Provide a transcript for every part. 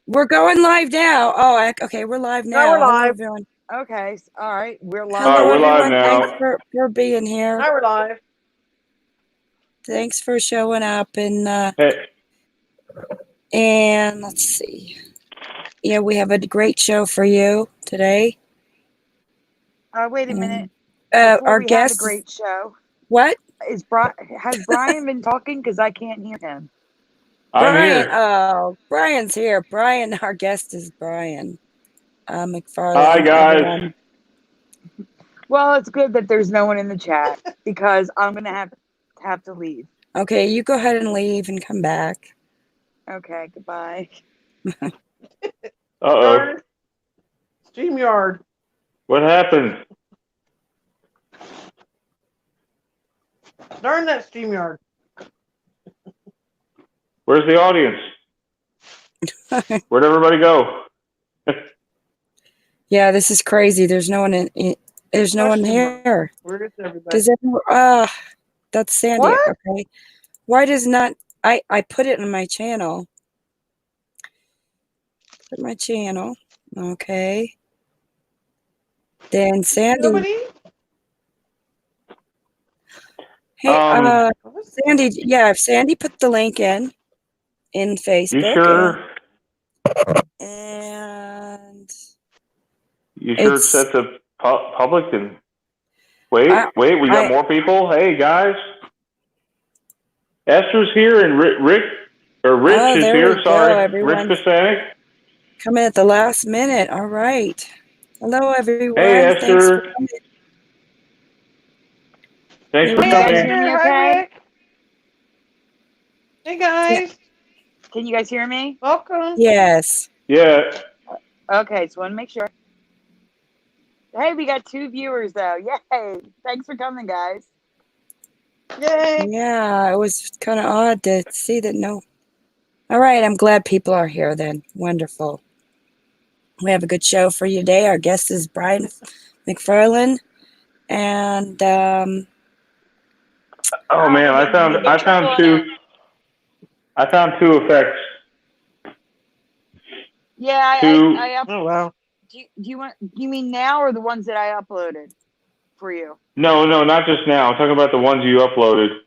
We're going live now. Oh, okay, we're live Now we're now. Hello, live. everyone. Okay, all right, we're live. Hello, we're live everyone. now. Thanks for being here. Now we're live. Thanks for showing up Hey, and let's see. Yeah, we have a great show for you today. Wait a minute. Our we guest. have a great show. What? Has Brian been talking? Because I can't hear him. I'm Brian. here. Oh, Brian's here. Brian, our guest is Brian McFarlane. Hi, guys. Everyone. Well, it's good that there's no one in the chat because I'm gonna have to leave. Okay, you go ahead and leave and come back. Okay, goodbye. Uh-oh. StreamYard. What happened? Darn that StreamYard. Where's the audience? Where'd everybody go? Yeah, this is crazy. There's no one there's no one here. Where is everybody? Does everyone, that's Sandy. What? Okay. Why does not, I put it in my channel. Put my channel. Okay. Then Sandy. Nobody? Hey, Sandy, yeah, if Sandy put the link in Facebook. You sure? And You sure it's set to public? And wait, we got more people. Hey, guys. Esther's here and Rich is here. Sorry, Rich Pastanik. Coming at the last minute. All right. Hello, everyone. Hey, Esther. Thanks for coming. Okay? Hey, guys. Can you guys hear me? Welcome. Yes. Yeah. Okay, so want to make sure. Hey, we got 2 viewers though. Yay! Thanks for coming, guys. Yay. Yeah, it was kind of odd to see that no. All right, I'm glad people are here then. Wonderful. We have a good show for you today. Our guest is Brian McFarlane. And oh man, I found two effects. Yeah, oh wow. Do you mean now or the ones that I uploaded for you? No, not just now. I'm talking about the ones you uploaded.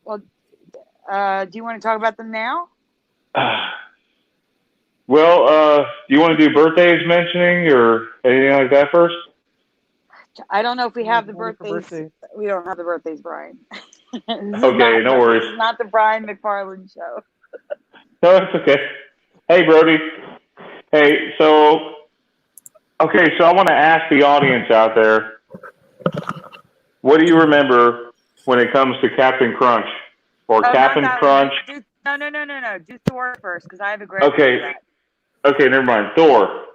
Well, do you want to talk about them now? Well, do you want to do birthdays mentioning or anything like that first? I don't know if we have the birthdays. We don't have the birthdays, Brian. Okay, no worries. This is not the Brian McFarlane show. No, it's okay. Hey, Brody. Hey, so I want to ask the audience out there, what do you remember when it comes to Captain Crunch or Captain Crunch? No. Do Thor first because I have a great. Okay, never mind. Thor.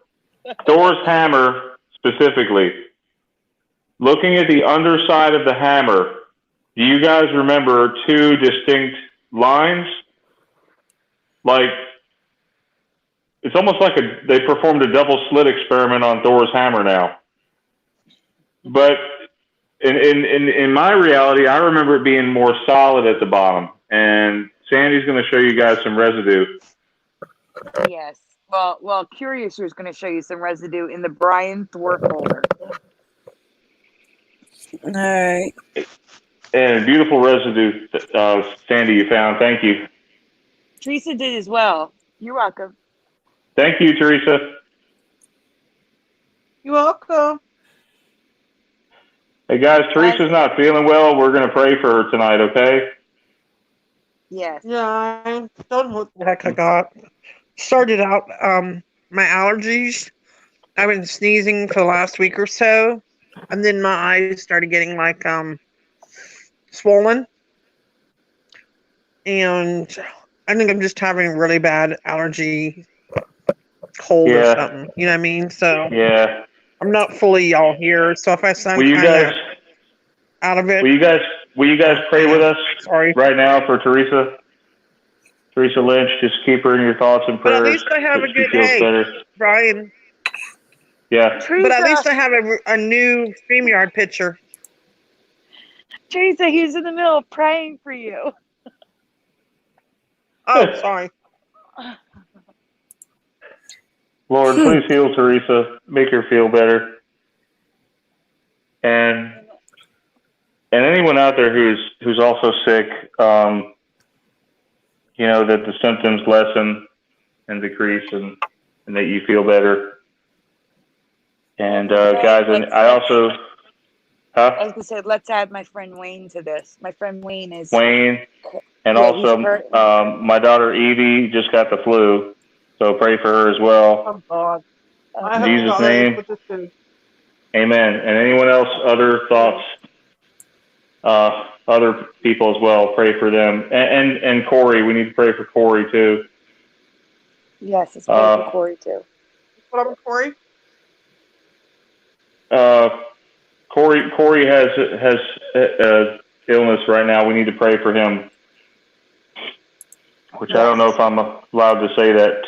Thor's hammer specifically. Looking at the underside of the hammer, do you guys remember 2 distinct lines? Like, it's almost like they performed a double slit experiment on Thor's hammer now. But in my reality, I remember it being more solid at the bottom. And Sandy's going to show you guys some residue. Yes. Well, Curious is going to show you some residue in the Brian Thor folder. all right. And beautiful residue, Sandy, you found. Thank you. Theresa did as well. You're welcome. Thank you, Theresa. You're welcome. Hey, guys, Theresa's not feeling well. We're going to pray for her tonight, okay? Yes. Yeah, I don't know what the heck I got. Started out, my allergies. I've been sneezing for the last week or so. And then my eyes started getting like, swollen. And I think I'm just having a really bad allergy cold or something. You know what I mean? So yeah, I'm not fully all here. So if I sound kind of out of it, will you guys pray with us? Sorry. Right now for Theresa Lynch. Just keep her in your thoughts and prayers. But at least I have a good day, Brian. Yeah. But at least I have a new StreamYard picture. Theresa, he's in the middle of praying for you. Oh, sorry. Lord, please heal Theresa. Make her feel better. And anyone out there who's also sick, that the symptoms lessen and decrease, and that you feel better. And guys, and I also, I was gonna say, let's add my friend Wayne to this. My friend Wayne is Wayne, and Yeah, also he's hurt. my daughter Evie just got the flu, so pray for her as well. Oh God. I In hope Jesus' God name, is with us too. amen. And anyone else, other thoughts, other people as well, pray for them. And Corey, we need to pray for Corey too. Yes, it's for Corey too. What up, Corey? Corey has illness right now. We need to pray for him. Which I don't know if I'm allowed to say that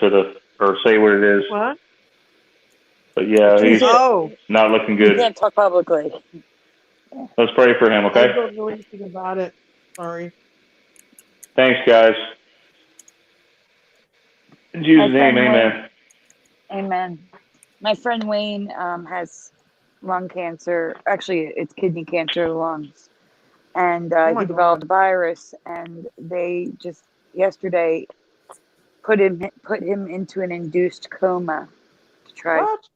or say what it is. What? But yeah, he's Oh. not looking You good. can't talk publicly. Let's pray for him, I okay? don't know anything about it. Sorry. Thanks, guys. In Jesus' name, amen. Amen. My friend Wayne has lung cancer. Actually, it's kidney cancer of the lungs. And my he developed a virus, and they just yesterday put him into an induced coma to try What? to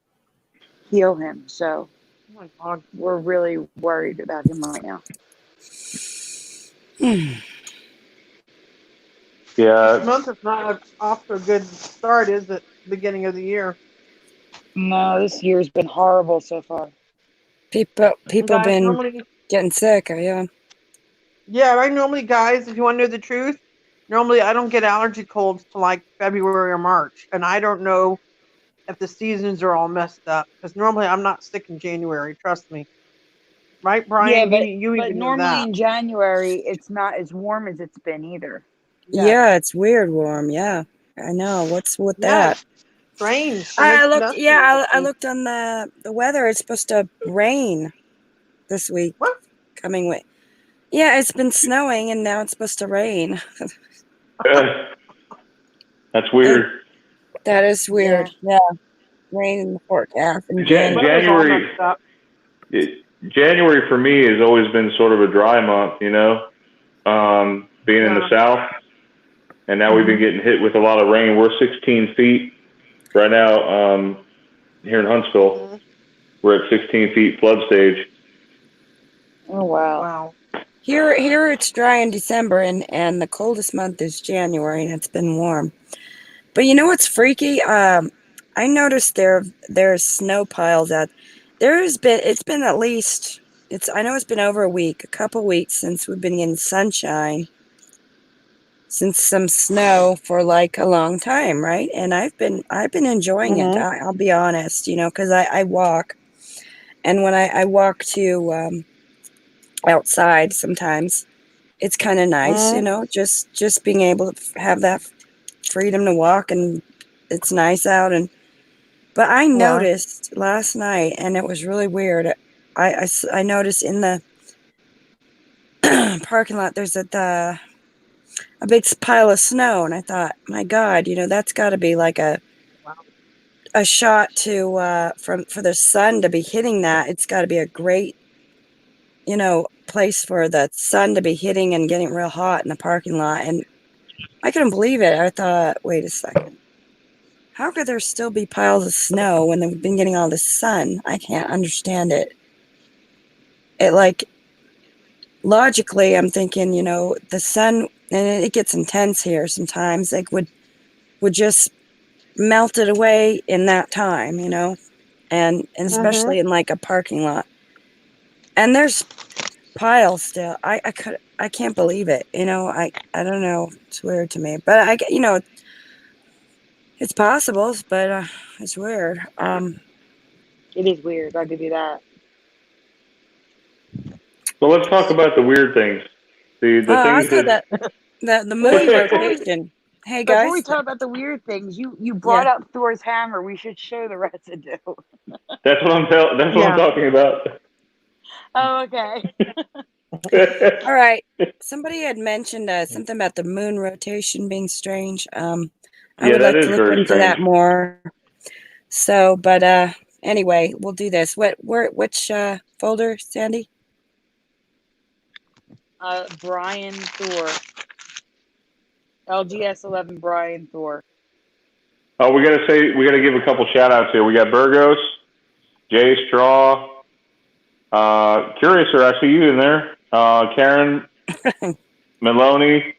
heal him. So Oh my God. we're really worried about him right now. Yeah. This month is not off to a good start, is it? Beginning of the year. No, this year's been horrible so far. People Guys, been normally, getting sick. Yeah. yeah, right. Normally, guys, if you want to know the truth, normally I don't get allergy colds till like February or March, and I don't know if the seasons are all messed up because normally I'm not sick in January. Trust me. Right, Brian? Yeah, You but even know normally that. in January it's not as warm as it's been either. Yeah, it's weird warm. Yeah, I know. What's with that? Yes. Strange. It I makes looked. nothing Yeah, I like looked on the weather. It's supposed to rain this week. What? Coming week. Yeah, it's been snowing and now it's supposed to rain. That's weird. That is weird. Yeah, rain in the forecast in Weather's all January. messed up. January for me has always been sort of a dry month, being in the South. And now we've been getting hit with a lot of rain. We're 16 feet right now here in Huntsville. We're at 16 feet flood stage. Oh wow. Wow. Here it's dry in December and the coldest month is January and it's been warm. But you know what's freaky? I noticed there's snow piles out. It's been at least I know it's been over a couple weeks since we've been getting sunshine. Since some snow for like a long time, right? And I've been enjoying it. I'll be honest, because I walk, and when I walk to outside, sometimes it's kind of nice, just being able to have that freedom to walk, and it's nice out. But I noticed last night, and it was really weird. I noticed in the parking lot there's a big pile of snow, and I thought, my God, that's got to be like a shot to for the sun to be hitting that. It's got to be a great, place for the sun to be hitting and getting real hot in the parking lot. And I couldn't believe it. I thought, wait a second, how could there still be piles of snow when they've been getting all the sun? I can't understand it. It like logically, I'm thinking, the sun, and it gets intense here sometimes. Like would just melt it away in that time, and especially in like a parking lot. And there's piles still. I can't believe it. I don't know. It's weird to me, but it's possible, but it's weird. It is weird. I'll give you that. So let's talk about the weird things. The I things said that the moon rotation. Hey guys, Before we talk about the weird things, you brought up Thor's hammer. We should show the residue. That's what I'm talking about. Oh, okay. All right. Somebody had mentioned something about the moon rotation being strange. I I Yeah, would that like is to look very into that strange. more. So, but anyway, we'll do this. Which folder, Sandy? Brian Thor. LGS 11 Brian Thor. Oh, we gotta give a couple shout outs here. We got Burgos, Jay Straw, Curiouser, I see you in there. Karen Maloney.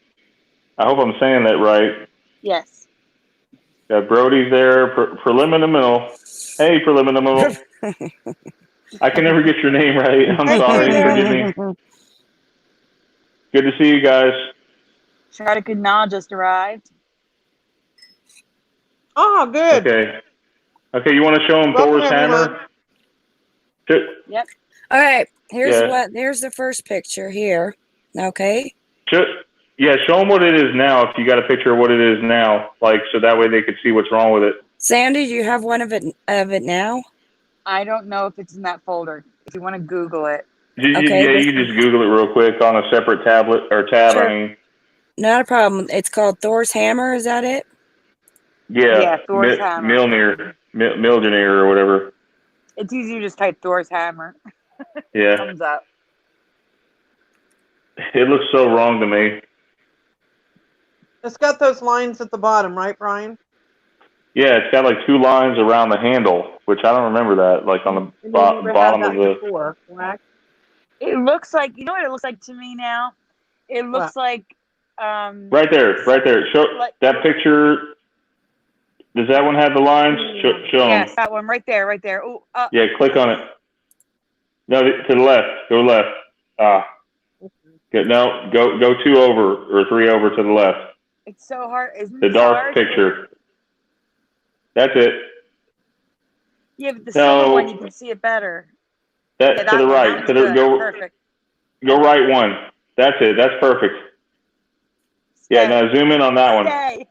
I hope I'm saying that right. Yes. Got Brody's there. Preliminal. Hey, Preliminal. I can never get your name right. I'm Hey, sorry. Peter. Forgive me. Good to see you guys. Shardik Na just arrived. Oh, good. Okay, you want to show them Welcome, Thor's everyone. hammer? Yep. All right, here's Yeah. here's the first picture here. Okay. Yeah, show them what it is now if you got a picture of what it is now, like so that way they could see what's wrong with it. Sandy, do you have one of it now? I don't know if it's in that folder. If you want to Google it. Okay, Yeah, you can just Google it real quick on a separate tablet or tab. Sure. I mean, Not a problem. It's called Thor's hammer. Is that it? Yeah, Thor's hammer. Mjolnir or whatever. It's easy to just type Thor's hammer. Yeah, Comes up. it looks so wrong to me. It's got those lines at the bottom, right, Brian? Yeah, it's got like 2 lines around the handle, which I don't remember that, like on the And they never had bottom that of the. before, correct? It looks like, you know what it looks like to me now? It looks like Right there. Show like, that picture. Does that one have the lines? Show yes, them. that one right there. Oh, Yeah, click on it. No, to the left. Go left. No, go 2 over or 3 over to the left. it's so hard. Isn't The it dark hard? picture. That's it. Yeah, but the No. silver one you can see it better. That Yeah, to the one, right. that one's good. Perfect. Go right one. That's it. That's perfect. Yeah, now zoom in on that one. Stay.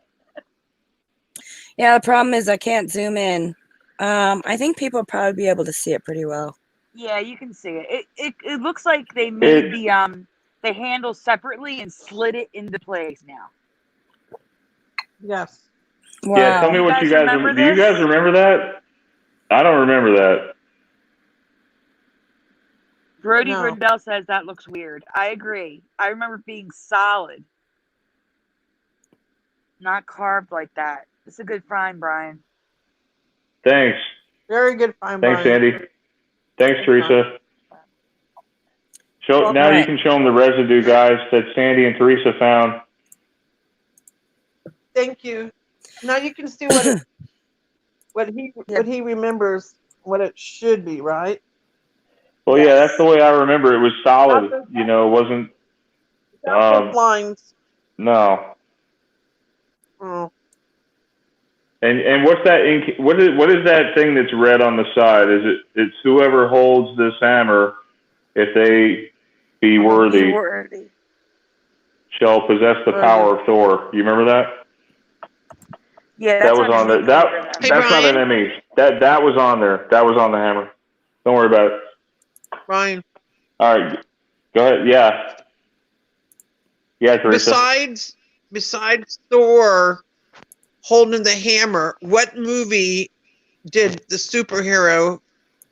Yeah, the problem is I can't zoom in. I think people will probably be able to see it pretty well. Yeah, you can see it. It looks like they made the handle separately and slid it into place now. Yes. Wow. Yeah, tell me what you guys remember. Do you guys remember that? I don't remember that. Brody Brindell says that looks weird. I agree. I remember it being solid. Not carved like that. It's a good find, Brian. Thanks. Very good find, Thanks, Brian. Andy. Thanks, Theresa. Now you can show them the residue, guys, that Sandy and Theresa found. Thank you. Now you can see what he remembers, what it should be, right? Well, yeah, that's the way I remember. It was solid. You know, it wasn't. Lines. No. Oh. And what's that? What is that thing that's red on the side? It's whoever holds this hammer, if they be worthy, shall possess the power of Thor. You remember that? Yeah, that was on there. That's not an ME. That was on there. That was on the hammer. Don't worry about it. Brian. All right, go ahead. Yeah. Yeah, Theresa. Besides Thor holding the hammer, what movie did the superhero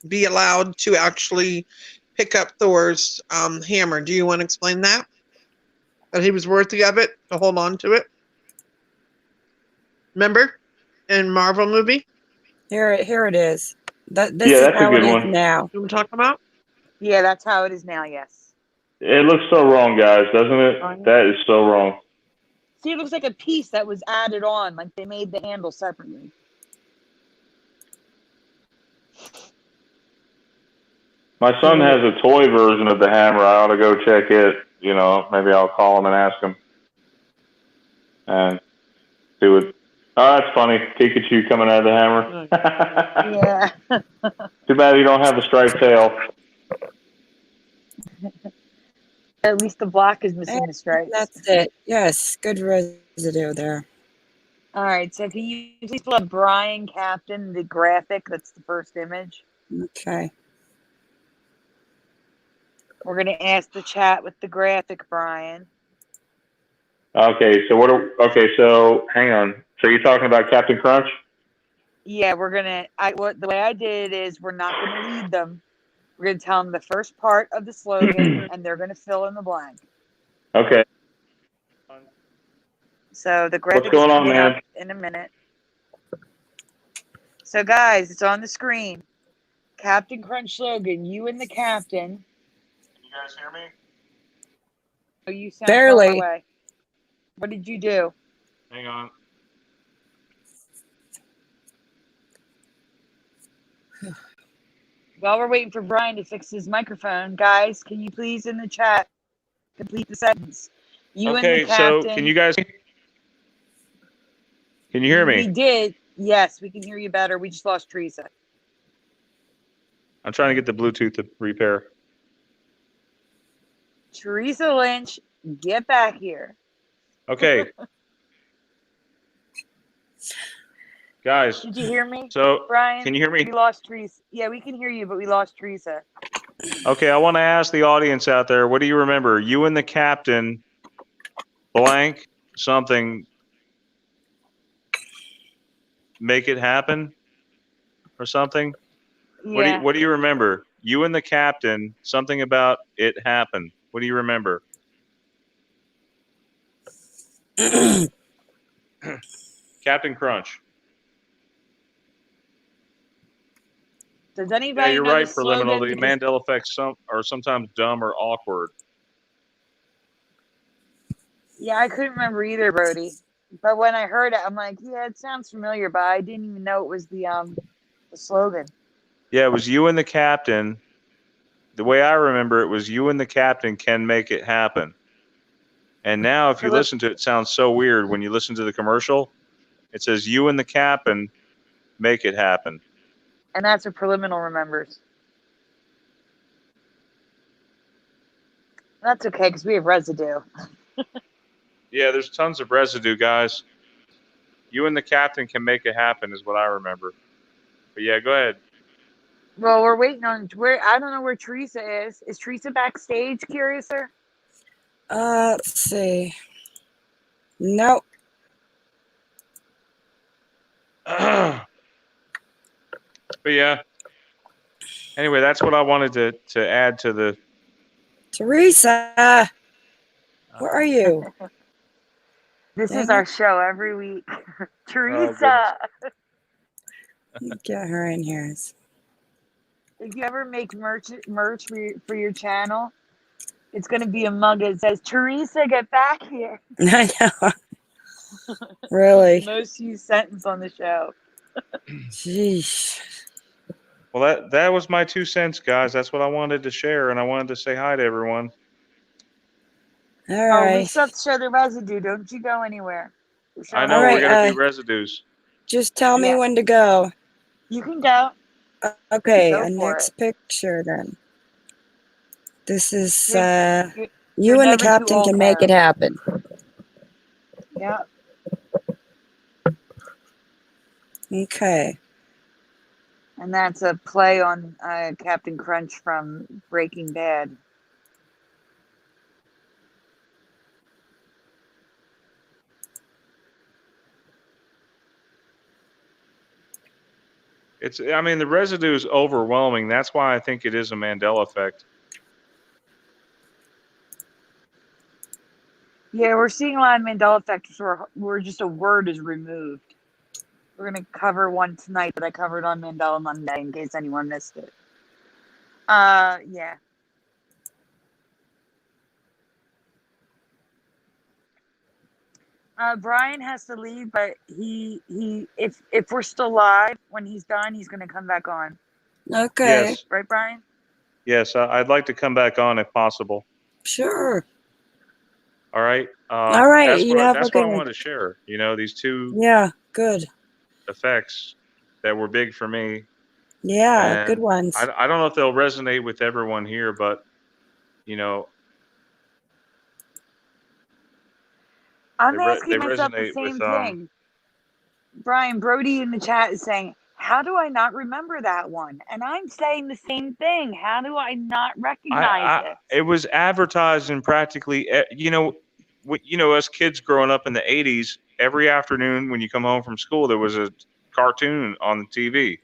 be allowed to actually pick up Thor's hammer? Do you want to explain that? That he was worthy of it, to hold on to it? Remember? In Marvel movie? Here it is. This that's is how a good it is one. now. You want to talk about? Yeah, that's how it is now, yes. It looks so wrong, guys, doesn't it? That is so wrong. See, it looks like a piece that was added on, like they made the handle separately. My son has a toy version of the hammer. I ought to go check it. You know, maybe I'll call him and ask him. And see what. Oh, that's funny. Pikachu coming out of the hammer. Yeah. Too bad you don't have the striped tail. At least the black is missing the stripes. That's it. Yes, good residue there. All right, so can you please pull up Brian Captain, the graphic? That's the first image. Okay. We're going to ask the chat with the graphic, Brian. Okay, so so hang on. So you're talking about Captain Crunch? Yeah, we're gonna. The way I did it is we're not gonna lead them. We're gonna tell them the first part of the slogan, and they're gonna fill in the blank. Okay. So the graphic going is on, coming man? up in a minute. So guys, it's on the screen. Captain Crunch slogan. You and the captain. Can you guys hear me? Oh, you sound Barely. far away. What did you do? Hang on. While we're waiting for Brian to fix his microphone, guys, can you please in the chat complete the sentence? You and the captain. So can you guys? Can you hear me? We did. Yes, we can hear you better. We just lost Theresa. I'm trying to get the Bluetooth to repair. Theresa Lynch, get back here. Okay. Guys, Did you hear me? so Brian, can you hear me? We lost Theresa. Yeah, we can hear you, but we lost Theresa. Okay, I want to ask the audience out there, what do you remember? You and the captain, blank, something, make it happen or something? Yeah. What do you remember? You and the captain, something about it happened. What do you remember? Captain Crunch. Does anybody Yeah, you're know right, the Preliminal. slogan? The Mandela Effect are sometimes dumb or awkward. Yeah, I couldn't remember either, Brody. But when I heard it, I'm like, yeah, it sounds familiar, but I didn't even know it was the slogan. Yeah, it was you and the captain. The way I remember it was you and the captain can make it happen. And now if you listen to it, it sounds so weird. When you listen to the commercial, it says you and the captain make it happen. And that's what Preliminal remembers. That's okay, because we have residue. Yeah, there's tons of residue, guys. You and the captain can make it happen is what I remember. But yeah, go ahead. Well, we're waiting on I don't know where Theresa is. Is Theresa backstage, Curiouser? Let's see. Nope. But yeah. Anyway, that's what I wanted to add to the. Theresa, where are you? This Dang is it. our show every week. Theresa! Get her in here. If you ever make merch for your channel, it's going to be a mug that says, Theresa, get back here. I know. Really? Most used sentence on the show. Jeez. Well, that was my 2 cents, guys. That's what I wanted to share, and I wanted to say hi to everyone. All Oh, we right. still have to show the residue. Don't you go anywhere. I know All right, we're gonna do residues. Just tell me Yeah. when to go. You can go. Okay, Go a for next it. picture then. This is You're you and the never too captain old, can make it Karen. happen. Yeah. Okay. And that's a play on Captain Crunch from Breaking Bad. I mean, the residue is overwhelming. That's why I think it is a Mandela effect. Yeah, we're seeing a lot of Mandela Effect where just a word is removed. We're going to cover one tonight that I covered on Mandela Monday in case anyone missed it. Yeah. Brian has to leave, but if we're still live when he's done, he's going to come back on. Okay. Yes. Right, Brian? Yes, I'd like to come back on if possible. Sure. All right. All right. That's what I one. wanted to share. You know, these 2 Yeah. Good. effects that were big for me. Yeah. And Good ones. I don't know if they'll resonate with everyone here, but you know, I'm they asking myself the resonate same with thing. Brian Brody in the chat is saying, how do I not remember that one? And I'm saying the same thing. How do I not recognize it? It was advertised in practically, you know, us kids growing up in the 80s, every afternoon when you come home from school, there was a cartoon on the TV.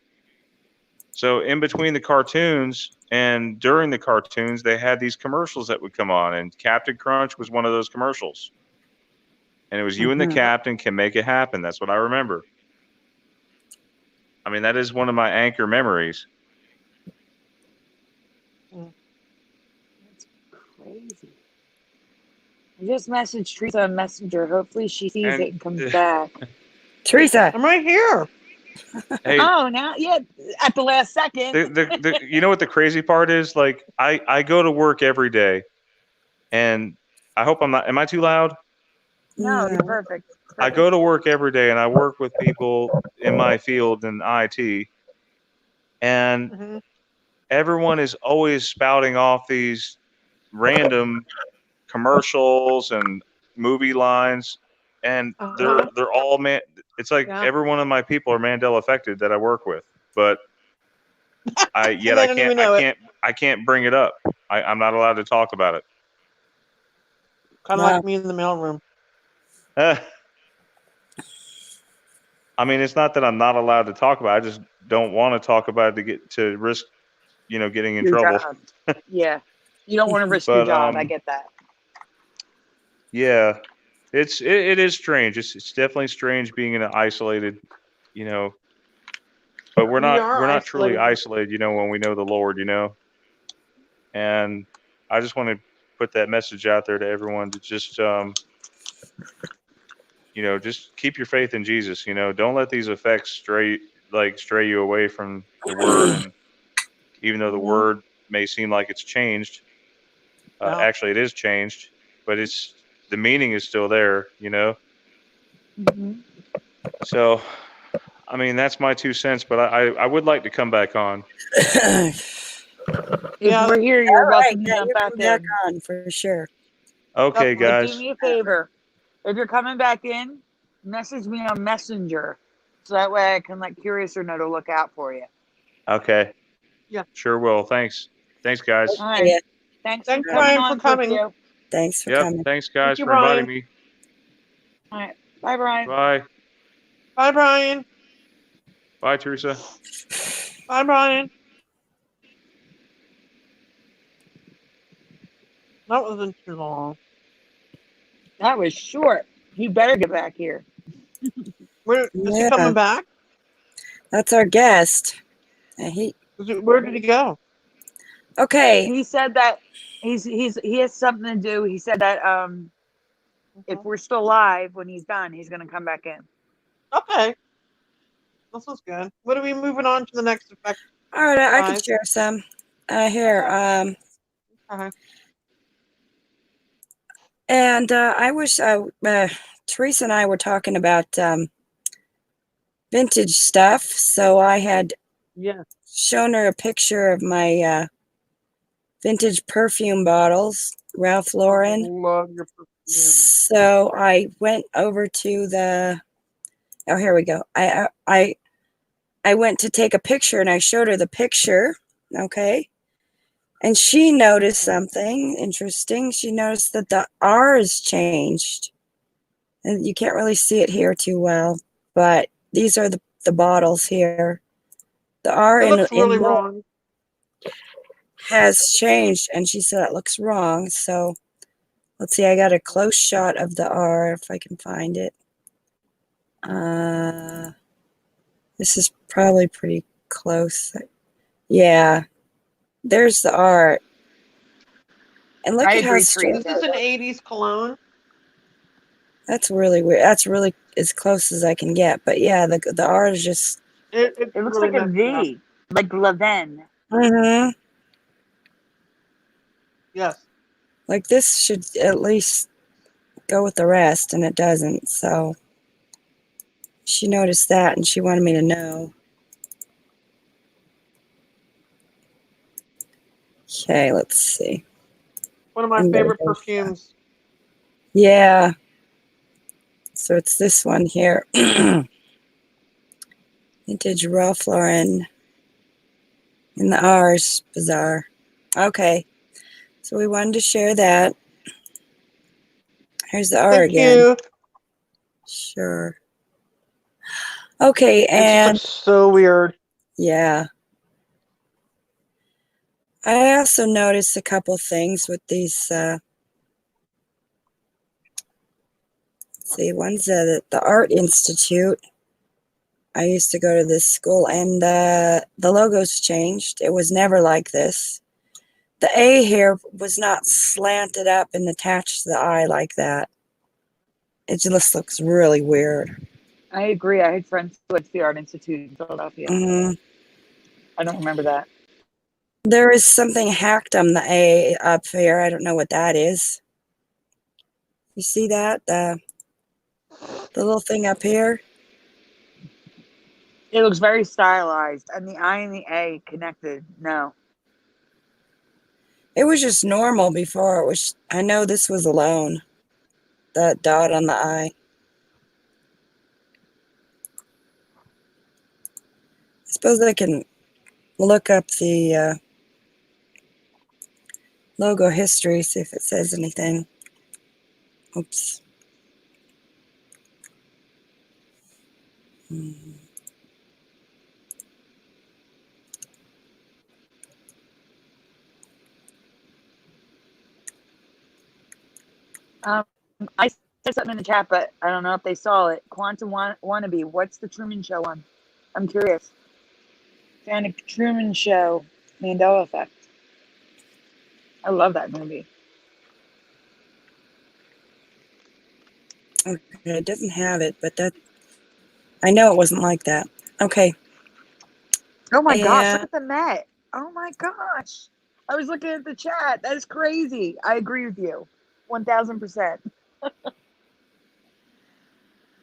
So in between the cartoons and during the cartoons, they had these commercials that would come on, and Captain Crunch was one of those commercials. And it was you and the captain can make it happen. That's what I remember. I mean, that is one of my anchor memories. That's crazy. I just messaged Theresa on Messenger. Hopefully she sees it and comes back. Teresa. I'm right here. Hey, Oh, now, yeah, at the last second. you know what the crazy part is? Like, I go to work every day, and I hope I'm not. Am I too loud? No, you're perfect. I go to work every day, and I work with people in my field in IT, and everyone is always spouting off these random commercials and movie lines, and they're all it's like every one of my people are Mandela affected that I work with, but I can't bring it up. I'm not allowed to talk about it. Kind of like me in the mailroom. I mean, it's not that I'm not allowed to talk about it. I just don't want to talk about it to risk, getting in trouble. Yeah. You don't want to risk your job. I get that. Yeah. It is strange. It's definitely strange being in an isolated, but we're not truly isolated, when we know the Lord, and I just want to put that message out there to everyone to just, just keep your faith in Jesus. Don't let these effects stray you away from the Word. And even though the Word may seem like it's changed, actually it is changed, but the meaning is still there. So, I mean, that's my 2 cents. But I would like to come back on. If we're here, you're welcome to jump back on for sure. Okay, guys. Do me a favor. If you're coming back in, message me on Messenger, so that way I can let Curious or know to look out for you. Okay. Yeah. Sure will. Thanks, guys. All right. Yeah. Thanks Brian, for coming. Thanks for coming. Thanks, guys, for inviting me. All right. Bye, Brian. Bye. Bye, Brian. Bye, Theresa. Bye, Brian. That wasn't too long. That was short. You better get back here. Is he coming back? That's our guest. Where did he go? Okay. He said that he has something to do. He said that if we're still live when he's done, he's going to come back in. Okay. This is good. What are we moving on to the next effect? All right, I can share some. Here. And I wish Theresa and I were talking about vintage stuff. So I had shown her a picture of my vintage perfume bottles, Ralph Lauren. Love your perfume. So I went over to here we go. I went to take a picture and I showed her the picture. Okay. And she noticed something interesting. She noticed that the R's changed. And you can't really see it here too well, but these are the bottles here. The R looks really wrong. Has changed, and she said it looks wrong. So let's see, I got a close shot of the R if I can find it. This is probably pretty close. Yeah. There's the art. And look at how straight. This is an 80s cologne. That's really weird. That's really as close as I can get. But yeah, the art is just... It looks really like a V. Like Leven. Mm-hmm. Yes. Like this should at least go with the rest, and it doesn't. So she noticed that, and she wanted me to know. Okay, let's see. One of my favorite perfumes. Yeah. So it's this one here. Vintage Ralph Lauren in the R's Bazaar. Okay. So we wanted to share that. Here's the R again. You. Sure. Okay, It and looks so weird. yeah. I also noticed a couple things with these, see, one's the Art Institute. I used to go to this school, and the logo's changed. It was never like this. The A here was not slanted up and attached to the I like that. It just looks really weird. I agree. I had friends who went to the Art Institute in Philadelphia. Mhm. I don't remember that. There is something hacked on the A up here. I don't know what that is. You see that? The little thing up here? It looks very stylized, and the I and the A connected. No. It was just normal before. It was. I know this was alone. That dot on the I. I suppose I can look up the logo history, see if it says anything. Oops. I said something in the chat, but I don't know if they saw it. Quantum Wannabe. What's the Truman Show one? I'm curious. Found a Truman Show, Mandela Effect. I love that movie. Okay, it doesn't have it, but that I know it wasn't like that. Okay. Oh my gosh, And look at the net. Oh my gosh. I was looking at the chat. That is crazy. I agree with you. 1000%.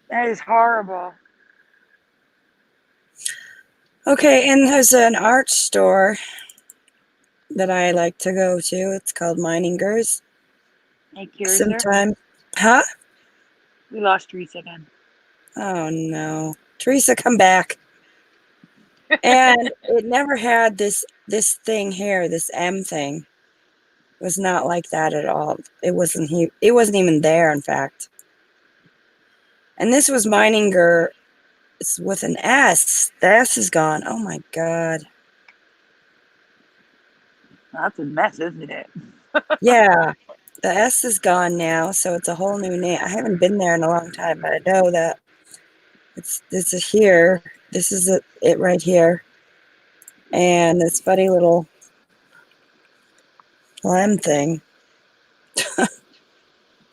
That is horrible. okay, and there's an art store that I like to go to. It's called Meininger's. Hey, Curiouser. Sometime, huh? We lost Theresa again. Oh no, Theresa, come back. And it never had this thing here, this M thing. It was not like that at all. It wasn't even there, in fact. And this was Meininger. It's with an S. The S is gone. Oh my god. That's a mess, isn't it? Yeah, the S is gone now, so it's a whole new name. I haven't been there in a long time, but I know that this is here. This is it right here. And this funny little M thing.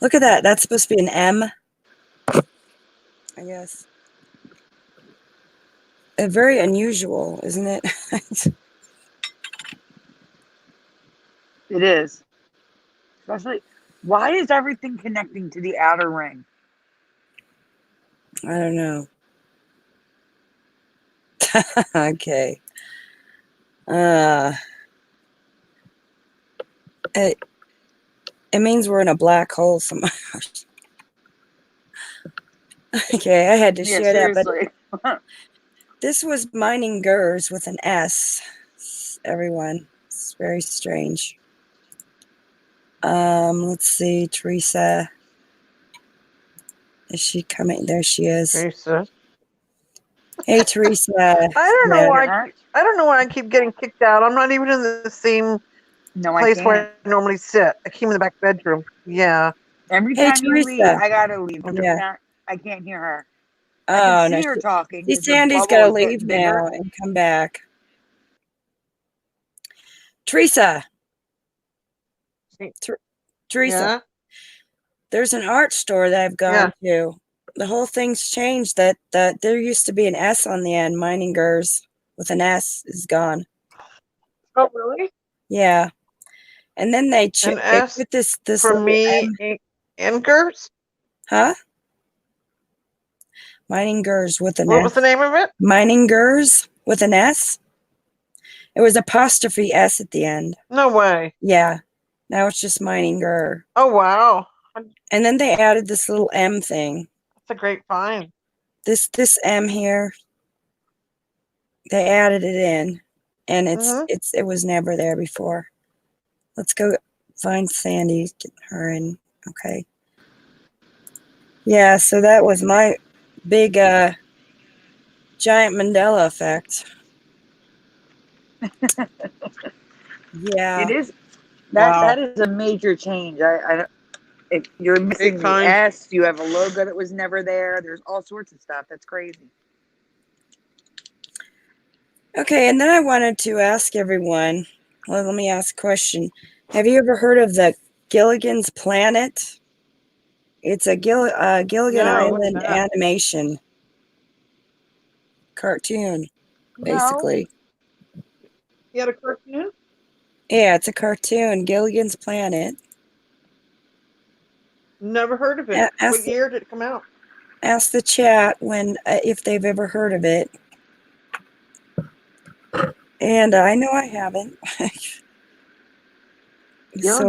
Look at that. That's supposed to be an M, I guess. Very unusual, isn't it? It is. Especially, why is everything connecting to the outer ring? I don't know. Okay. It means we're in a black hole somewhere. Okay, I had to Yeah, share that, but seriously. this was Meiningers with an S. Everyone, it's very strange. Let's see, Theresa. Is she coming? There she is. Teresa. Hey, Theresa. I don't know Yeah. why. I don't know why I keep getting kicked out. I'm not even in the same No, I place can't. where I normally sit. I came in the back bedroom. Yeah. Every Hey, time you leave, Theresa. I gotta leave. Yeah. I can't hear her. I Oh, can no. see her talking. See, 'Cause the Sandy's bubble got to is getting leave bigger. now and come back. Theresa. Theresa. Yeah. There's an art store that I've gone to. The whole thing's changed. That there used to be an S on the end. Meiningers with an S is gone. Oh, really? Yeah. And then they An S put this for little me, Inkers. huh? Meiningers with an What S. was the name of it? Meiningers with an S. It was apostrophe S at the end. No way. Yeah. Now it's just Meininger. Oh, wow. And then they added this little M thing. That's a great find. This M here. They added it in, and it was never there before. Let's go find Sandy. Get her in. Okay. Yeah, so that was my big giant Mandela effect. Yeah. It is Wow. that is a major change. If you're missing Big the time. S, you have a logo that was never there. There's all sorts of stuff. That's crazy. Okay, and then I wanted to ask everyone, well, let me ask a question. Have you ever heard of the Gilligan's Planet? It's a Gilligan No, what's Island that? animation cartoon, No, basically. You had a cartoon? Yeah, it's a cartoon, Gilligan's Planet. Never heard of it. What year did it come out? Ask the chat when if they've ever heard of it. And I know I haven't. So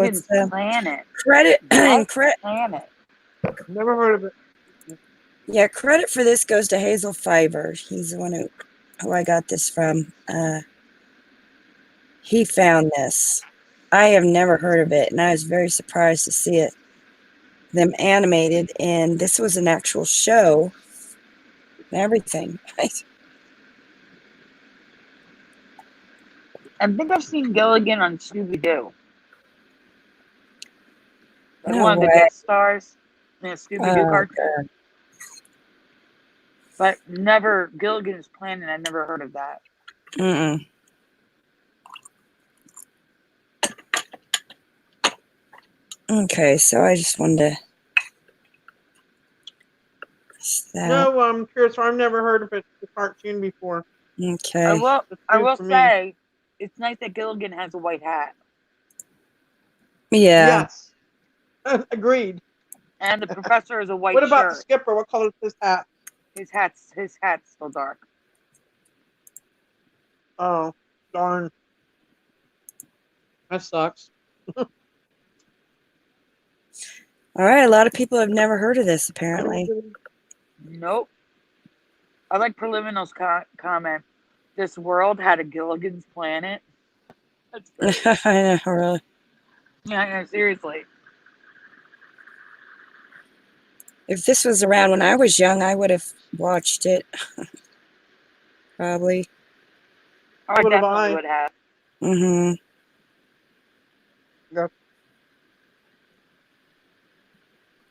it's Gilligan's Planet. credit and What planet? Never heard of it. yeah, credit for this goes to Hazel Fiver. He's the one who I got this from. He found this. I have never heard of it, and I was very surprised to see them animated, and this was an actual show and everything. I think I've seen Gilligan on Scooby Doo. Like No one of the way. guest stars in a Scooby Doo Oh, cartoon. God. But never Gilligan's Planet. I never heard of that. Mm-mm. Okay, so I just wanted to. No, I'm curious. I've never heard of it, the cartoon before. Okay. I will for me. say it's nice that Gilligan has a white hat. Yeah. Yes. Agreed. And the professor is a white What about shirt. the skipper? What color is his hat? His hat's still dark. Oh, darn. That sucks. All right, a lot of people have never heard of this, apparently. Nope. I like Preliminal's comment. This world had a Gilligan's Planet. That's great. I know, really. Yeah, seriously. If this was around when I was young, I would have watched it. Probably. I What have definitely I? would have. Mm-hmm. Yep.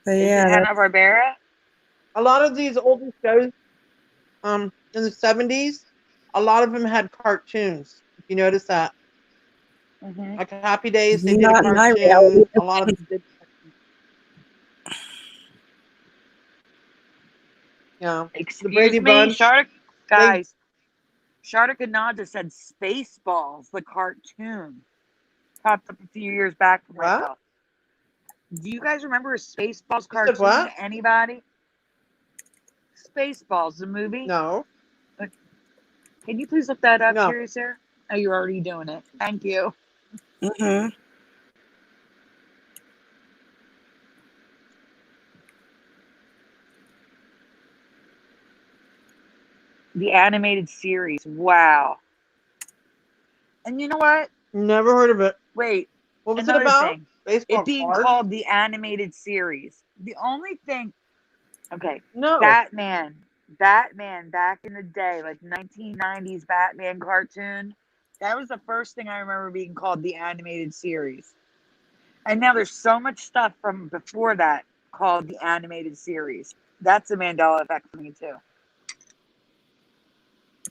But Is yeah, it Hanna-Barbera? A lot of these older shows, in the 70s, a lot of them had cartoons. If you notice that, Mm-hmm. like Happy Days, they did a not in my reality. cartoon. A lot of them did. Yeah. Excuse Brady me, Bunch. guys. Sharda Kanada said Spaceballs, the cartoon. Popped up a few years back for What? myself. Do you guys remember a Spaceballs You said cartoon? what? Anybody? Spaceballs, the movie? No. Can you please look that up, No. Theresa? Oh, you're already doing it. Thank you. Mm-hmm. The animated series. Wow. And you know what? Never heard of it. Wait. What was it Another about? thing. Baseball It being cards? called the animated series. The only thing. Okay. No. Batman back in the day, like 1990s Batman cartoon. That was the first thing I remember being called the animated series. And now there's so much stuff from before that called the animated series. That's the Mandela Effect for me too.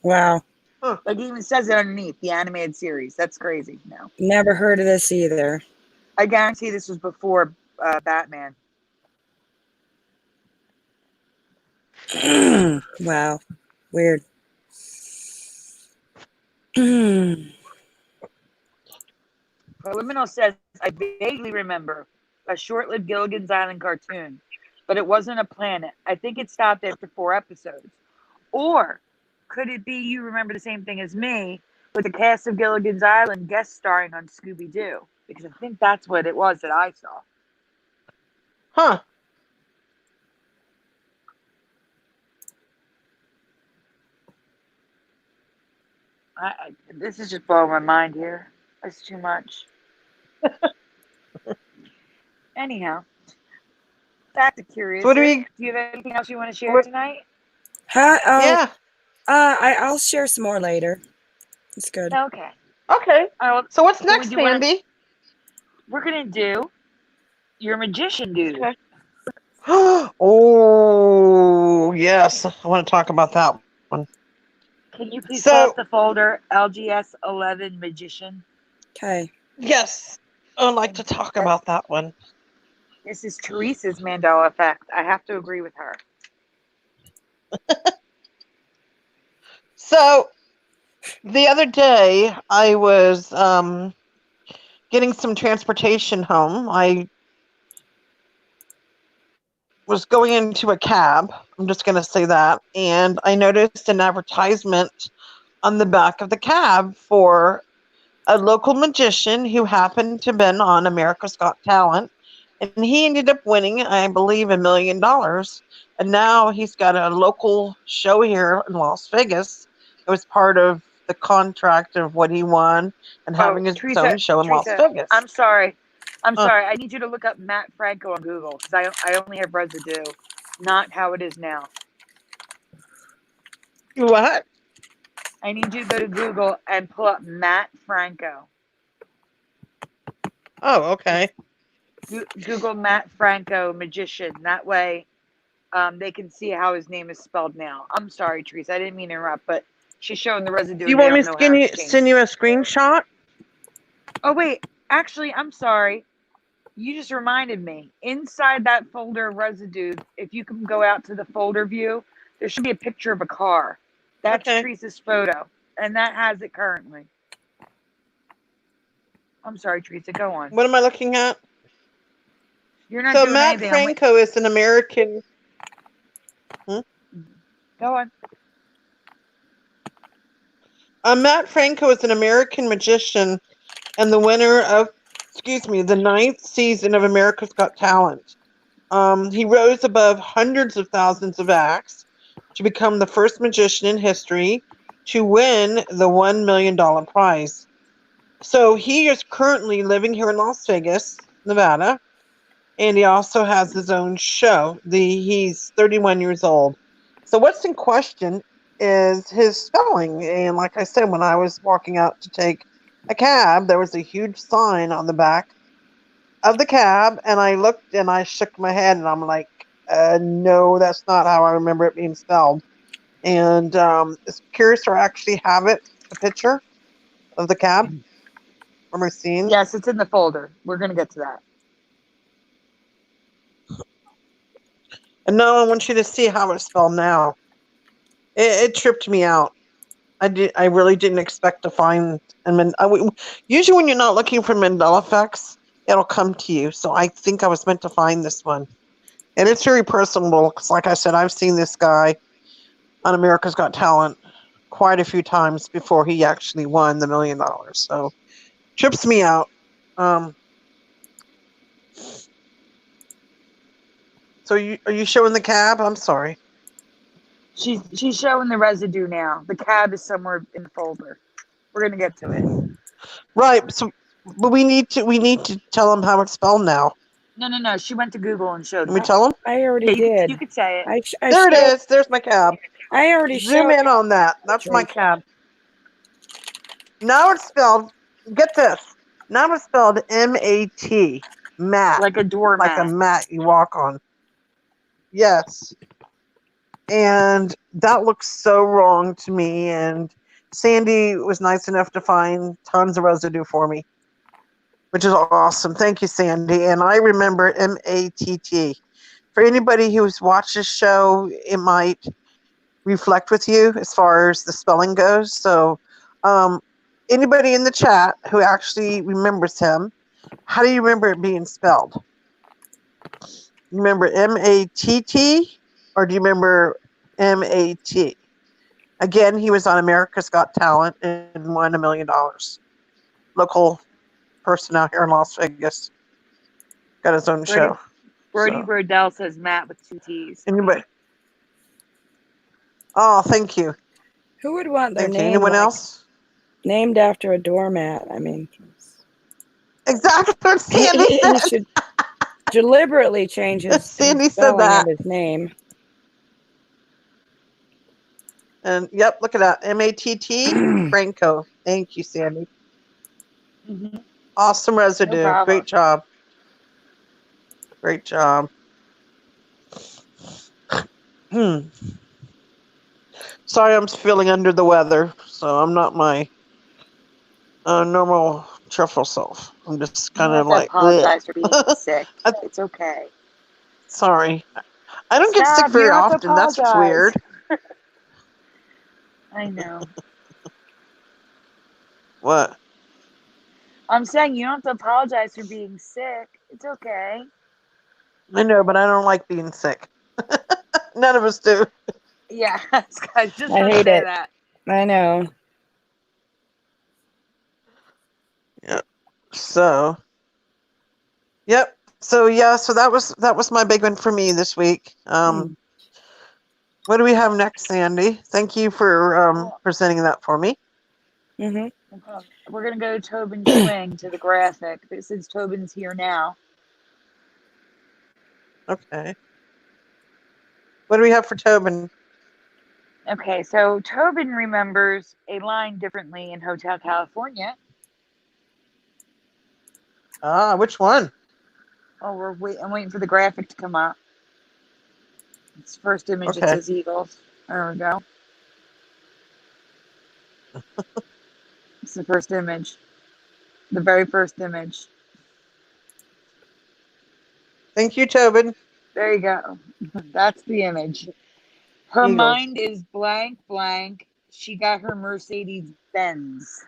Wow. Huh. Like it even says it underneath, the animated series. That's crazy. No. Never heard of this either. I guarantee this was before Batman. Wow. Weird. Preliminal says, I vaguely remember a short-lived Gilligan's Island cartoon, but it wasn't a planet. I think it stopped after 4 episodes. Or could it be you remember the same thing as me with the cast of Gilligan's Island guest starring on Scooby-Doo? Because I think that's what it was that I saw. Huh. This is just blowing my mind here. That's too much. Anyhow, Back to Curious. So what Do you have anything else you want to share tonight? Huh? Oh, Yeah. I'll share some more later. It's good. Okay. Okay. All right, So what's so we next, do wanna- Sandy? we're gonna do your magician dude. Okay. Oh yes, I want to talk about that one. Can you please pull So up the folder LGS 11 magician? Okay. yes, I'd like to talk about that one. This is Theresa's Mandela Effect. I have to agree with her. So the other day I was getting some transportation home. I was going into a cab. I'm just going to say that. And I noticed an advertisement on the back of the cab for a local magician who happened to have been on America's Got Talent. And he ended up winning, I believe, $1 million. And now he's got a local show here in Las Vegas. It was part of the contract of what he won and having his own show in Las Vegas. I'm sorry. I need you to look up Matt Franco on Google because I only have residue, not how it is now. What? I need you to go to Google and pull up Matt Franco. Oh, okay. Google Matt Franco magician. That way, they can see how his name is spelled now. I'm sorry, Theresa. I didn't mean to interrupt, but she's showing the residue. Do you want me to send you a screenshot? Oh wait, actually, I'm sorry. You just reminded me. Inside that folder of residue, if you can go out to the folder view, there should be a picture of a car. That's Theresa's photo, and that has it currently. I'm sorry, Theresa. Go on. What am I looking at? You're not so doing Matt anything. Franco is an American. Go on. Matt Franco is an American magician and the winner of, the 9th season of America's Got Talent. He rose above hundreds of thousands of acts to become the first magician in history to win the $1 million prize. So he is currently living here in Las Vegas, Nevada, and he also has his own show. He's 31 years old. So what's in question is his spelling. And like I said, when I was walking out to take a cab, there was a huge sign on the back of the cab, and I looked and I shook my head, and I'm like, no, that's not how I remember it being spelled. And it's curious to actually have it, the picture of the cab from our scene. Yes, it's in the folder. We're going to get to that. And now I want you to see how it's spelled now. It tripped me out. I really didn't expect to find. Usually when you're not looking for Mandela effects, it'll come to you. So I think I was meant to find this one. And it's very personable because, like I said, I've seen this guy on America's Got Talent quite a few times before he actually won the $1 million. So trips me out. So are you showing the cab? I'm sorry. She's showing the residue now. The cab is somewhere in the folder. We're gonna get to it. Right. So, but we need to tell them how it's spelled now. No. She went to Google and showed. Can we tell them? I already did. You could say it. There it is. There's my cab. I already zoom in on that. That's my cab. Now it's spelled. Get this. Now it's spelled M-A-T. Mat. Like a doormat. Like a mat you walk on. Yes. And that looks so wrong to me. And Sandy was nice enough to find tons of residue for me, which is awesome. Thank you, Sandy. And I remember M-A-T-T. For anybody who's watched this show, it might reflect with you as far as the spelling goes. So anybody in the chat who actually remembers him, how do you remember it being spelled? You remember M-A-T-T, or do you remember M-A-T? Again, he was on America's Got Talent and won $1 million. Local person out here in Las Vegas. Got his own show. Brody Brodell says Matt with 2 T's. Anybody? Oh, thank you. Who would want their name? Anyone else? Named after a doormat. I mean, exactly what Sandy said. deliberately changes Sandy the said spelling that. of his name. And yep, look at that. MATT Franco. Thank you, Sandy. Mhm. Awesome No residue. problem. Great job. Great job. Sorry, I'm feeling under the weather, so I'm not my normal cheerful self. I'm just You don't kind have of to like, bleh. apologize for being sick. I- It's okay. sorry. I don't get sick Stop. You very don't have to often. That's what's apologize. weird. I know. What? I'm saying you don't have to apologize for being sick. It's okay. I know, but I don't like being sick. None of us do. Yeah, I was just I going to hate say it. that. I know. Yeah. So, yep. So yeah. So that was my big one for me this week. What do we have next, Sandy? Thank you for presenting that for me. Mm-hmm. We're going to go to Tobin Swing to the graphic, but since Tobin's here now. Okay. What do we have for Tobin? Okay, so Tobin remembers a line differently in Hotel California. Ah, which one? Oh, I'm waiting for the graphic to come up. It's first image. It Okay. says Eagles. There we go. It's the first image. The very first image. Thank you, Tobin. There you go. That's the image. Her Eagles. mind is blank, blank. She got her Mercedes Benz.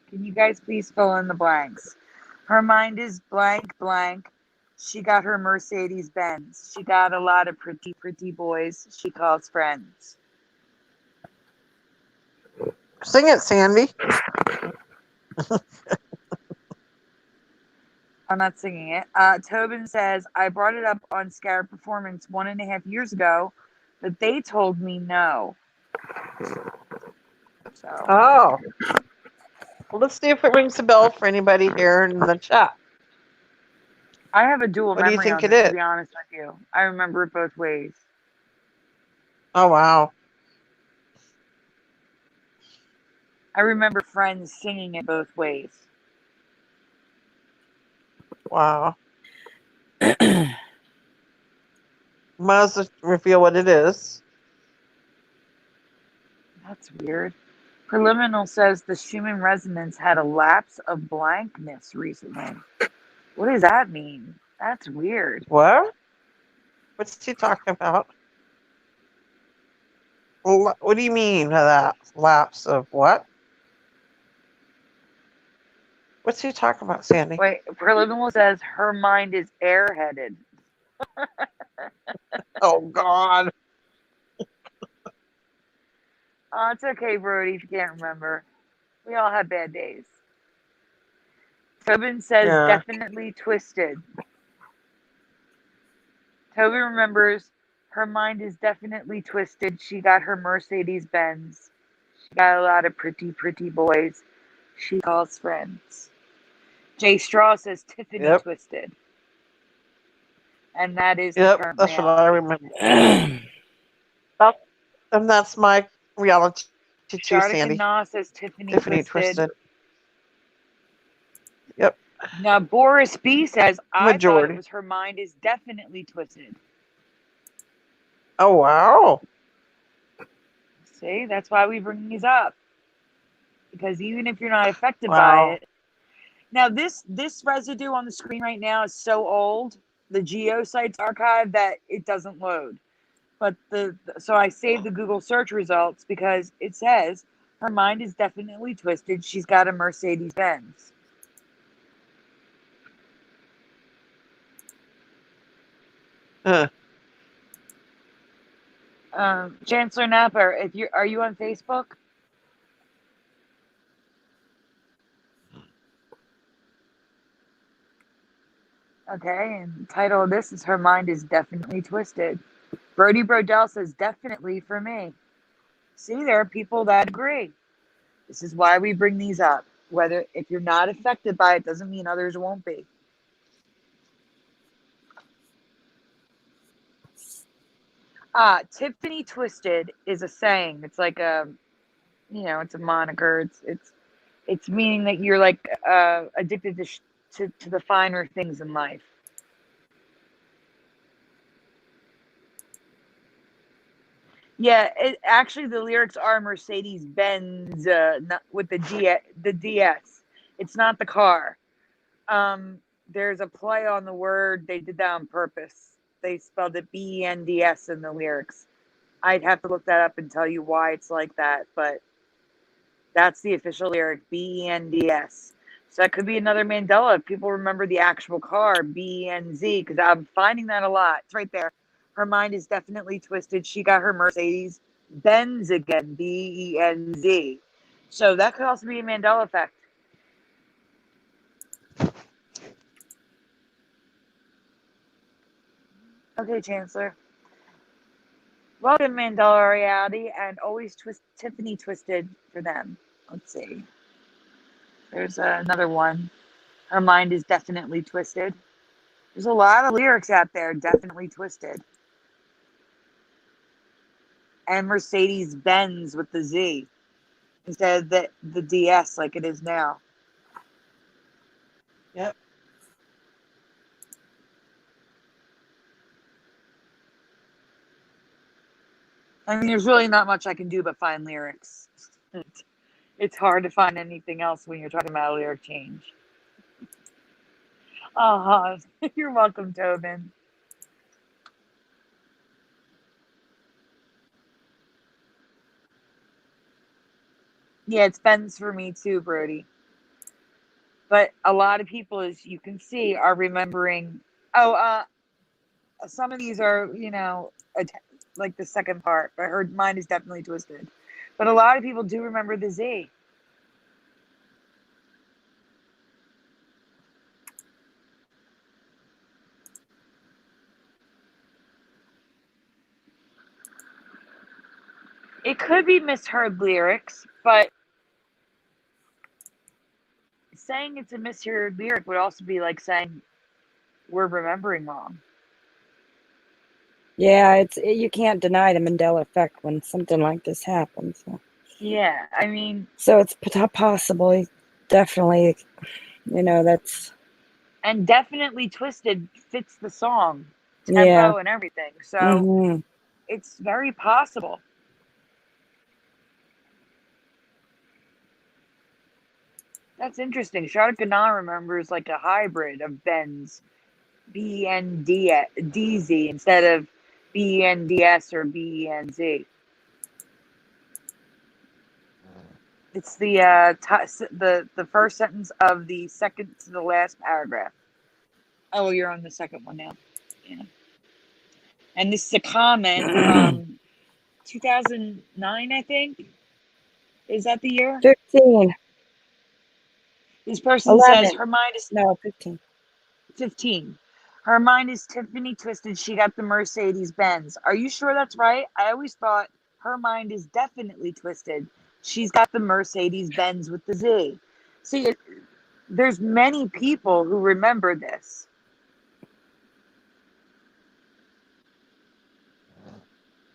Can you guys please fill in the blanks? Her mind is blank, blank. She got her Mercedes Benz. She got a lot of pretty, pretty boys she calls friends. Sing it, Sandy. I'm not singing it. Tobin says, I brought it up on Scarab Performance 1.5 years ago, but they told me no. So Oh. Well, let's see if it rings a bell for anybody here in the chat. I have a dual What do you memory think on it this, to is? be honest with you. I remember it both ways. Oh, wow. I remember friends singing it both ways. Wow. Might as well reveal what it is. That's weird. Preliminal says the Schumann resonance had a lapse of blankness recently. What does that mean? That's weird. What? What's he talking about? What do you mean by that? Lapse of what? What's he talking about, Sandy? Wait, Preliminal says her mind is airheaded. Oh, God. Oh, it's okay, Brody, if you can't remember. We all have bad days. Tobin says Yeah. definitely twisted. Tobin remembers her mind is definitely twisted. She got her Mercedes Benz. She got a lot of pretty, pretty boys she calls friends. Jay Straw says Tiffany Yep. twisted. And that is the Yep. current That's what reality. I remember. And that's my reality too, Shardik Sandy. and Na says Tiffany Twisted. Yep. Now Boris B says I thought Majority. it was her mind is definitely twisted. Oh, wow. See, that's why we bring these up. Because even if you're not affected by Wow. it. Now this residue on the screen right now is so old, the GeoSites archive, that it doesn't load. But so I saved the Google search results because it says her mind is definitely twisted. She's got a Mercedes Benz. Chancellor Napper, are you on Facebook? Okay, and the title of this is Her Mind is Definitely Twisted. Brody Brodell says definitely for me. See, there are people that agree. This is why we bring these up. Whether if you're not affected by it doesn't mean others won't be. Tiffany Twisted is a saying. It's like a, it's a moniker. It's meaning that you're like addicted to the finer things in life. Yeah, actually the lyrics are Mercedes Benz with the DS. It's not the car. There's a play on the word. They did that on purpose. They spelled it BENDS in the lyrics. I'd have to look that up and tell you why it's like that, but that's the official lyric, BENDS. So that could be another Mandela if people remember the actual car, BENZ, because I'm finding that a lot. It's right there. Her mind is definitely twisted. She got her Mercedes Benz again, BENZ. So that could also be a Mandela effect. Okay, Chancellor. Welcome, Mandela Reality, and always Tiffany Twisted for them. Let's see. There's another one. Her mind is definitely twisted. There's a lot of lyrics out there, definitely twisted. And Mercedes Benz with the Z instead of the DS like it is now. Yep. I mean, there's really not much I can do but find lyrics. It's hard to find anything else when you're talking about a lyric change. You're welcome, Tobin. Yeah, it's Benz for me too, Brody. But a lot of people, as you can see, are remembering. Some of these are, like the second part, but her mind is definitely twisted. But a lot of people do remember the Z. It could be misheard lyrics, but saying it's a misheard lyric would also be like saying we're remembering wrong. Yeah, you can't deny the Mandela effect when something like this happens. So. Yeah, I mean... So it's possibly, definitely, that's... And definitely Twisted fits the song, tempo and everything. So it's very possible. That's interesting. Charlotte Ganache remembers like a hybrid of Benz, BNDZ instead of BNDS or BENZ. It's the first sentence of the second to the last paragraph. Oh, you're on the second one now. Yeah. And this is a comment from 2009, I think. Is that the year? 15. This person 11. says her mind is... No, 15. 15. Her mind is Tiffany Twisted. She got the Mercedes Benz. Are you sure that's right? I always thought her mind is definitely twisted. She's got the Mercedes Benz with the Z. See, there's many people who remember this.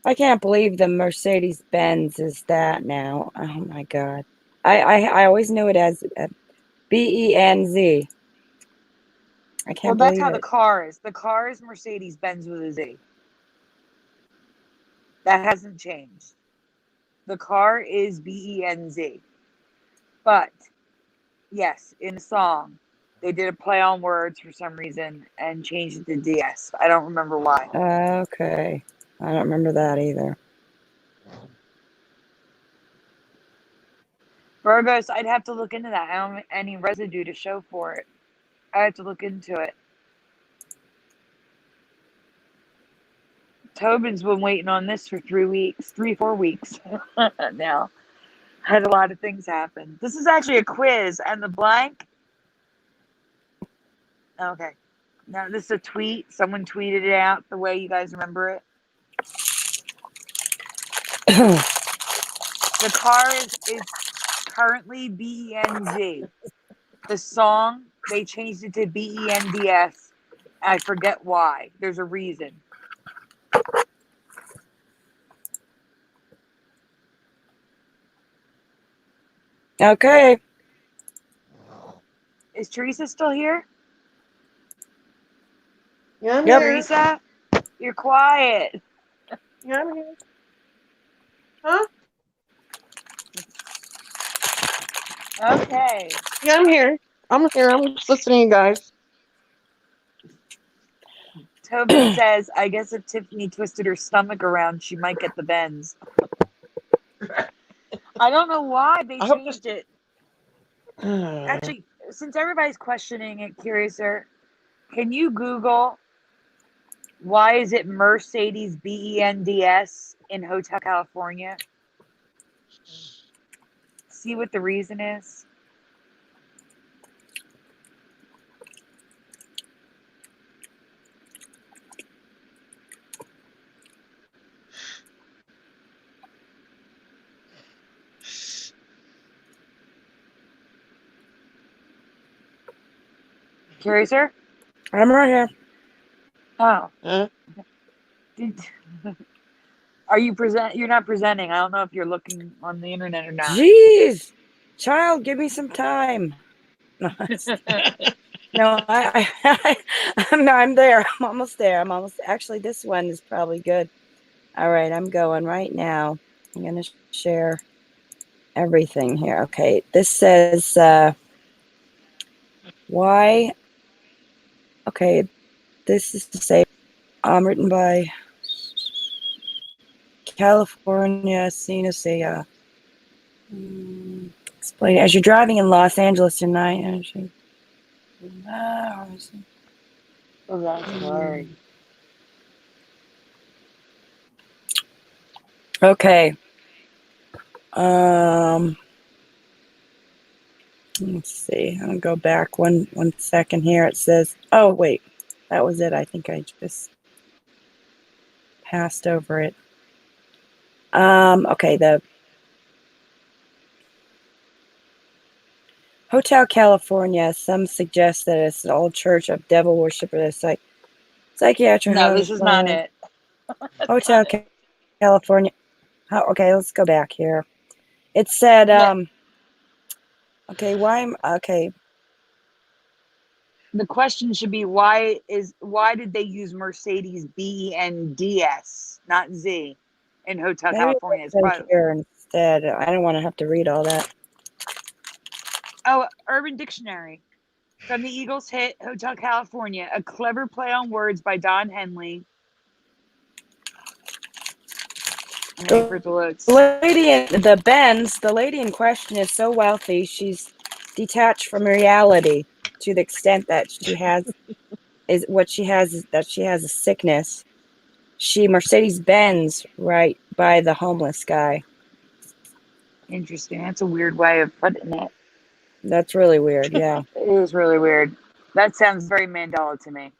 I can't believe the Mercedes Benz is that now. Oh my God. I always knew it as BENZ. I can't Well, that's believe how it. the car is. The car is Mercedes Benz with a Z. That hasn't changed. The car is BENZ. But, yes, in a song, they did a play on words for some reason and changed it to DS. I don't remember why. Okay. I don't remember that either. Virgos, I'd have to look into that. I don't have any residue to show for it. I have to look into it. Tobin's been waiting on this for 4 weeks now. Had a lot of things happen. This is actually a quiz, and the blank. Okay. Now, this is a tweet. Someone tweeted it out the way you guys remember it. The car is currently BENZ. The song, they changed it to BENDS. I forget why. There's a reason. Okay. Is Theresa still here? Yeah, I'm Yep. here. Theresa, you're quiet. Yeah, I'm here. Huh? Okay. Yeah, I'm here. I'm here. I'm just listening, guys. Tobin says, I guess if Tiffany twisted her stomach around, she might get the bends. I don't know why they I hope changed it. Actually, since everybody's questioning it, Curiouser, can you Google why is it Mercedes BENDS in Hotel California? See what the reason is. Curiouser? I'm right here. Oh. Huh? Did, are you present? You're not presenting. I don't know if you're looking on the internet or not. Jeez. Child, give me some time. No, I'm there. I'm almost there. Actually, this one is probably good. All right, I'm going right now. I'm going to share everything here. Okay, this says, why? Okay, this is to say, written by California Synesthesia. Explain, as you're driving in Los Angeles tonight. Oh, that's scary. Okay. Let's see. I'll go back one second here. It says, oh wait, that was it. I think I just passed over it. Okay, the Hotel California. Some suggest that it's an old church of devil worshippers, like psychiatric. No, this is not it. Hotel California. Okay, let's go back here. It said, okay, okay. The question should be why did they use Mercedes BENDS, not Z, in Hotel Maybe California? it's in here instead. I don't want to have to read all that. Oh, Urban Dictionary. From the Eagles' hit Hotel California, a clever play on words by Don Henley. I'm waiting for it to load. The lady in question is so wealthy, she's detached from reality to the extent that she has a sickness. She Mercedes Benz right by the homeless guy. Interesting. That's a weird way of putting it. That's really weird. Yeah. It is really weird. That sounds very Mandela to me.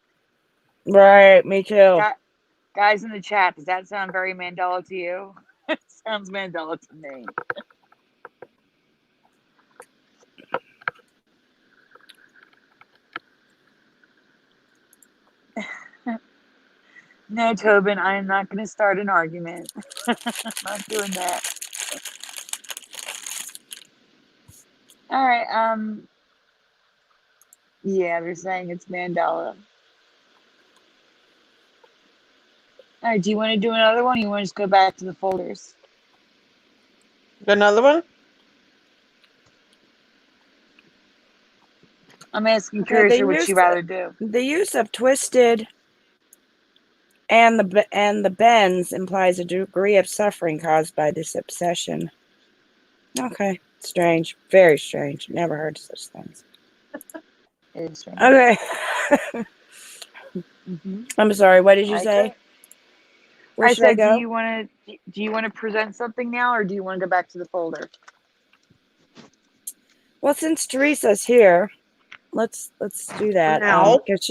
Right. Me too. Guys in the chat, does that sound very Mandela to you? It sounds Mandela to me. No, Tobin, I am not going to start an argument. I'm not doing that. All right. Yeah, they're saying it's Mandela. All right. Do you want to do another one? Or you want to just go back to the folders? Got another one? I'm asking Curious what you rather do. The use of twisted and the bends implies a degree of suffering caused by this obsession. Okay, strange, very strange. Never heard of such things. It is strange. Okay. Mm-hmm. I'm sorry. What did you say? Where should I go? Do you want to present something now, or do you want to go back to the folder? Well, since Theresa's here, let's do that. Now. Because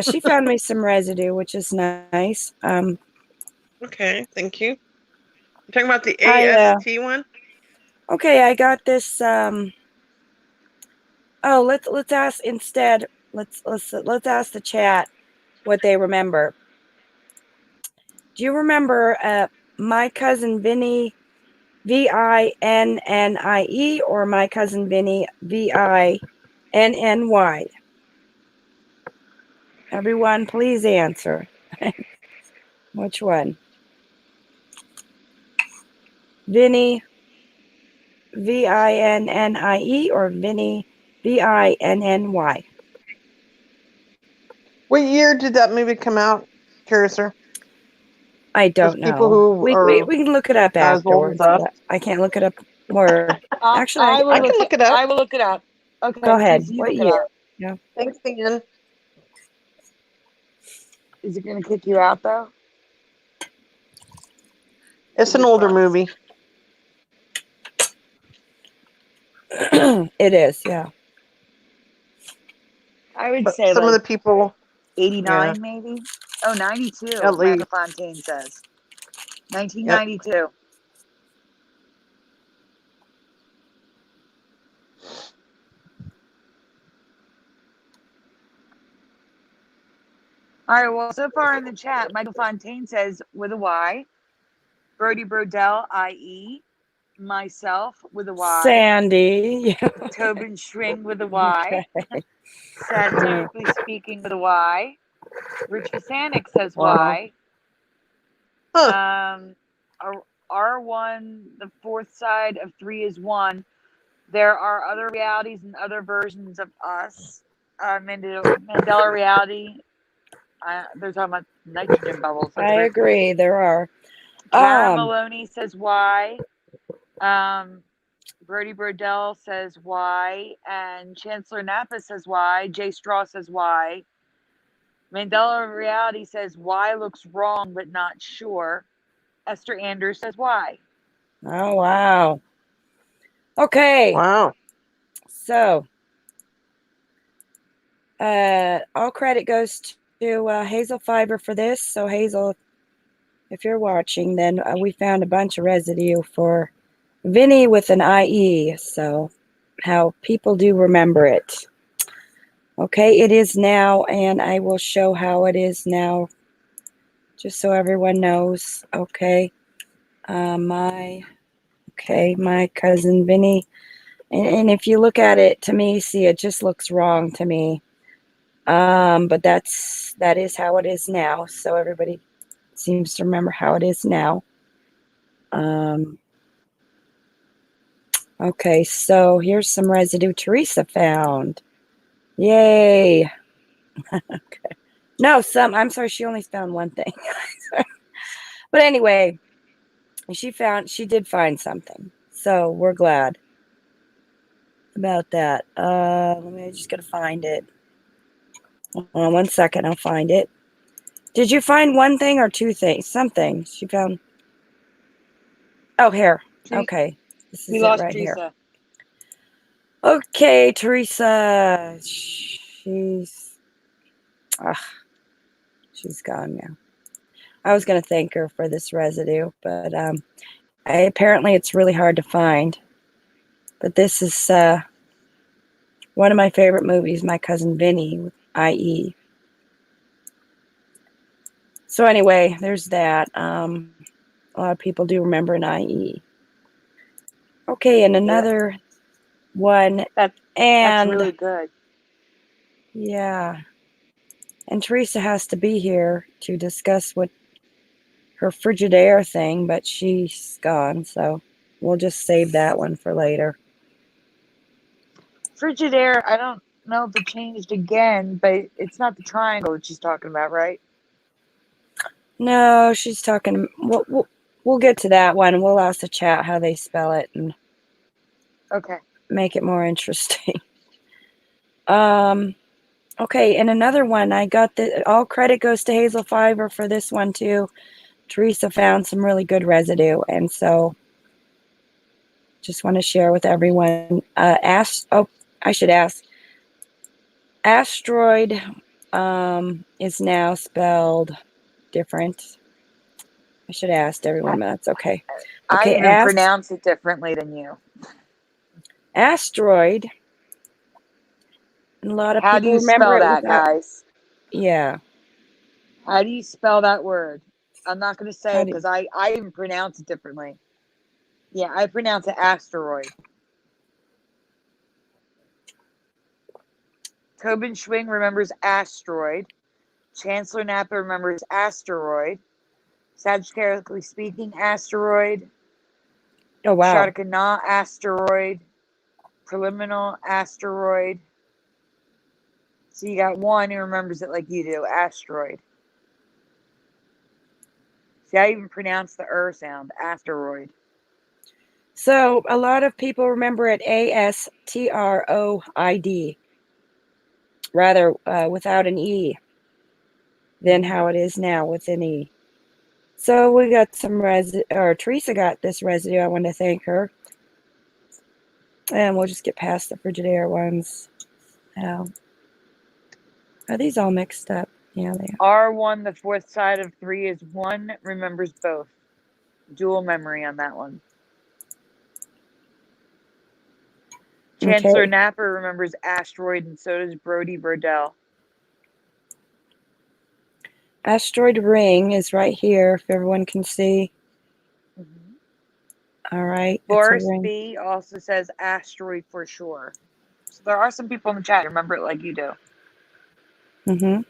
she found me some residue, which is nice. Okay, thank you. You're talking about the AST one? Okay, I got this. Oh, let's ask instead. Let's ask the chat what they remember. Do you remember my cousin Vinny Vinnie, or my cousin Vinny, Vinny? Everyone, please answer. Which one? Vinny, Vinnie, or Vinny, Vinny? What year did that movie come out, Curiouser? I don't People know. who We are can look it up as old as afterwards. us. But I can't look it up more. Actually, I will I can look it up. I will look it up. Okay, go ahead. Teresa, you What look it year? up. Yeah. Thanks, Dan. Is it going to kick you out though? It's an older movie. It is, yeah. I would But say some of like the people, 89 maybe. Oh, 92. at least. Michael Fontaine says 1992. All right. Well, so far in the chat, Michael Fontaine says with a Y. Brody Brodell, i.e., myself with a Y. Sandy. Tobin Schring with a Y. Okay. Satirically speaking with a Y. Rich Vasanik says Wow. Y. Huh. R1, the fourth side of 3 is 1. There are other realities and other versions of us. Mandela reality. They're talking about nitrogen bubbles. That's I very agree. There are. Karen Maloney says Y. Brody Brodell says Y. And Chancellor Napa says Y. Jay Straw says Y. Mandela reality says Y looks wrong but not sure. Esther Anders says Y. Oh, wow. Okay. Wow. So, all credit goes to Hazel Fiber for this. So, Hazel, if you're watching, then we found a bunch of residue for Vinny with an IE. So, how people do remember it. Okay, it is now, and I will show how it is now, just so everyone knows. Okay, my cousin Vinny, and if you look at it, to me, see, it just looks wrong to me. But that is how it is now. So everybody seems to remember how it is now. Okay, so here's some residue Theresa found. Yay. Okay. No, I'm sorry, she only found one thing. But anyway, she did find something. So we're glad about that. Let me just gotta find it. Hold on 1 second, I'll find it. Did you find one thing or two things? Something. She found. Oh, here. Okay. This is We it lost right Teresa. here. Okay, Theresa. She's gone now. I was going to thank her for this residue, but apparently it's really hard to find. But this is one of my favorite movies, My Cousin Vinny, with IE. So anyway, there's that. A lot of people do remember an IE. Okay, and another one. That's really good. Yeah. And Theresa has to be here to discuss what her Frigidaire thing, but she's gone, so we'll just save that one for later. Frigidaire, I don't know if it changed again, but it's not the triangle that she's talking about, right? No, she's talking. We'll get to that one. We'll ask the chat how they spell it and make it more interesting. Okay, and another one. I got all credit goes to Hazel Fiber for this one too. Theresa found some really good residue, and so just want to share with everyone. I should ask. Asteroid is now spelled different. I should have asked everyone, but that's okay. I even pronounce it differently than you. Asteroid. And a lot of How people do you remember spell it that, without, guys? Yeah. How do you spell that word? I'm not going to say it because I even pronounce it differently. Yeah, I pronounce it asteroid. Tobin Schwing remembers asteroid. Chancellor Napa remembers asteroid. Sagittarically speaking, asteroid. Oh, wow. Sharkana asteroid. Preliminal asteroid. So you got one who remembers it like you do, asteroid. See, I even pronounce the sound, asteroid. So a lot of people remember it Astroid, rather without an E than how it is now with an E. So we got some Theresa got this residue. I want to thank her. And we'll just get past the Frigidaire ones. Now, are these all mixed up? Yeah, they are. R1, the fourth side of 3 is 1, remembers both. Dual memory on that one. Chancellor Okay. Napa remembers asteroid, and so does Brody Burdell. Asteroid ring is right here, if everyone can see. All right. Boris B also says asteroid for sure. So there are some people in the chat who remember it like you do. Mm-hmm.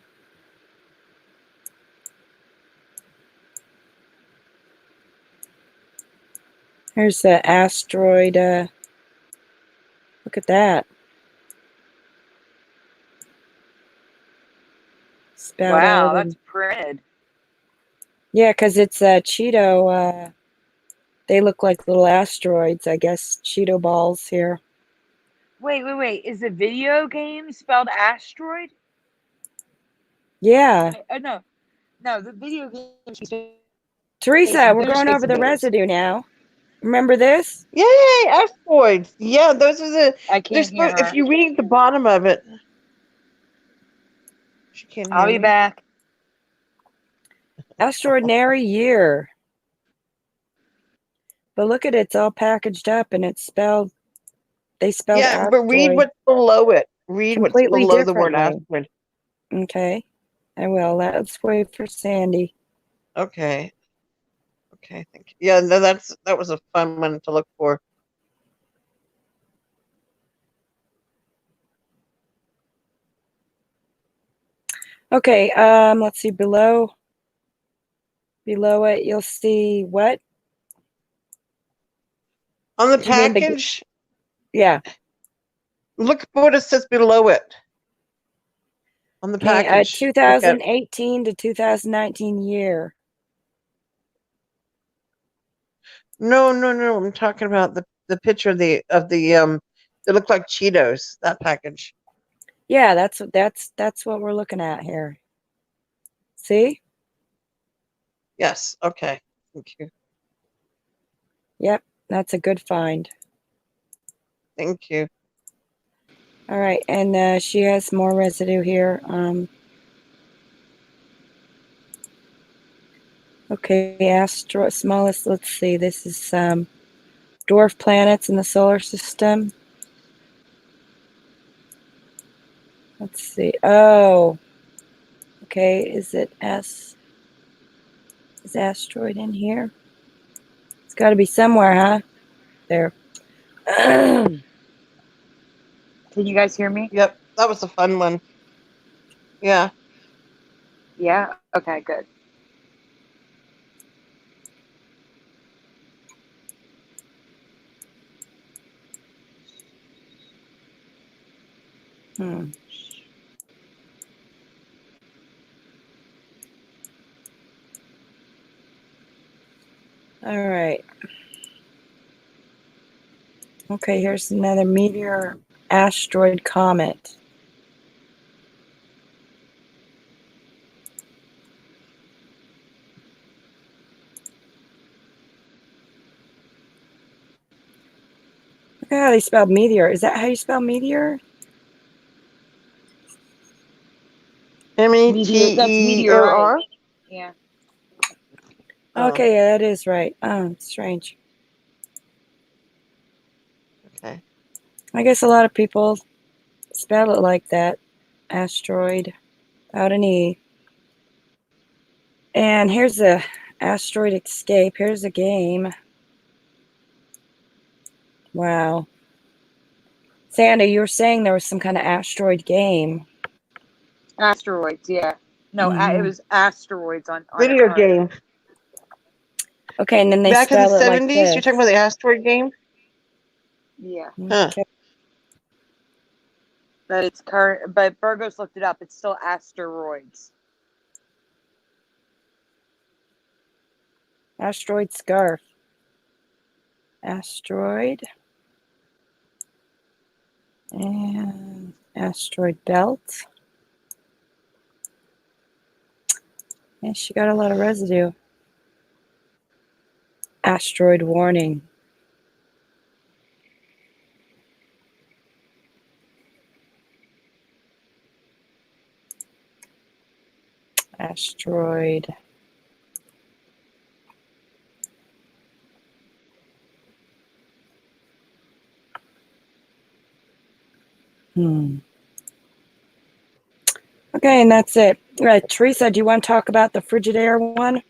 Here's the asteroid. Look at that. Spout Wow, out. that's printed. Yeah, because it's a Cheeto. They look like little asteroids, I guess. Cheeto balls here. Wait. Is the video game spelled asteroid? Yeah. No, the video game. Theresa, we're going over the residue now. Remember this? Yay, asteroids. Yeah, those are the. I can't hear her. If you read the bottom of it. She can't hear I'll be me. back. Extraordinary year. But look at it, it's all packaged up and it's spelled, they spelled Yeah, but read asteroid what's below it. Read what's completely below the word differently. asteroid. Okay, I will. Let's wait for Sandy. Okay. Okay, thank you. Yeah, no, that was a fun one to look for. Okay, let's see, below it, you'll see what? On the package? Yeah. Look what it says below it. On the package. 2018 to 2019 year. No. I'm talking about the picture of the they look like Cheetos, that package. Yeah, that's what we're looking at here. See? Yes, okay. Thank you. Yep, that's a good find. Thank you. All right, and she has more residue here. Okay, smallest, let's see, this is dwarf planets in the solar system. Let's see. Oh, okay, is asteroid in here? It's got to be somewhere, huh? There. Can you guys hear me? Yep, that was a fun one. Yeah. Yeah? Okay, good. All right. Okay, here's another meteor, asteroid, comet. Look at how they spelled meteor. Is that how you spell meteor? METEOR? Yeah. Okay, yeah, that is right. Oh, strange. Okay. I guess a lot of people spell it like that. Asteroid, without an E. And here's the asteroid escape. Here's a game. Wow. Sandy, you were saying there was some kind of asteroid game. Asteroids, yeah. No, it Mhm. was asteroids on Video on- game. Okay, and then they Back in the spell it like 70s, this. you're talking about the asteroid game? Yeah, Huh. Okay. but it's current. But Burgos looked it up. It's still asteroids. Asteroid scarf. Asteroid. And asteroid belt. And she got a lot of residue. Asteroid warning. Asteroid. Okay, and that's it. Right, Theresa, do you want to talk about the Frigidaire one?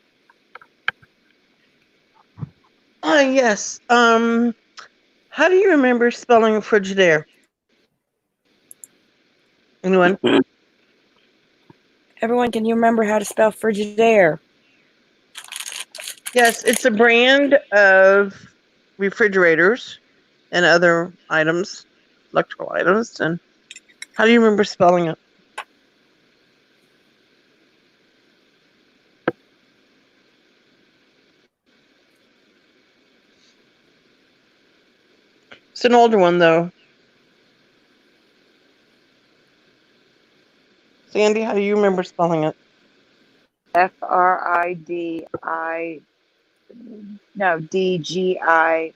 Yes. How do you remember spelling Frigidaire? Anyone? Everyone, can you remember how to spell Frigidaire? Yes, it's a brand of refrigerators and other items, electrical items. And how do you remember spelling it? It's an older one, though. Sandy, how do you remember spelling it? Fridi. No, DGIDAIRE.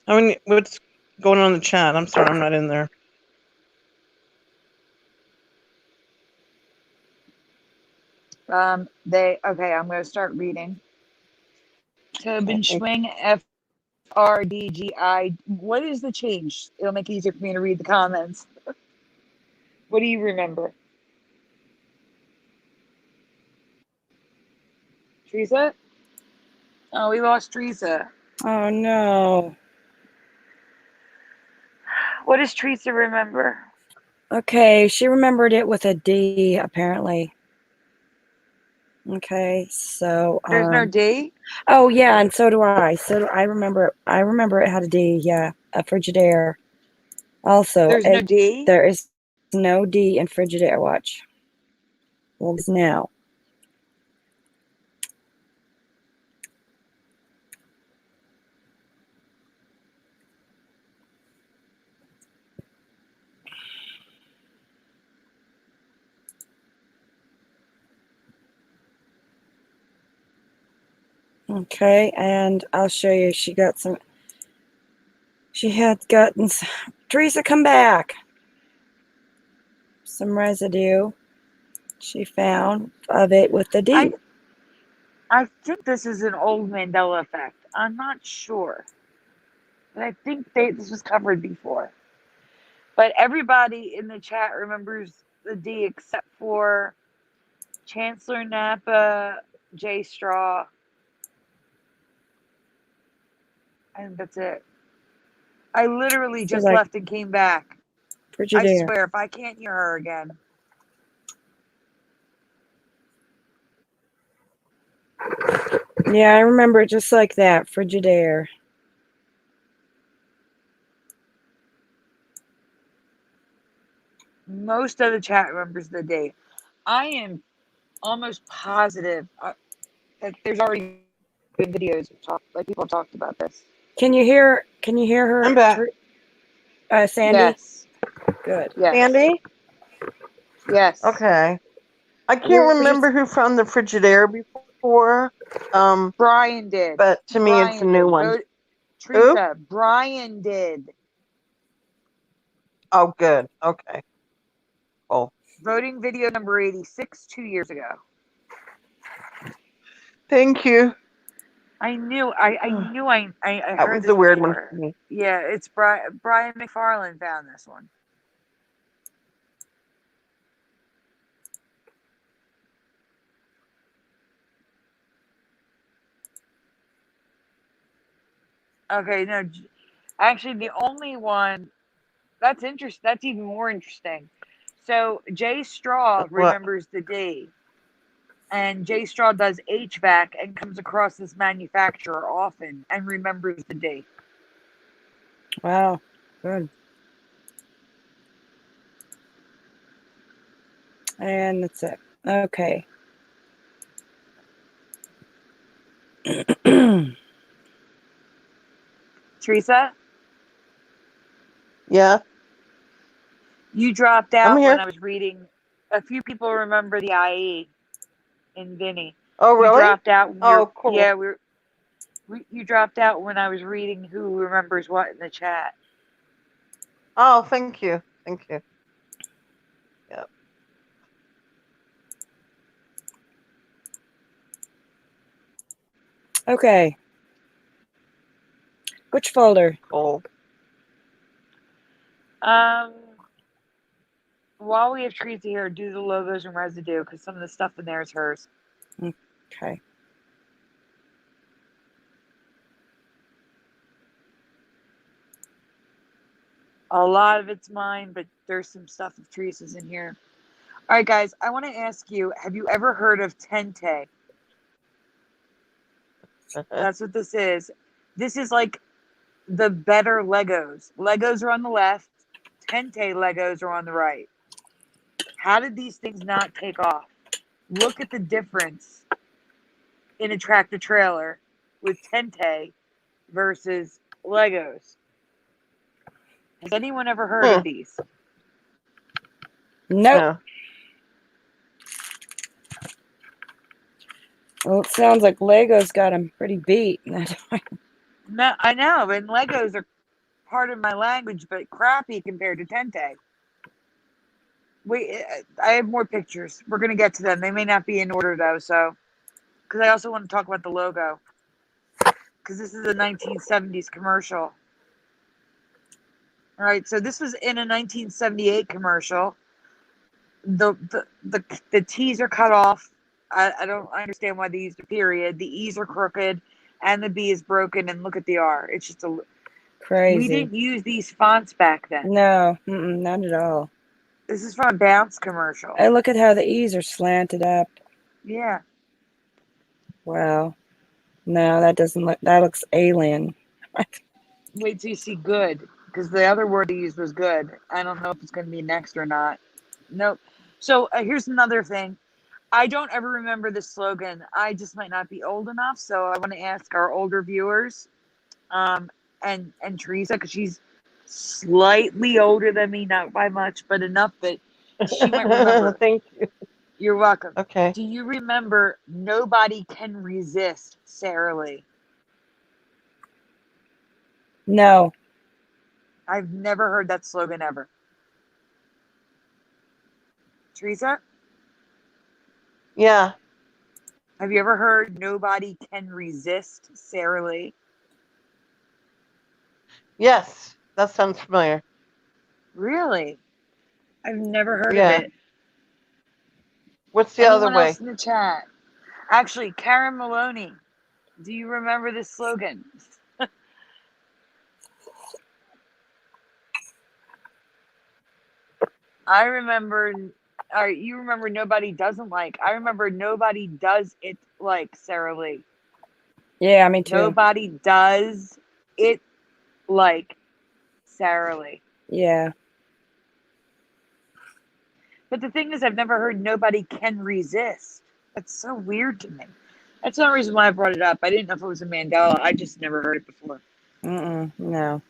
I mean, what's going on in the chat? I'm sorry, I'm not in there. I'm going to start reading. Tobin Okay, Schwing, FRDGI. What is the change? It'll make it easier for me to read the comments. What do you remember? Teresa? Oh, we lost Teresa. Oh, no. What does Teresa remember? Okay, she remembered it with a D, apparently. Okay, so There's no D? oh yeah, and so do I. I remember it had a D, yeah. A Frigidaire. Also, There's no D? there is no D in Frigidaire. Watch. Well, it's now. Okay, and I'll show you. She had gotten Teresa, come back. Some residue she found of it with the D. I think this is an old Mandela Effect. I'm not sure. But I think this was covered before. But everybody in the chat remembers the D except for Chancellor Napa, J Straw. I think that's it. I literally just like left and came back. I Frigidaire. swear, if I can't hear her again. Yeah, I remember it just like that. Frigidaire. Most of the chat remembers the D. I am almost positive that there's already been videos like people have talked about this. Can you hear her? I'm back. Sandy? Yes. Good. Yes. Sandy? Yes. Okay. I can't We're remember who found the Frigidaire before. Brian did. But to me, it's a new one. Teresa, Brian did. Oh, good. Okay. Cool. Voting video number 86 2 years ago. Thank you. I knew I That heard was this a weird one before. for me. Yeah, it's Brian McFarlane found this one. Okay, no, actually, the only one that's interesting. That's even more interesting. So Jay Straw What? remembers the D, and Jay Straw does HVAC and comes across this manufacturer often and remembers the D. Wow. Good. And that's it. Okay. Theresa, Yeah, you dropped I'm out when here. I was reading. A few people remember the IE in Vinny. Oh, You really? dropped out. Oh, cool. Yeah, you dropped out when I was reading who remembers what in the chat. Oh, thank you. Thank you. Yep. Okay. Which folder? Cool. While we have Theresa here, do the logos and residue because some of the stuff in there is hers. Okay. A lot of it's mine, but there's some stuff of Theresa's in here. All right, guys, I want to ask you, have you ever heard of Tente? That's what this is. This is like the better Legos. Legos are on the left. Tente Legos are on the right. How did these things not take off? Look at the difference in a tractor trailer with Tente versus Legos. Has anyone ever heard of these? Nope. Yeah. Well, it sounds like Lego's got them pretty beat. No, I know, and Legos are part of my language, but crappy compared to Tente. Wait, I have more pictures. We're gonna get to them. They may not be in order though, so because I also want to talk about the logo because this is a 1970s commercial. All right, so this was in a 1978 commercial. The T's are cut off. I don't understand why they used a period. The E's are crooked, and the B is broken. And look at the R. It's just Crazy. We didn't use these fonts back then. No, not at all. This is from a Bounce commercial. And look at how the E's are slanted up. Yeah. Wow. No, that doesn't look. That looks alien. Wait till you see good, because the other word he used was good. I don't know if it's going to be next or not. Nope. So here's another thing. I don't ever remember the slogan. I just might not be old enough, so I want to ask our older viewers, and Theresa, because she's slightly older than me, not by much, but enough that she might remember. Thank you. You're welcome. Okay. Do you remember "Nobody Can Resist" Sara Lee? No. I've never heard that slogan ever. Theresa? Yeah. Have you ever heard "Nobody Can Resist" Sara Lee? Yes. That sounds familiar. Really? I've never heard Yeah. of it. What's the Anyone other way? else in the chat? Actually, Karen Maloney, do you remember this slogan? I remember, or you remember "Nobody Doesn't Like." I remember "Nobody Does It Like" Sara Lee. Yeah, me too. Nobody does it like Sara Lee. Yeah. But the thing is, I've never heard "Nobody Can Resist." That's so weird to me. That's the only reason why I brought it up. I didn't know if it was a Mandela. I just never heard it before. No.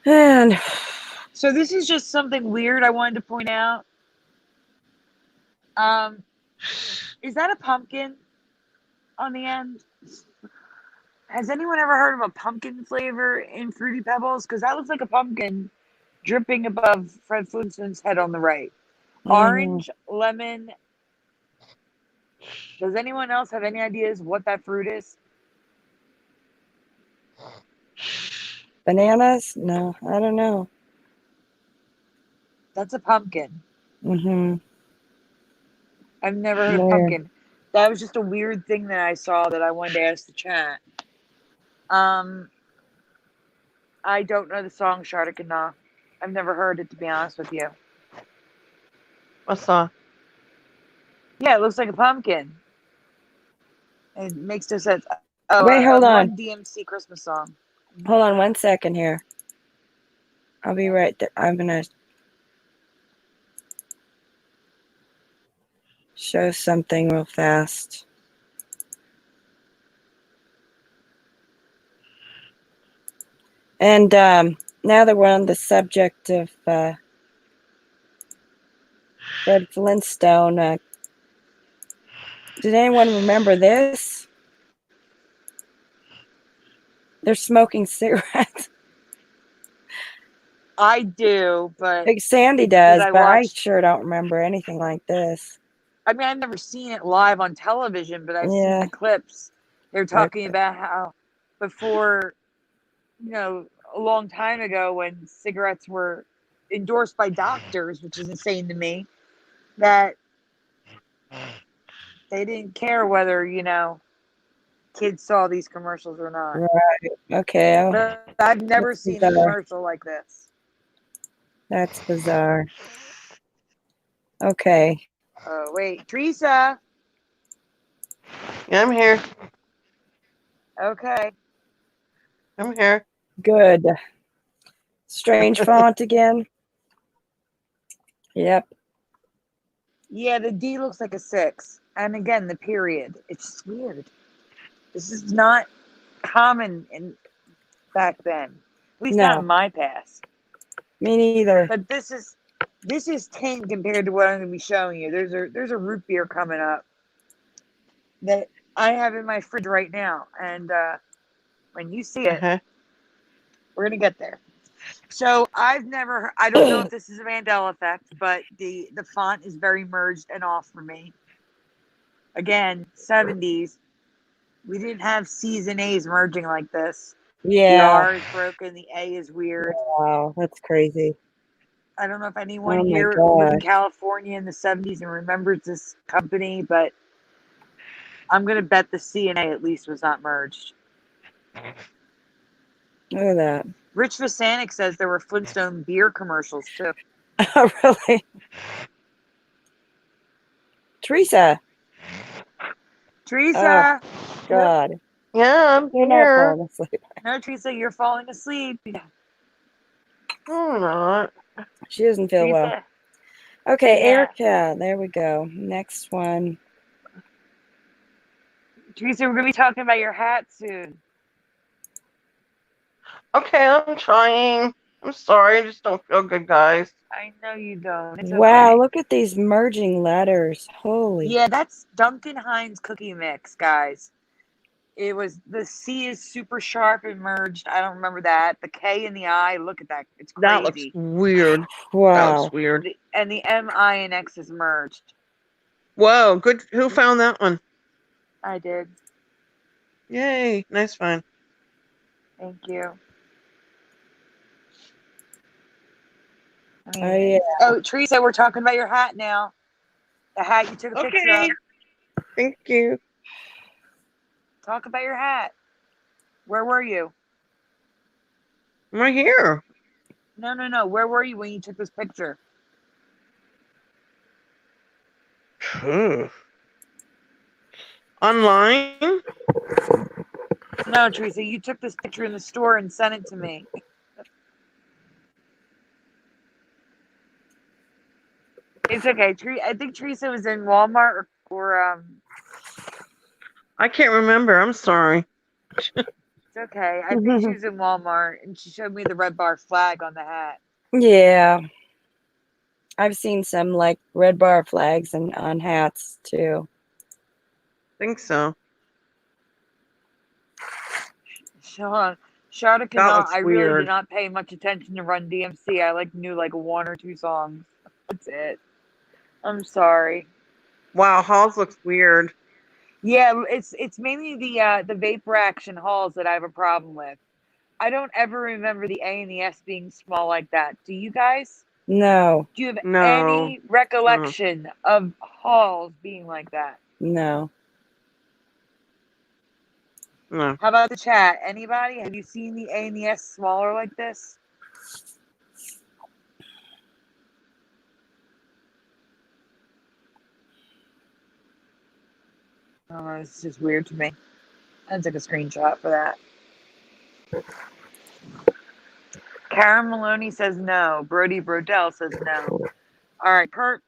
And so this is just something weird I wanted to point out. Is that a pumpkin on the end? Has anyone ever heard of a pumpkin flavor in Fruity Pebbles? Because that looks like a pumpkin dripping above Fred Flintstone's head on the right. Orange, lemon, Does anyone else have any ideas what that fruit is? Bananas? No, I don't know. That's a pumpkin. Mm-hmm. I've never heard of Weird. pumpkin. That was just a weird thing that I saw that I wanted to ask the chat. I don't know the song Shartikana. I've never heard it, to be honest with you. What's that? Yeah, it looks like a pumpkin. It makes no sense. Oh, Wait, hold on. Run DMC Christmas song. Hold on 1 second here. I'll be right there. I'm going to show something real fast. And now that we're on the subject of Fred Flintstone, did anyone remember this? They're smoking cigarettes. I do, but Like Sandy it's 'cause does, I but I watched. sure don't remember anything like this. I mean, I've never seen it live on television, but I've seen Yeah. the clips. They're talking Okay. about how before, a long time ago when cigarettes were endorsed by doctors, which is insane to me, that they didn't care whether, kids saw these commercials or not. Right. Okay. But I've never That's seen a bizarre. commercial like this. That's bizarre. Okay. Oh, wait. Theresa. Yeah, I'm here. Okay. I'm here. Good. Strange font again. Yep. Yeah, the D looks like a 6. And again, the period. It's just weird. This is not common back then. At least not No. in my past. Me neither. But this is tame compared to what I'm going to be showing you. There's a root beer coming up that I have in my fridge right now, and when you see it, Uh-huh. we're going to get there. So I don't know if this is a Mandela effect, but the font is very merged and off for me. Again, 70s. We didn't have C's and A's merging like this. The Yeah. R is broken. The A is weird. Wow, that's crazy. I don't know if anyone Oh my here lived in gosh. California in the 70s and remembers this company, but I'm going to bet the C and A at least was not merged. Look at that. Rich Vasanik says there were Flintstone beer commercials too. Oh, really? Theresa. Theresa! God. Yeah, I'm You're not here. falling asleep. No, Theresa, you're falling asleep. I'm not. She doesn't feel well. Theresa. Okay, Yeah. Erica. There we go. Next one. Theresa, we're going to be talking about your hat soon. Okay, I'm trying. I'm sorry. I just don't feel good, guys. I know you don't. It's Wow, okay. look at these merging letters. Holy. Yeah, that's Duncan Hines cookie mix, guys. It was the C is super sharp and merged. I don't remember that. The K and the I, look at that. It's crazy. That looks weird. That Wow. looks weird. And the M, I, and X is merged. Whoa, good. Who found that one? I did. Yay, nice find. Thank you. Oh, yeah. Oh, Theresa, we're talking about your hat now. The hat you took a picture Okay. of. Thank you. Talk about your hat. Where were you? I'm right here. No. Where were you when you took this picture? Online? No, Theresa, you took this picture in the store and sent it to me. It's okay. I think Theresa was in Walmart or I can't remember. I'm sorry. it's okay. I think she was in Walmart and she showed me the red bar flag on the hat. Yeah. I've seen some like red bar flags and on hats too. Think so. Sean, Sharda That looks I really weird. did not pay much attention to Run DMC. I knew like 1 or 2 songs. That's it. I'm sorry. Wow, Halls looks weird. Yeah, it's mainly the vapor action halls that I have a problem with. I don't ever remember the A and the S being small like that. Do you guys? No, Do you have No. any recollection of halls being like that? no. No. How about the chat? Anybody? Have you seen the A and the S smaller like this? Oh, it's just weird to me. I took a screenshot for that. Karen Maloney says no. Brody Brodell says no. All right, Pert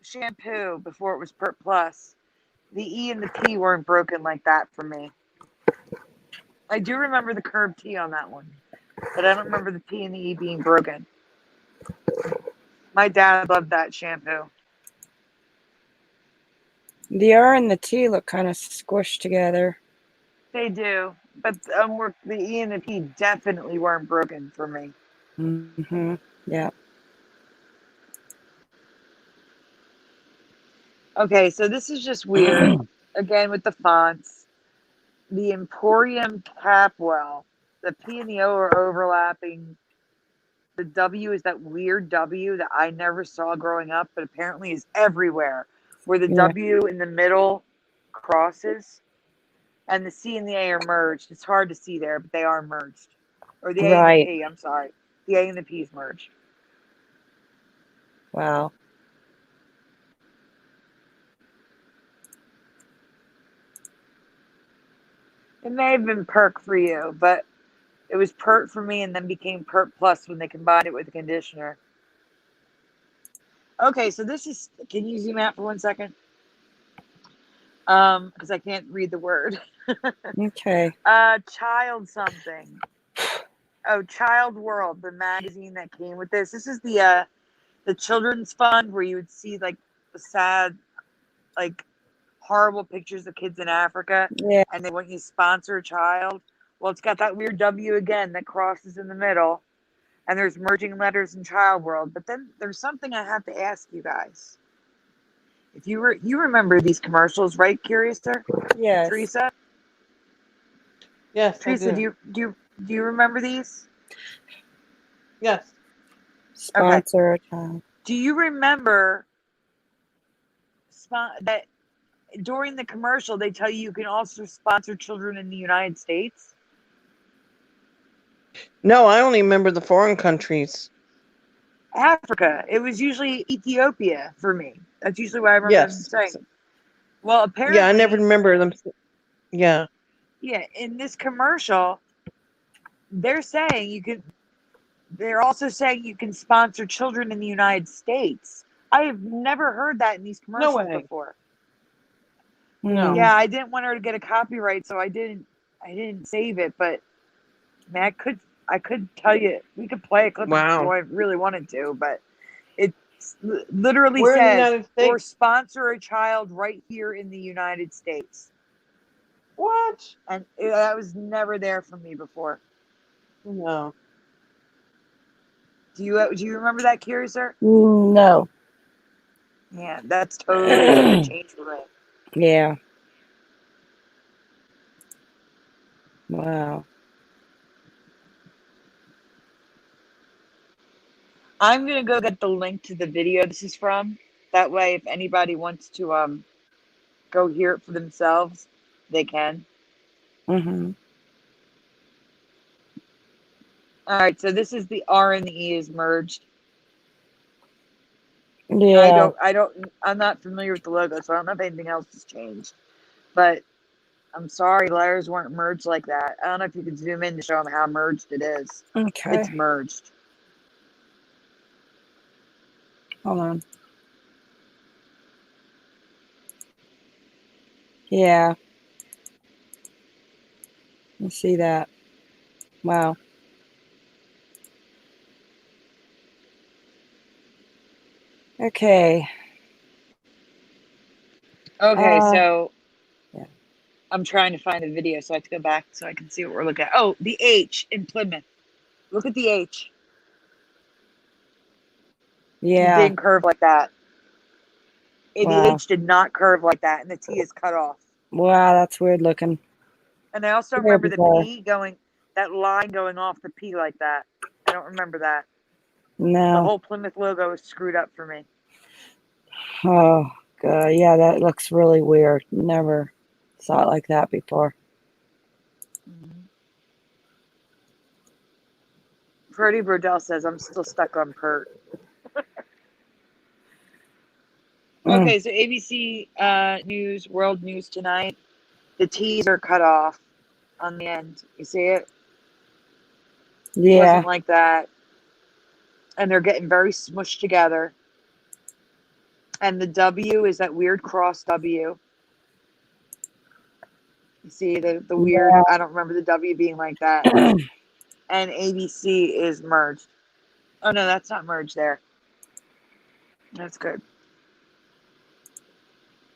shampoo before it was Pert Plus. The E and the P weren't broken like that for me. I do remember the curved T on that one, but I don't remember the P and the E being broken. My dad loved that shampoo. The R and the T look kind of squished together. They do, but the E and the P definitely weren't broken for me. Mm-hmm. Yeah. Okay, so this is just weird. Again, with the fonts. The Emporium Capwell. The P and the O are overlapping. The W is that weird W that I never saw growing up, but apparently is everywhere, where the Yeah. W in the middle crosses and the C and the A are merged. It's hard to see there, but they are merged. Or the A and the Right. P, I'm sorry. The A and the P is merged. Wow. It may have been Perk for you, but it was Pert for me and then became Pert Plus when they combined it with the conditioner. Okay, so this is, can you zoom out for 1 second? Because I can't read the word. Okay. Child something. Oh, Child World, the magazine that came with this. This is the children's fund where you would see like the sad, like horrible pictures of kids in Africa, Yeah. and they want you to sponsor a child. Well, it's got that weird W again that crosses in the middle, and there's merging letters in Child World. But then there's something I have to ask you guys. If you remember these commercials, right, Curiouser? Yes. Theresa? Yes, Theresa, I do. do you remember these? Yes. Sponsor a child. Do you remember that during the commercial they tell you can also sponsor children in the United States? No, I only remember the foreign countries. Africa. It was usually Ethiopia for me. That's usually what I remember them Yes. saying. Well, apparently, Yeah, I never remember them. Yeah. yeah, in this commercial, they're saying you can. They're also saying you can sponsor children in the United States. I have never heard that in these commercials way. before. No. Yeah, I didn't want her to get a copyright, so I didn't save it. But man, I could tell you, we could play a clip if Wow. I really wanted to, but it literally We're in the says United or States. sponsor a child right here in the United States. What? And that was never there for me before. No. Do you remember that, Curiouser? No. Yeah, that's totally a change for me. Yeah. Wow. I'm gonna go get the link to the video this is from. That way, if anybody wants to go hear it for themselves, they can. Mm-hmm. All right, so this is the R and the E is merged. Yeah. I'm not familiar with the logo, so I don't know if anything else has changed. But I'm sorry, letters weren't merged like that. I don't know if you could zoom in to show them how merged it is. Okay. It's merged. Hold on. Yeah. You see that. Wow. Okay. Okay, so yeah. I'm trying to find the video, so I have to go back so I can see what we're looking at. Oh, the H in Plymouth. Look at the H. Yeah. It didn't curve like that. Wow. ABH did not curve like that, and the T is cut off. Wow, that's weird looking. And I also Very remember the bizarre. P going, that line going off the P like that. I don't remember that. The No. whole Plymouth logo is screwed up for me. Oh, God. Yeah, that looks really weird. Never saw it like that before. Freddie Burdell says, I'm still stuck on Pert. Okay, so ABC News, World News tonight. The T's are cut off on the end. You see it? Yeah. Wasn't like that. And they're getting very smushed together. And the W is that weird cross W. You see the weird, I don't remember the W being like that. And ABC is merged. Oh, no, that's not merged there. That's good.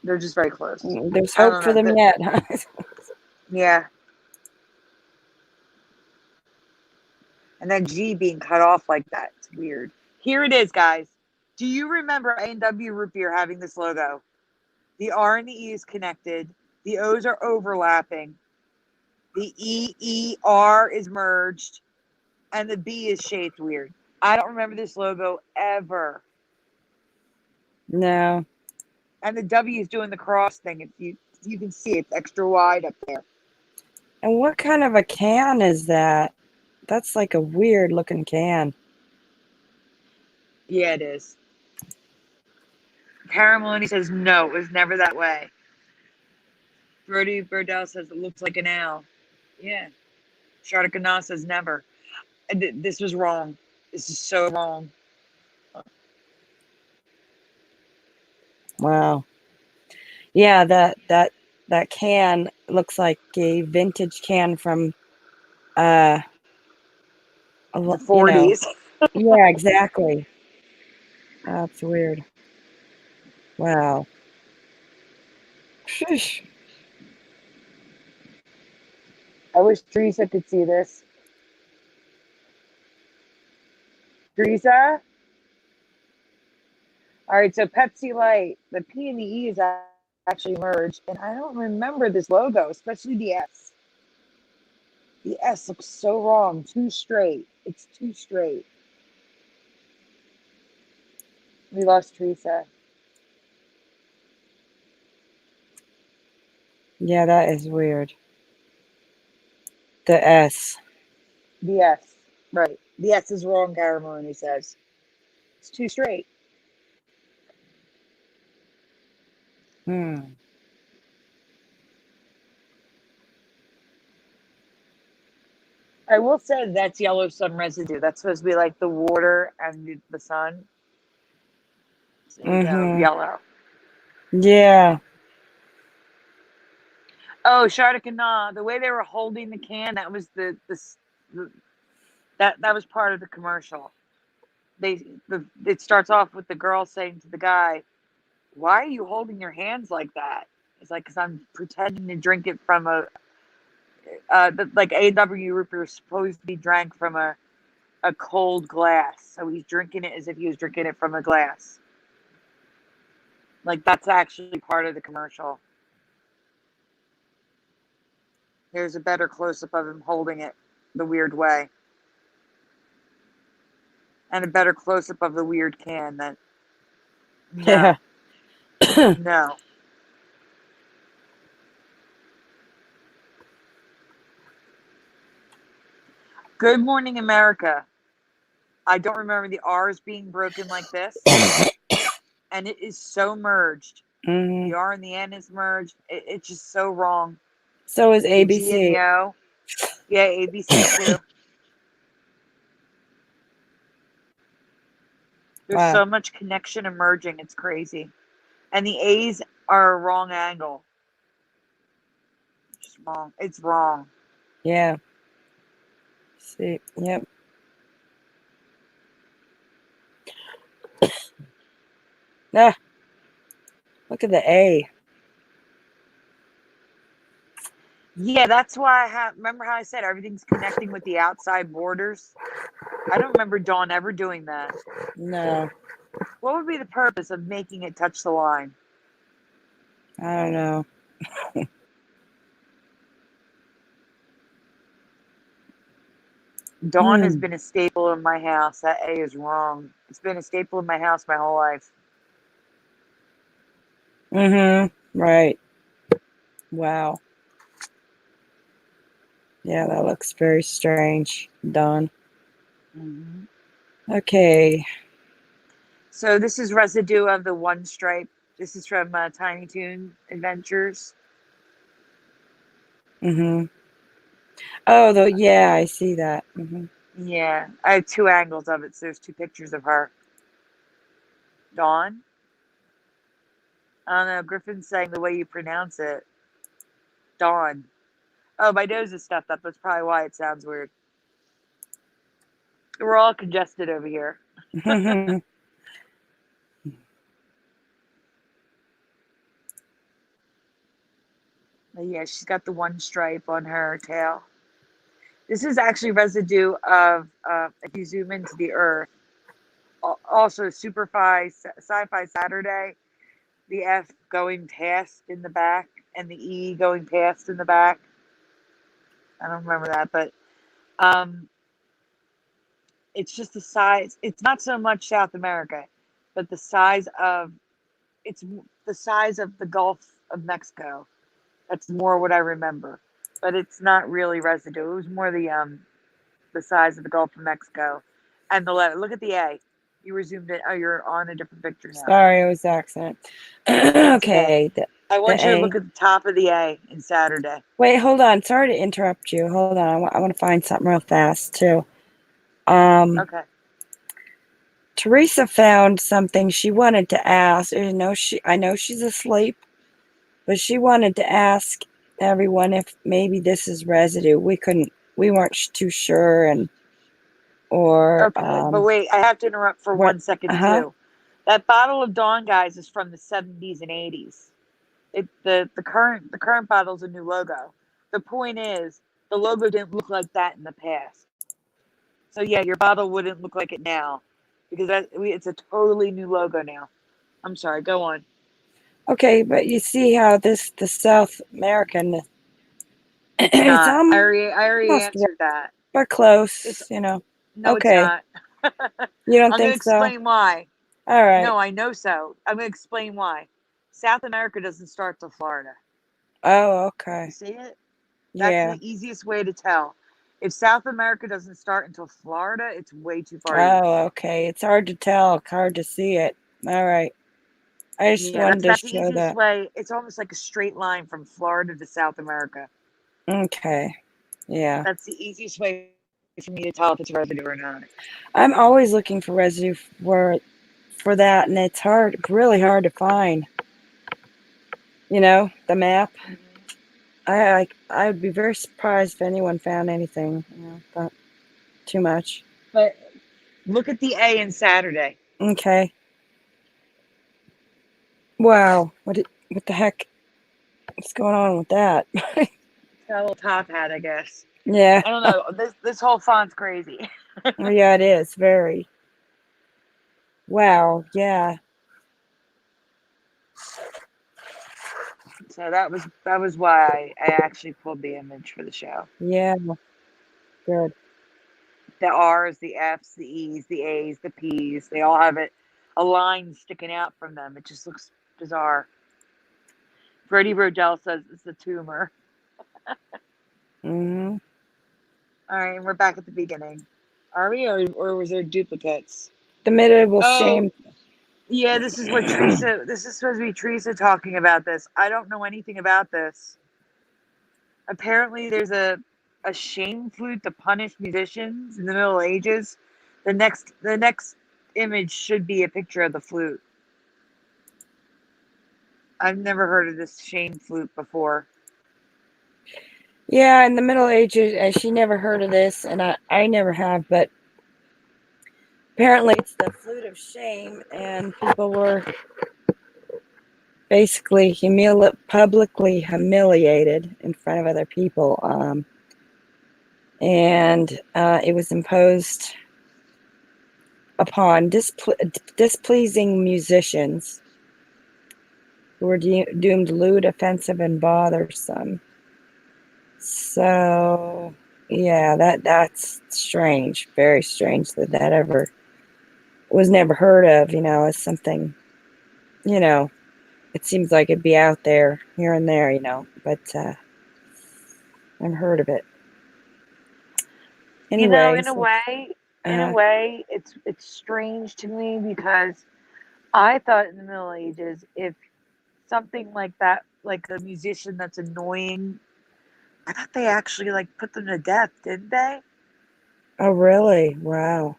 They're just very close. There's I hope don't for know. them yet. Yeah. And then G being cut off like that. It's weird. Here it is, guys. Do you remember A&W Root Beer having this logo? The R and the E is connected. The O's are overlapping. The EER is merged. And the B is shaped weird. I don't remember this logo ever. No. And the W is doing the cross thing. If you can see it's extra wide up there. And what kind of a can is that? That's like a weird looking can. Yeah, it is. Karen Maloney says, no, it was never that way. Brody Burdell says, it looks like an owl. Yeah. Shardakana says, never. This was wrong. This is so wrong. Wow. Yeah, that can looks like a vintage can from The you know. 40s. Yeah, exactly. That's weird. Wow. Sheesh. I wish Theresa could see this. Theresa? All right, so Pepsi Light, the P and the E is actually merged, and I don't remember this logo, especially the S. The S looks so wrong, too straight. It's too straight. We lost Theresa. Yeah, that is weird. The S. The S, right. The S is wrong, Caramel, says. It's too straight. Hmm. I will say that's yellow sun residue. That's supposed to be like the water and the sun. So, yellow. Yeah. Oh, Shardakana, the way they were holding the can, that was that was part of the commercial. It starts off with the girl saying to the guy, "Why are you holding your hands like that?" It's like, because I'm pretending to drink it from like A&W root beer is supposed to be drank from a cold glass. So he's drinking it as if he was drinking it from a glass. Like, that's actually part of the commercial. Here's a better close-up of him holding it the weird way. And a better close-up of the weird can that, no. Yeah. No. Good Morning America. I don't remember the R's being broken like this. And it is so merged. Mm-hmm. The R and the N is merged. It's just so wrong. So is The G and ABC. the O. Yeah, ABC too. There's Wow. so much connection emerging. It's crazy. And the A's are a wrong angle. Just wrong. It's wrong. Yeah. See. Yep. Ah. Look at the A. Yeah, that's why remember how I said everything's connecting with the outside borders? I don't remember Dawn ever doing that. No. What would be the purpose of making it touch the line? I don't know. Dawn has been a staple in my house. That A is wrong. It's been a staple in my house my whole life. Right. Wow. Yeah, that looks very strange. Done. Okay. So this is residue of the one stripe. This is from Tiny Toon Adventures. Oh, yeah, I see that. Yeah, I have two angles of it. So there's two pictures of her. Dawn. I don't know. Griffin's saying the way you pronounce it. Dawn. Oh, my nose is stuffed up. That's probably why it sounds weird. We're all congested over here. But yeah, she's got the one stripe on her tail. This is actually residue of, if you zoom into the Earth, also Sci-Fi Saturday, the F going past in the back and the E going past in the back. I don't remember that, but it's just the size. It's not so much South America, but the size of the Gulf of Mexico. That's more what I remember, but it's not really residue. It was more the size of the Gulf of Mexico, and the letter. Look at the A. You resumed it. Oh, you're on a different picture now. Sorry, it was accident. Okay. I want you A. to look at the top of the A in Saturday. Wait, hold on. Sorry to interrupt you. Hold on. I want to find something real fast too. Okay. Theresa found something she wanted to ask. I know she's asleep, but she wanted to ask everyone if maybe this is residue. We weren't too sure, Okay, but wait, I have to interrupt for 1 second too. That bottle of Dawn, guys, is from the 70s and 80s. The current bottle is a new logo. The point is, the logo didn't look like that in the past. So yeah, your bottle wouldn't look like it now, because it's a totally new logo now. I'm sorry. Go on. Okay, but you see how the South American. It's not. I already answered that. But close, No, okay. it's not. You don't I'm think going to explain why. All right. No, I know so. I'm going to explain why. South America doesn't start till Florida. Oh, okay. You see it? Yeah. That's the easiest way to tell. If South America doesn't start until Florida, it's way too far east. Oh, okay. It's hard to tell. Hard to see it. All right. I just wanted to that's the show easiest that. way. It's almost like a straight line from Florida to South America. Okay. Yeah. That's the easiest way for me to tell if it's residue or not. I'm always looking for residue for that, and it's really hard to find. The map. I would be very surprised if anyone found anything. But too much. But look at the A in Saturday. Okay. Wow. What the heck? What's going on with that? Got a little top hat, I guess. Yeah. I don't know. This whole font's crazy. Yeah, it is very. Wow. Yeah. So that was why I actually pulled the image for the show. Yeah. Good. The R's, the F's, the E's, the A's, the P's, they all have a line sticking out from them. It just looks bizarre. Brody Rodell says it's a tumor. Mm-hmm. All right, and we're back at the beginning. Are we, or was there duplicates? The medieval shame. Yeah, this is what Theresa. This is supposed to be Theresa talking about this. I don't know anything about this. Apparently, there's a shame flute to punish musicians in the Middle Ages. The next image should be a picture of the flute. I've never heard of this shame flute before. Yeah, in the Middle Ages, she never heard of this, and I never have, but apparently it's the flute of shame, and people were basically publicly humiliated in front of other people, and it was imposed upon displeasing musicians. who were doomed lewd, offensive, and bothersome. So, yeah, that's strange. Very strange that ever was never heard of, as something, it seems like it'd be out there here and there, but I've heard of it. Anyway, in a way, it's strange to me because I thought in the Middle Ages, if something like that, like a musician that's annoying, I thought they actually like put them to death, didn't they? oh, really? Wow.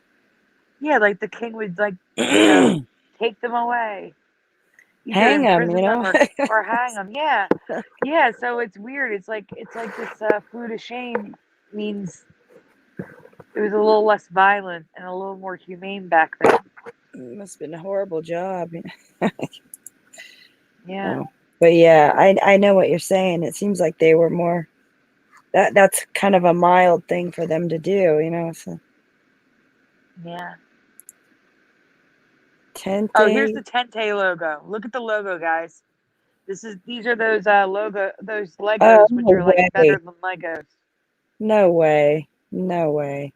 Yeah, like the king would like, take them away, either Hang them, imprison them or hang them. Yeah, yeah. So it's weird. It's like this flute of shame means it was a little less violent and a little more humane back then. It must have been a horrible job. Yeah. But yeah, I know what you're saying. It seems like they were more, that's kind of a mild thing for them to do, so. Yeah. Tente. Oh, here's the Tente logo. Look at the logo, guys. These are those those Legos, which are like better than Legos. No way. No way.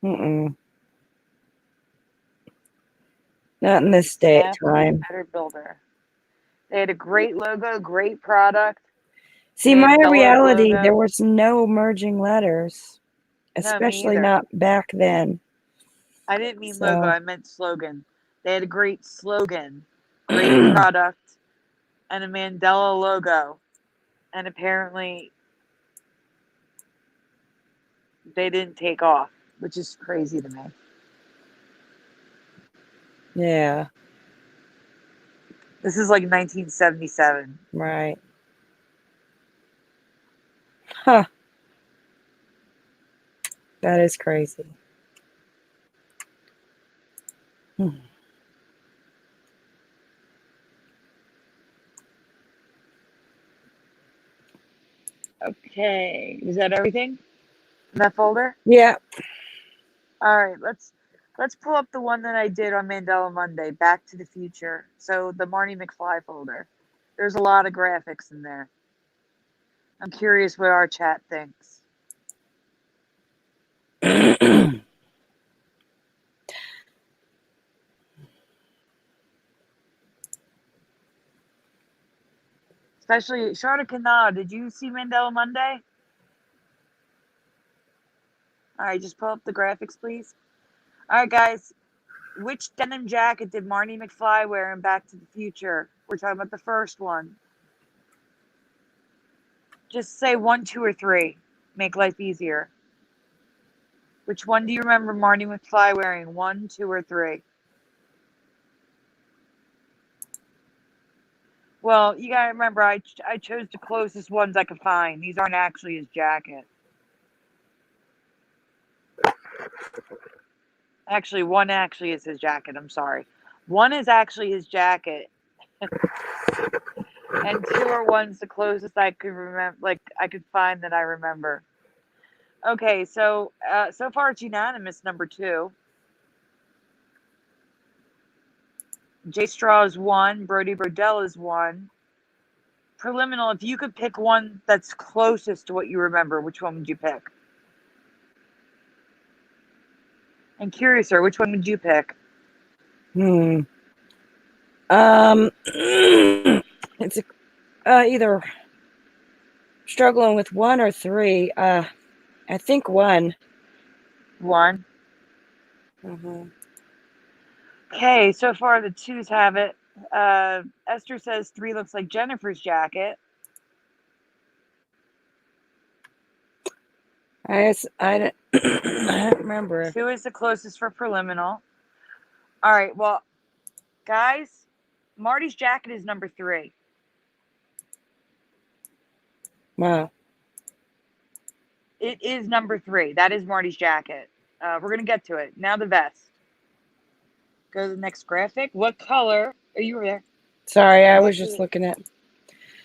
Mm-mm. Not in this day and time. Better builder. They had a great logo, great product. See, my Mandela reality, logo. there was no merging letters, No, me especially either. not back then. I didn't mean So- logo, I meant slogan. They had a great slogan, great product, and a Mandela logo. And apparently they didn't take off, which is crazy to me. Yeah, This is like 1977. right. Huh. That is crazy. Okay, is that everything in that folder? Yeah. All right, let's pull up the one that I did on Mandela Monday, Back to the Future. So the Marty McFly folder. There's a lot of graphics in there. I'm curious what our chat thinks. Especially Charlotte Canal. Did you see Mandela Monday? All right, just pull up the graphics, please. All right, guys. Which denim jacket did Marty McFly wear in Back to the Future? We're talking about the first one. Just say 1, 2, or 3. Make life easier. Which one do you remember Marty McFly wearing? 1, 2, or 3? Well, you gotta remember, I chose the closest ones I could find. These aren't actually his jacket. Actually, one actually is his jacket. I'm sorry. One is actually his jacket. And 2 are ones the closest I could remember, like I could find that I remember. Okay, so so far it's unanimous, number 2. J Straw is 1. Brody Brodell is 1. Preliminal, if you could pick one that's closest to what you remember, which one would you pick? And Curiouser, which one would you pick? It's either struggling with 1 or 3. I think 1. 1. Okay, so far the 2s have it. Esther says 3 looks like Jennifer's jacket. I don't remember. 2 is the closest for preliminal. All right, well, guys, Marty's jacket is number 3. Wow. It is number 3. That is Marty's jacket. We're going to get to it. Now the vest. Go to the next graphic. What color? Oh, you were there. Sorry, I was just looking at.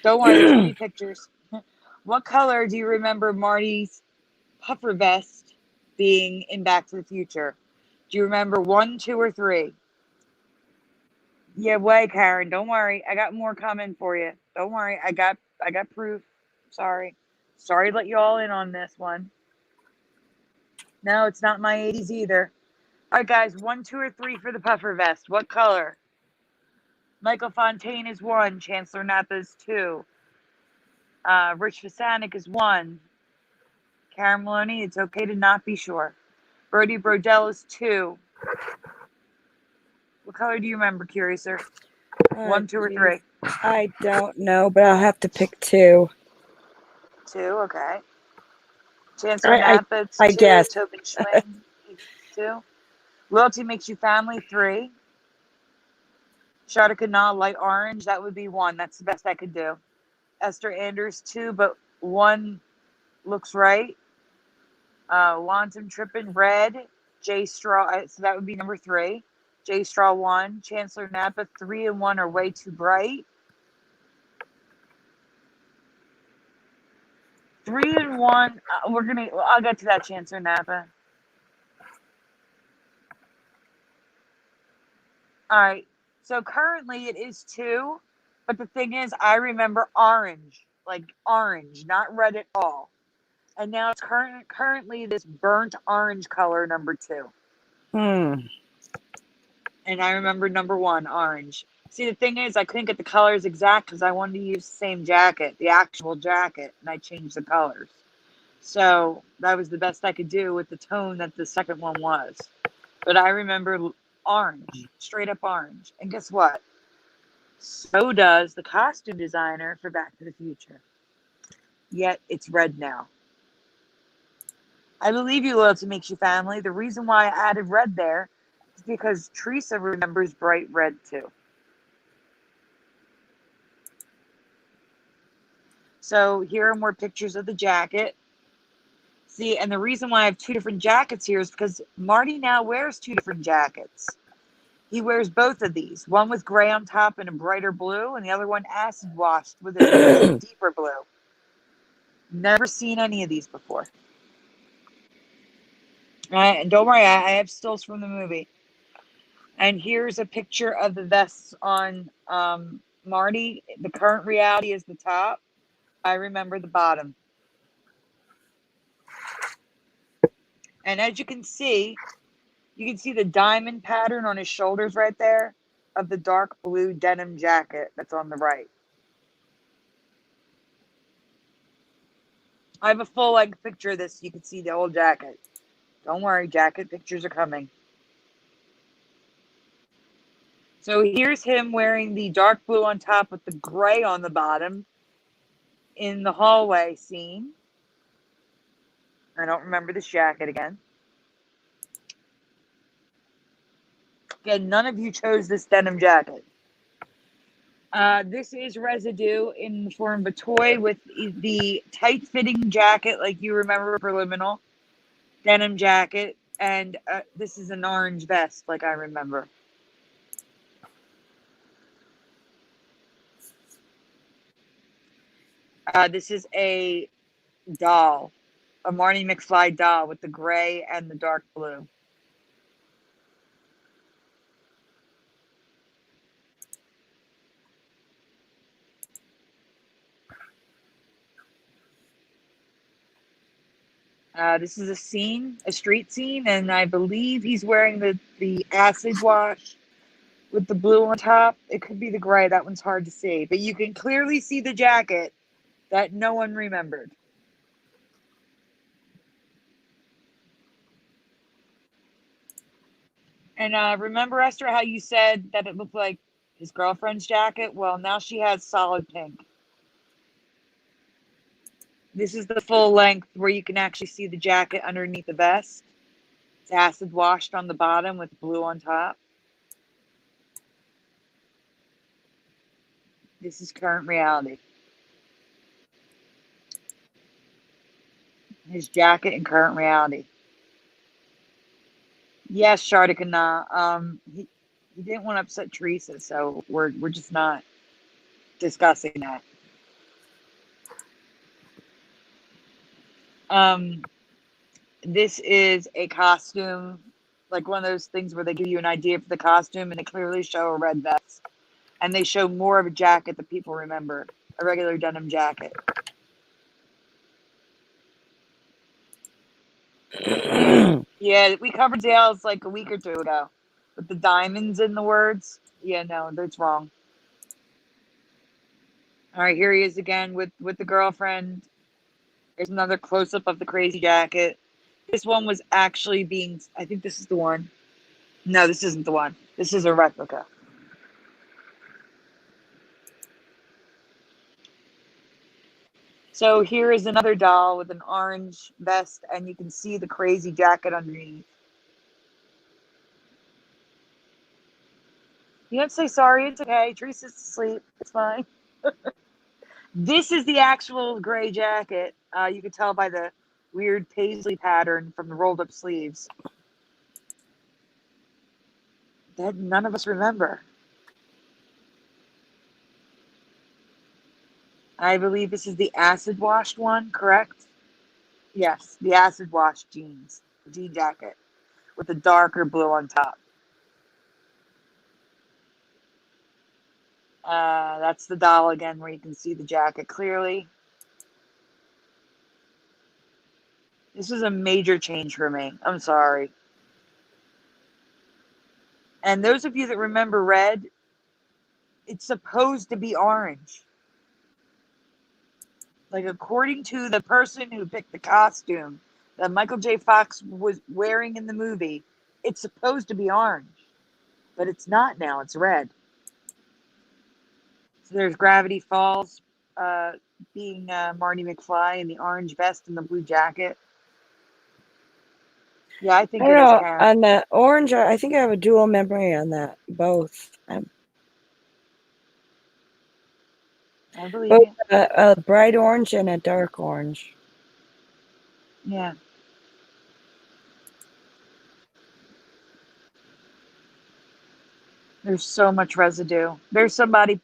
Don't worry, there's 3 pictures. What color do you remember Marty's puffer vest being in Back to the Future? Do you remember 1, 2, or 3? Yeah, way, Karen. Don't worry. I got more coming for you. Don't worry. I got proof. Sorry. Sorry to let you all in on this one. No, it's not my 80s either. All right, guys. 1, 2, or 3 for the puffer vest. What color? Michael Fontaine is 1. Chancellor Napa is 2. Rich Fasanic is 1. Karen Maloney, it's okay to not be sure. Brody Brodell is 2. What color do you remember, Curiouser? 1, 2, or 3? I don't know, but I'll have to pick 2. 2, okay. Chancellor I Napa, it's I 2. guess. Tobin Schwing, 2. Loyalty makes you family, 3. Shardakanal, light orange, that would be 1. That's the best I could do. Esther Anders, 2, but 1 looks right. Wanton Trippin, red. J Straw, so that would be number 3. J Straw, 1. Chancellor Napa, 3 and 1 are way too bright. 3 and 1, I'll get to that, Chancellor Napa. All right. So currently it is 2, but the thing is, I remember orange, like orange, not red at all. And now it's currently this burnt orange color, number 2. And I remember number 1, orange. See, the thing is, I couldn't get the colors exact because I wanted to use the same jacket, the actual jacket, and I changed the colors. So that was the best I could do with the tone that the second one was. But I remember orange, straight up orange. And guess what? So does the costume designer for Back to the Future. Yet it's red now. I believe you, loyalty makes you family. The reason why I added red there is because Theresa remembers bright red too. So here are more pictures of the jacket. See, and the reason why I have 2 different jackets here is because Marty now wears 2 different jackets. He wears both of these, one with gray on top and a brighter blue, and the other one acid washed with a deeper blue. Never seen any of these before. And don't worry, I have stills from the movie. And here's a picture of the vests on Marty. The current reality is the top. I remember the bottom. And as you can see the diamond pattern on his shoulders right there of the dark blue denim jacket that's on the right. I have a full-length picture of this so you can see the whole jacket. Don't worry, jacket pictures are coming. So here's him wearing the dark blue on top with the gray on the bottom in the hallway scene. I don't remember this jacket again. Again, none of you chose this denim jacket. This is residue in the form of a toy with the tight-fitting jacket like you remember for Liminal. Denim jacket. And this is an orange vest like I remember. This is a doll. A Marty McFly doll with the gray and the dark blue. This is a scene, a street scene, and I believe he's wearing the acid wash with the blue on top. It could be the gray. That one's hard to see. But you can clearly see the jacket that no one remembered. And remember, Esther, how you said that it looked like his girlfriend's jacket? Well, now she has solid pink. This is the full length where you can actually see the jacket underneath the vest. It's acid washed on the bottom with blue on top. This is current reality. His jacket in current reality. Yes, Shardakana. He didn't want to upset Theresa, so we're just not discussing that. This is a costume like one of those things where they give you an idea for the costume and they clearly show a red vest. And they show more of a jacket that people remember, a regular denim jacket. Yeah, we covered Dale's like a week or two ago with the diamonds in the words. Yeah, no, that's wrong. All right, here he is again with the girlfriend. There's another close up of the crazy jacket. This one was actually being. I think this is the one. No, this isn't the one. This is a replica. So here is another doll with an orange vest, and you can see the crazy jacket underneath. You don't say sorry. It's okay. Teresa's asleep. It's fine. This is the actual gray jacket. You can tell by the weird paisley pattern from the rolled up sleeves. That none of us remember. I believe this is the acid washed one, correct? Yes, the acid washed jeans, jean jacket with the darker blue on top. That's the doll again where you can see the jacket clearly. This was a major change for me. I'm sorry. And those of you that remember red, it's supposed to be orange. Like, according to the person who picked the costume that Michael J. Fox was wearing in the movie, it's supposed to be orange. But it's not now. It's red. So there's Gravity Falls being Marty McFly in the orange vest and the blue jacket. Yeah, I think I it don't is know. Karen. On the orange, I think I have a dual memory on that. Both. I believe Both you. a bright orange and a dark orange. Yeah. There's so much residue. There's somebody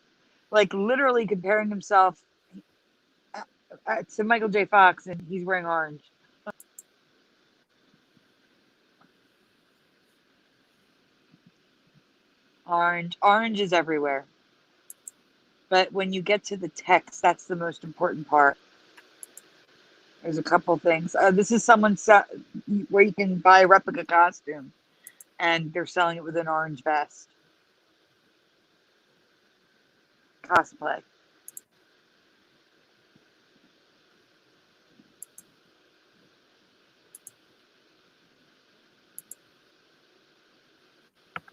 like literally comparing himself to Michael J. Fox, and he's wearing orange. Orange is everywhere. But when you get to the text, that's the most important part. There's a couple things. This is where you can buy a replica costume, and they're selling it with an orange vest. Cosplay.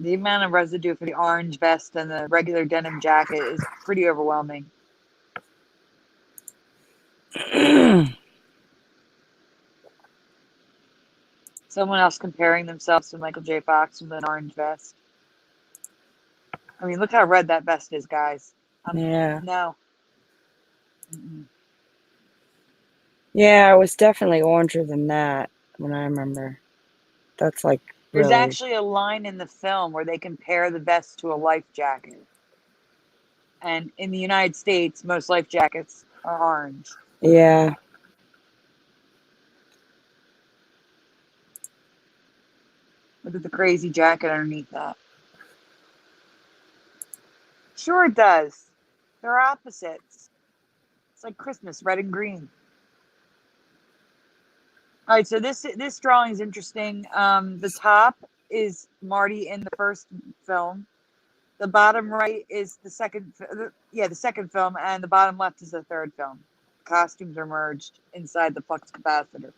The amount of residue for the orange vest and the regular denim jacket is pretty overwhelming. Someone else comparing themselves to Michael J. Fox with an orange vest. I mean, look how red that vest is, guys. Yeah. No. Mm-mm. Yeah, it was definitely oranger than that when I remember. That's like There's really. actually a line in the film where they compare the vest to a life jacket. And in the United States, most life jackets are orange. Yeah. Look at the crazy jacket underneath that. Sure it does. They're opposites. It's like Christmas, red and green. All right, so this drawing is interesting. The top is Marty in the first film. The bottom right is the second film, and the bottom left is the third film. Costumes are merged inside the flux capacitor.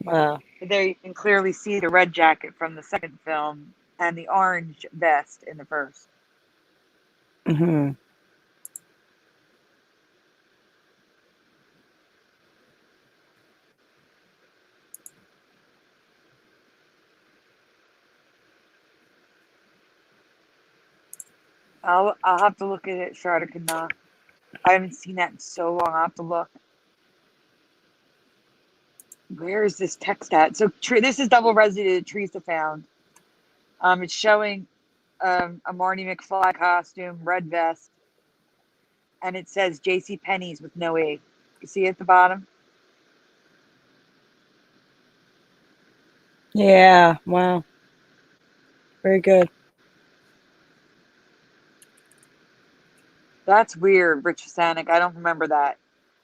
Wow. But there you can clearly see the red jacket from the second film and the orange vest in the first. Hmm. I'll have to look at it, Shardakana. I haven't seen that in so long. I'll have to look. Where is this text at? So this is double residue that Theresa found. It's showing a Marty McFly costume, red vest, and it says J.C. Penney's with no E. You see at the bottom? Yeah. Wow. Very good. That's weird, Rich Sanic. I don't remember that.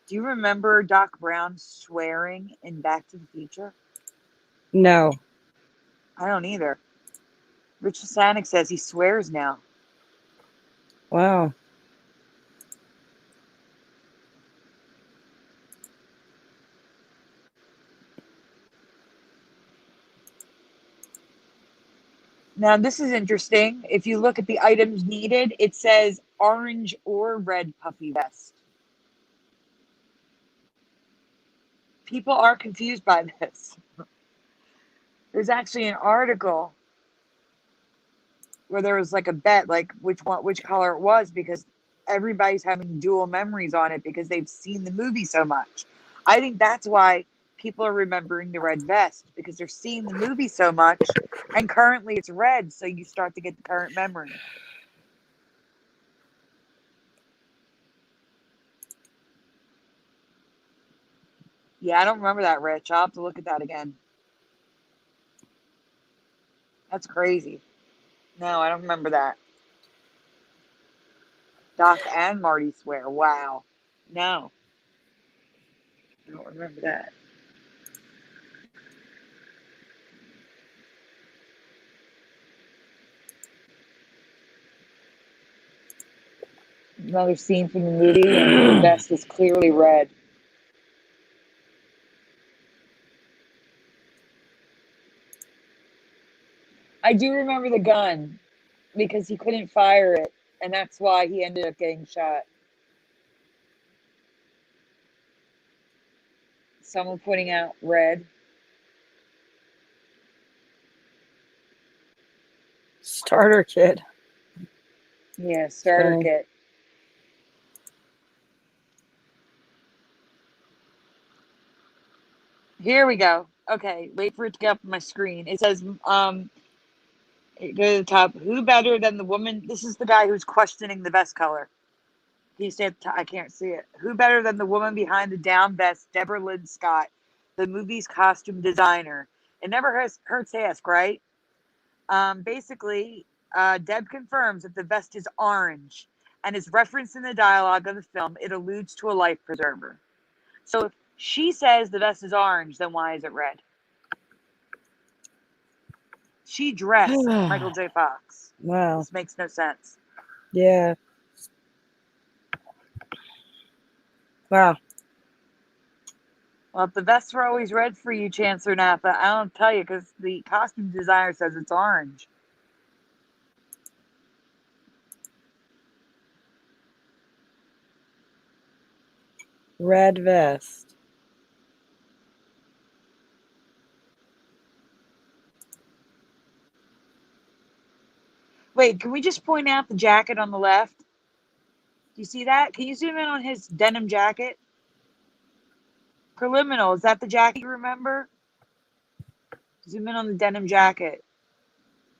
Do you remember Doc Brown swearing in Back to the Future? No. I don't either. Rich Sanic says he swears now. Wow. Now, this is interesting. If you look at the items needed, it says orange or red puffy vest. People are confused by this. There's actually an article where there was like a bet, like which color it was, because everybody's having dual memories on it because they've seen the movie so much. I think that's why people are remembering the red vest, because they're seeing the movie so much, and currently it's red, so you start to get the current memory. Yeah, I don't remember that, Rich. I'll have to look at that again. That's crazy. No, I don't remember that. Doc and Marty swear. Wow. No, I don't remember that. Another scene from the movie, and the vest is clearly red. I do remember the gun because he couldn't fire it, and that's why he ended up getting shot. Someone pointing out red. Starter kit. Yeah, starter So- kit. Here we go. Okay, wait for it to get up on my screen. It says, go to the top. Who better than the woman? This is the guy who's questioning the vest color. He said, I can't see it. Who better than the woman behind the down vest, Deborah Lynn Scott, the movie's costume designer? It never hurts to ask, right? Basically, Deb confirms that the vest is orange and is referenced in the dialogue of the film. It alludes to a life preserver. So if she says the vest is orange, then why is it red? She dressed Michael J. Fox. Wow. This makes no sense. Yeah. Wow. Well, if the vests were always red for you, Chancellor Napa, I don't tell you, because the costume designer says it's orange. Red vest. Wait, can we just point out the jacket on the left? Do you see that? Can you zoom in on his denim jacket? Preliminal, is that the jacket you remember? Zoom in on the denim jacket.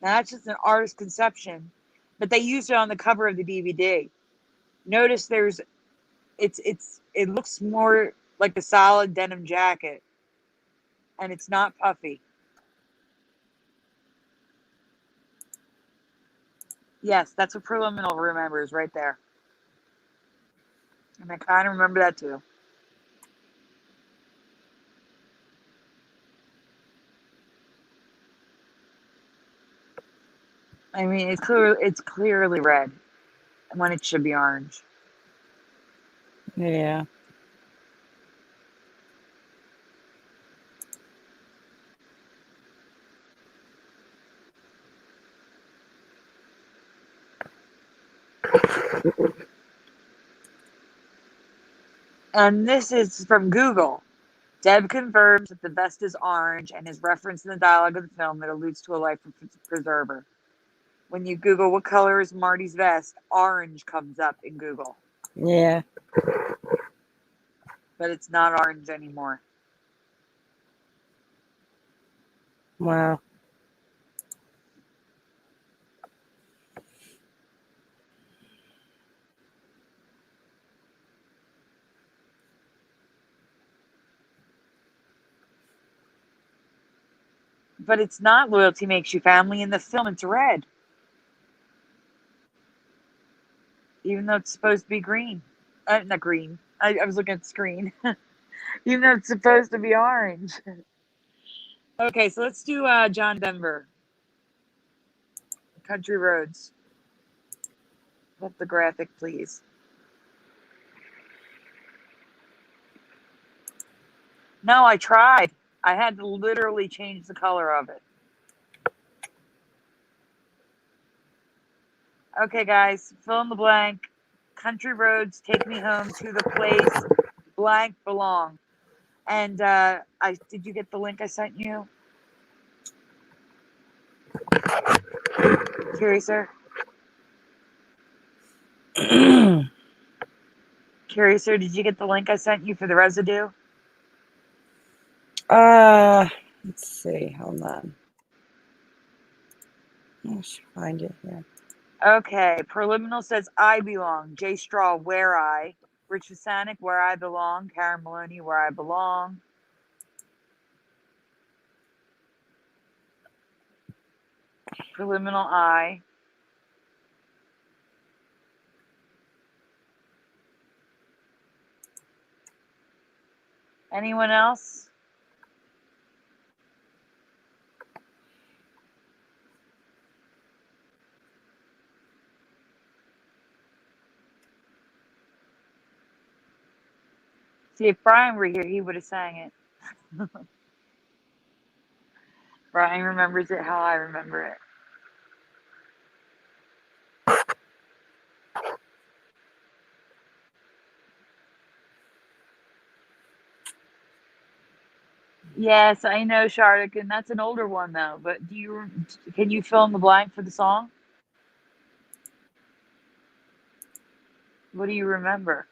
Now that's just an artist's conception, but they used it on the cover of the DVD. Notice it looks more like a solid denim jacket, and it's not puffy. Yes, that's what Preliminal remembers right there. And I kind of remember that too. I mean, it's clearly red when it should be orange. Yeah. And this is from Google. Deb confirms that the vest is orange and is referenced in the dialogue of the film that alludes to a life preserver. When you Google what color is Marty's vest, orange comes up in Google. Yeah. But it's not orange anymore. Wow. But it's not loyalty makes you family. In the film, it's red. Even though it's supposed to be green. Not green. I was looking at the screen. Even though it's supposed to be orange. Okay, so let's do John Denver. Country Roads. Let the graphic, please. No, I tried. I had to literally change the color of it. Okay, guys, fill in the blank. Country roads take me home to the place blank belong. And did you get the link I sent you? Curiouser? Curiouser, did you get the link I sent you for the residue? Let's see. Hold on. I should find it here. Okay, Preliminal says I belong. J Straw, where I. Rich Vasanic, where I belong. Karen Maloney, where I belong. Preliminal I. Anyone else? See, if Brian were here, he would have sang it. Brian remembers it how I remember it. Yes, I know, Shardik, and that's an older one though. But can you fill in the blank for the song? What do you remember?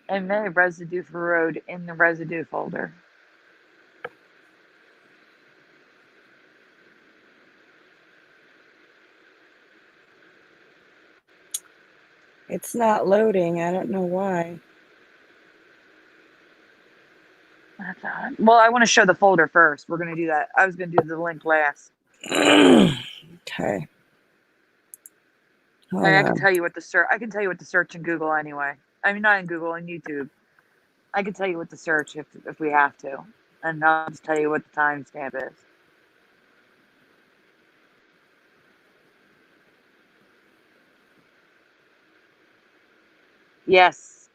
And may have residue for road in the residue folder. It's not loading. I don't know why. That's odd. Well, I want to show the folder first. We're going to do that. I was going to do the link last. Okay. Hold I on. can tell you what to search. I can tell you what to search in Google anyway. I mean, not in Google, in YouTube. I can tell you what to search if we have to, and I'll just tell you what the timestamp is. Yes.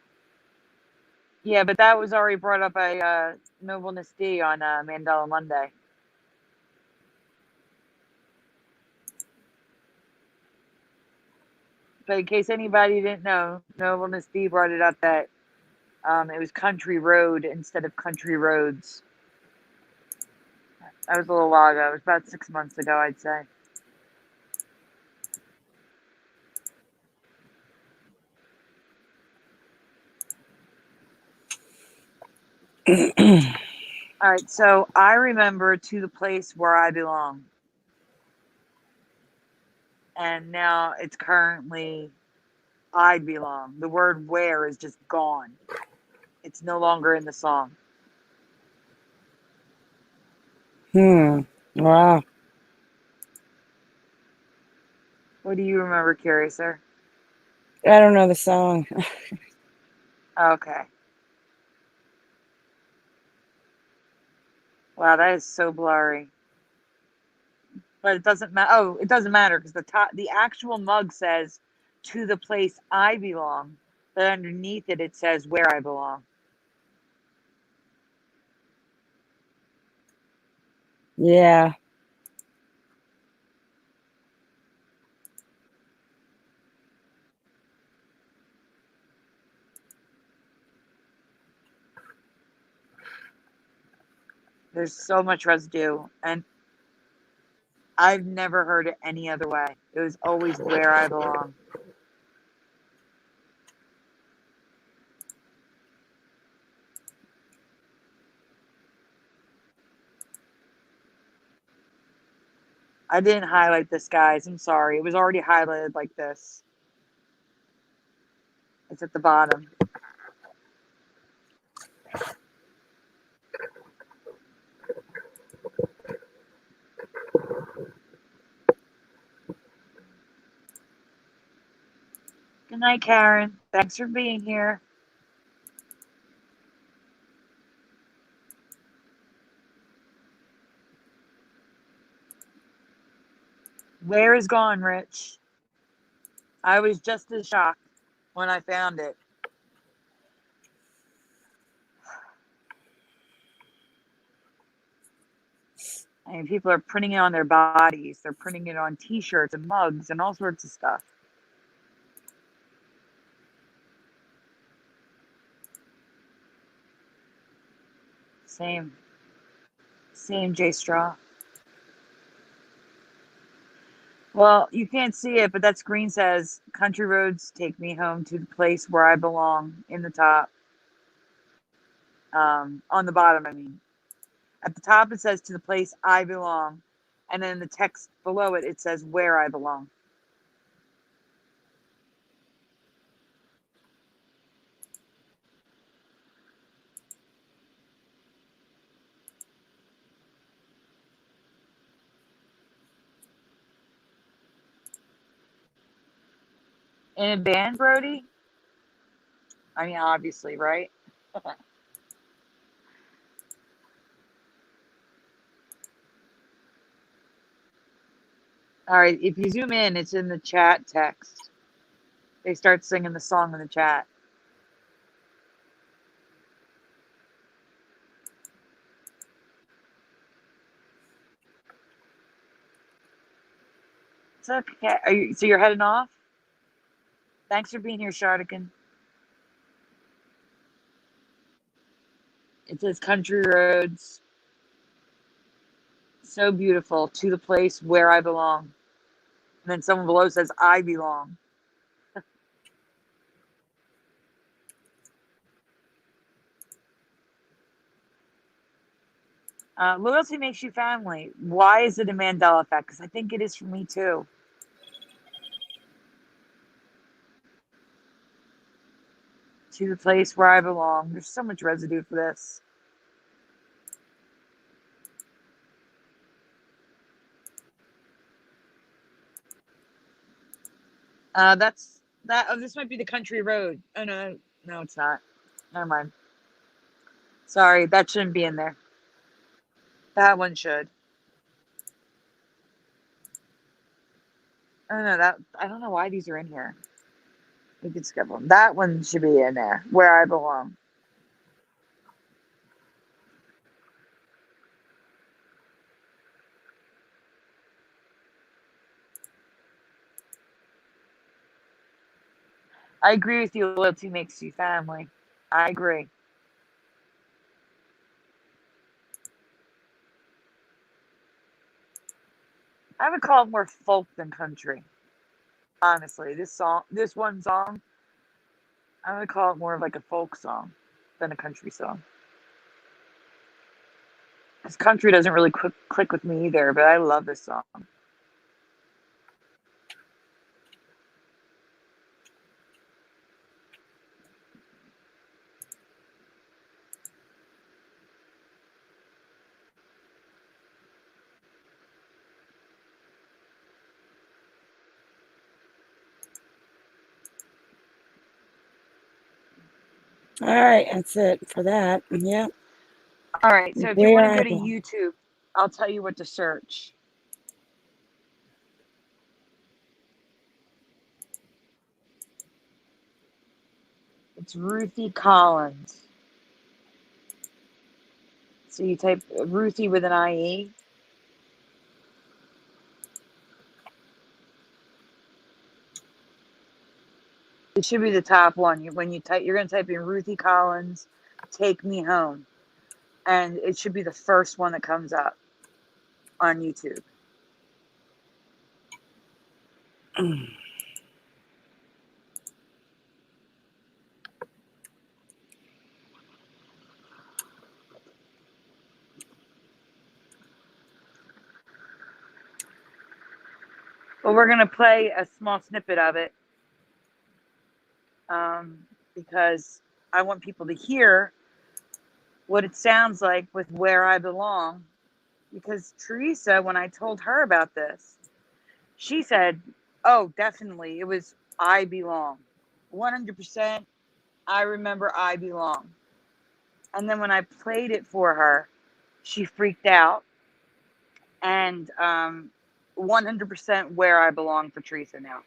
Yeah, but that was already brought up by Nobleness D on Mandela Monday. But in case anybody didn't know, Nobleness D brought it up that it was Country Road instead of Country Roads. That was a little while ago. It was about 6 months ago, I'd say. All right, so I remember To the Place Where I Belong. And now it's currently I Belong. The word where is just gone. It's no longer in the song. Wow. What do you remember, Curiouser? I don't know the song. Okay. Wow, that is so blurry. But it doesn't matter. Oh, it doesn't matter because the actual mug says To the Place I Belong, but underneath it, it says Where I Belong. Yeah. There's so much residue, and I've never heard it any other way. It was always Where I Belong. I didn't highlight this, guys. I'm sorry. It was already highlighted like this. It's at the bottom. Good night, Karen. Thanks for being here. Where is gone, Rich? I was just as shocked when I found it. I mean, people are printing it on their bodies. They're printing it on T-shirts and mugs and all sorts of stuff. Same, J Straw. Well, you can't see it, but that screen says, "Country roads take me home to the place where I belong," in the top. On the bottom, I mean. At the top, it says, "To the place I belong." And then the text below it, it says, "Where I belong." In a band, Brody? I mean, obviously, right? All right, if you zoom in, it's in the chat text. They start singing the song in the chat. It's okay. So you're heading off? Thanks for being here, Shardigan. It says country roads. So beautiful. To the place where I belong. And then someone below says, "I belong." Loyalty makes you family. Why is it a Mandela effect? Because I think it is for me too. To the place where I belong. There's so much residue for this. That's that. Oh, this might be the country road. Oh no, no, it's not. Never mind. Sorry, that shouldn't be in there. That one should. Oh no, that I don't know why these are in here. We could skip them. That one should be in there, where I belong. I agree with you. Loyalty makes you family. I agree. I would call it more folk than country. Honestly, this one song, I would call it more of like a folk song than a country song. This country doesn't really click with me either, but I love this song. All right, that's it for that. Yeah. All right, so if you want to go to YouTube, I'll tell you what to search. It's Ruthie Collins. So you type Ruthie with an IE. It should be the top one. When you type, you're going to type in Ruthie Collins, "Take Me Home," and it should be the first one that comes up on YouTube. But we're going to play a small snippet of it. because I want people to hear what it sounds like with Where I Belong. Because Theresa, when I told her about this, she said, oh, definitely, it was I Belong. 100%, I remember I Belong. And then when I played it for her, she freaked out. And 100% Where I Belong for Theresa now.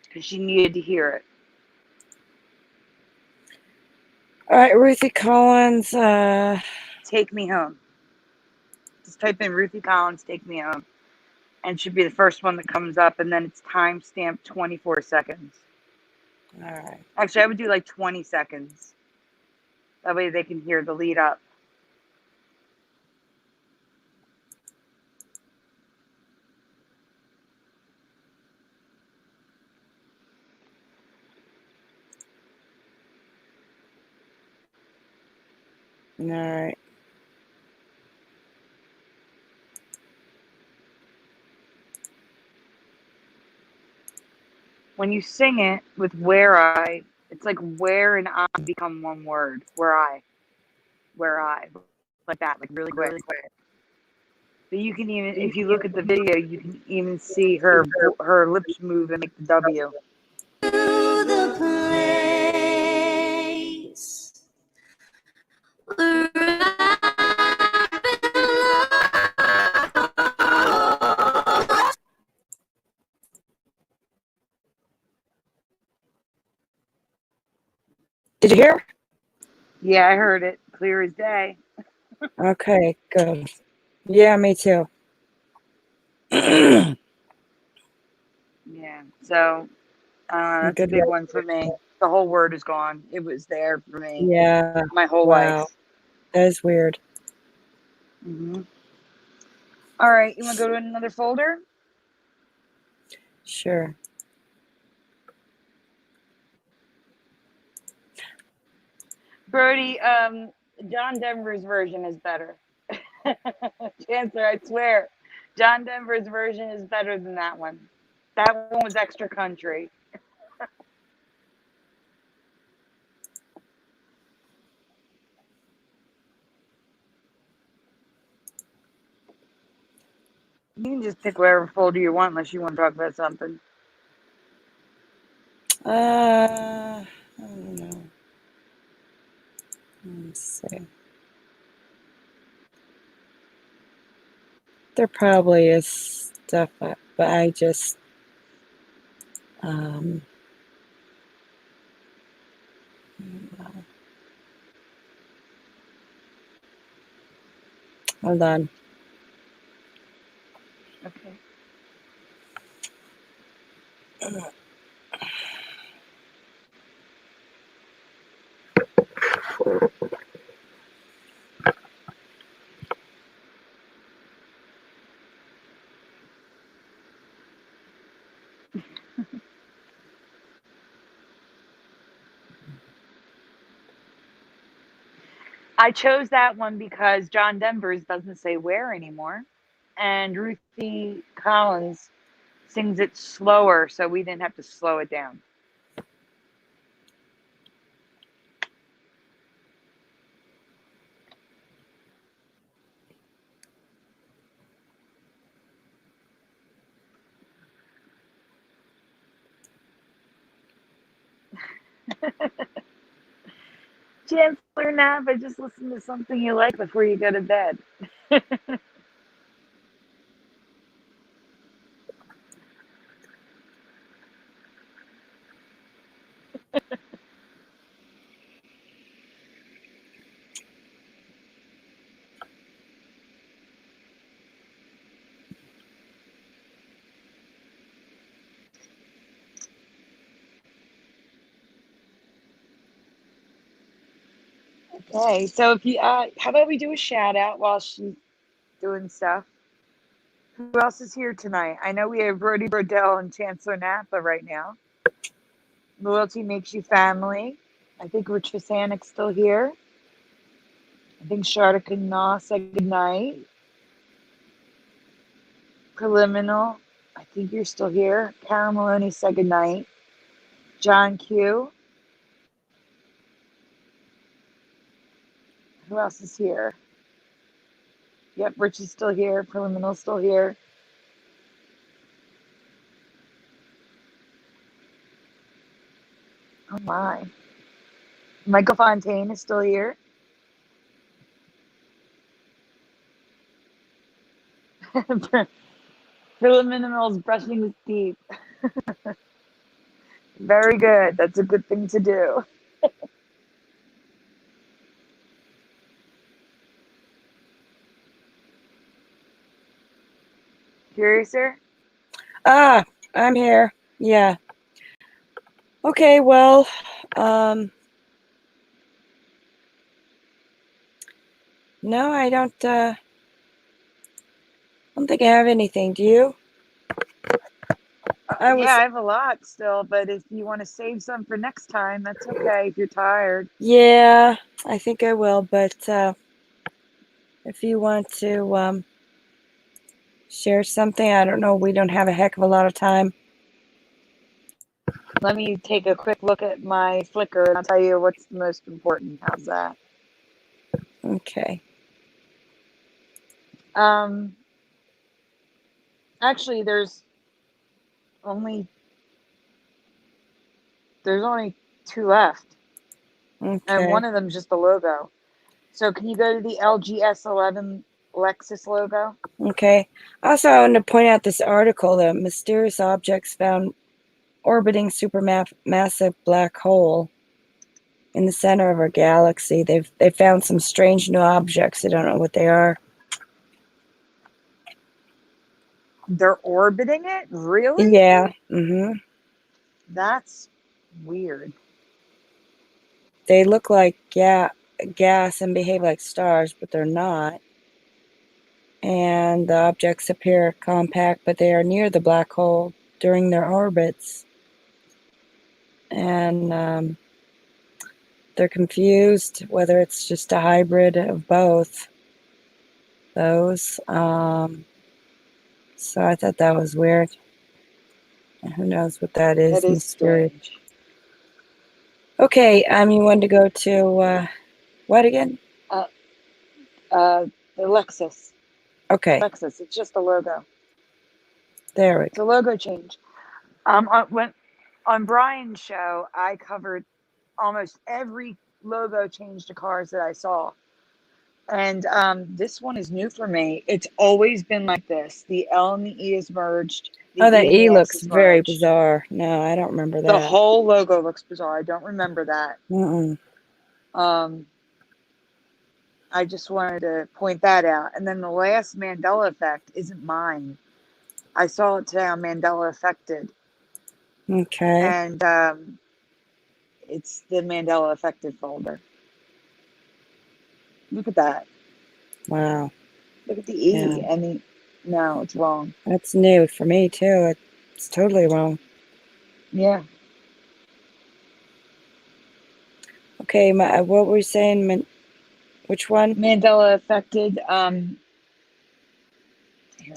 Because she needed to hear it. All right, Ruthie Collins. Take Me Home. Just type in Ruthie Collins, Take Me Home. And it should be the first one that comes up. And then it's timestamped 24 seconds. All right. Actually, I would do like 20 seconds. That way they can hear the lead up. All right. When you sing it with it's like where and I become one word. Where I. Like that, like really quick. But you can even, if you look at the video, you can even see her lips move and make the W. To the place where I Did you hear? Yeah, I heard it clear as day. Okay, good. Yeah, me too. Yeah, so that's a Good big work. one for me. The whole word is gone. It was there for me Yeah. my whole Wow. life. That is weird. All right, you want to go to another folder? Sure. Brody, John Denver's version is better. Chancellor, I swear, John Denver's version is better than that one. That one was extra country. You can just pick whatever folder you want unless you want to talk about something. I don't know. Let's see. There probably is stuff, but I just I don't know. Hold on. Okay. I chose that one because John Denver's doesn't say where anymore. And Ruthie Collins sings it slower, so we didn't have to slow it down. Chancellor Napa, just listen to something you like before you go to bed. Okay, so if you, how about we do a shout out while she's doing stuff? Who else is here tonight? I know we have Brody Brodell and Chancellor Napa right now. Loyalty makes you family. I think Rich Fasanik's still here. I think Sharda Nah said goodnight. Preliminal, I think you're still here. Cara Maloney said goodnight. John Q. Who else is here? Yep, Rich is still here. Preliminal's still here. Oh my. Michael Fontaine is still here. Preliminal's brushing his teeth. Very good. That's a good thing to do. Curiouser? Ah, I'm here. Yeah. Okay, well, no, I don't think I have anything. Do you? I was, Yeah, I have a lot still, but if you want to save some for next time, that's okay if you're tired. yeah, I think I will, but if you want to share something, I don't know, we don't have a heck of a lot of time. Let me take a quick look at my Flickr and I'll tell you what's the most important. How's that? Okay. Actually, there's only 2 left, and Okay. one of them is just the logo. So can you go to the LGS11 Lexus logo? Okay. Also, I want to point out this article, the mysterious objects found orbiting supermassive black hole in the center of our galaxy. They found some strange new objects. I don't know what they are. They're orbiting it? Really? Yeah. Mm-hmm. That's weird. They look like gas and behave like stars, but they're not. And the objects appear compact, but they are near the black hole during their orbits. And they're confused whether it's just a hybrid of both those. So I thought that was weird. Who knows what that is? That is Mysterious. strange. Okay, you wanted to go to what again? The Lexus. Okay, Lexus. It's just a logo. there we It's go. a logo change. On Brian's show, I covered almost every logo change to cars that I saw. And this one is new for me. It's always been like this. The L and the E is merged. The Oh, that and the E S looks is very merged. bizarre. No, I don't remember The that. whole logo looks bizarre. I don't remember that. Mm-mm. I just wanted to point that out. And then the last Mandela Effect isn't mine. I saw it today on Mandela Affected. Okay. And it's the Mandela Affected folder. Look at that. Wow. Look at the E. Yeah. And the... No, it's wrong. That's new for me, too. It's totally wrong. Yeah. Okay, what were you saying? Which one? Mandela Affected. Here,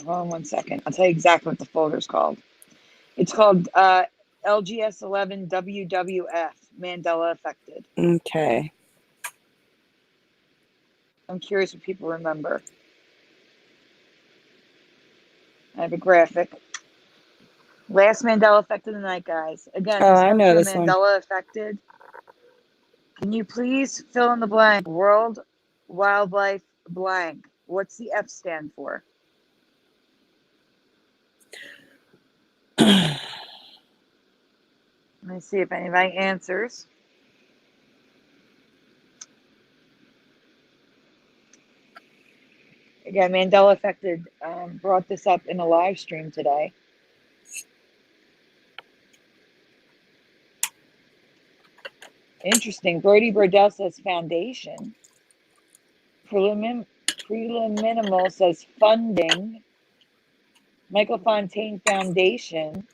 hold on 1 second. I'll tell you exactly what the folder's called. It's called LGS11 WWF, Mandela Affected. Okay. I'm curious what people remember. I have a graphic. Last Mandela Effect of the night, guys. Again, Oh, this I comes know from this one. Mandela Affected. Can you please fill in the blank? World Wildlife blank. What's the F stand for? Let me see if anybody answers. Again, Mandela Affected brought this up in a live stream today. Interesting. Brody Burdell says foundation. Preliminal says funding. Michael Fontaine foundation.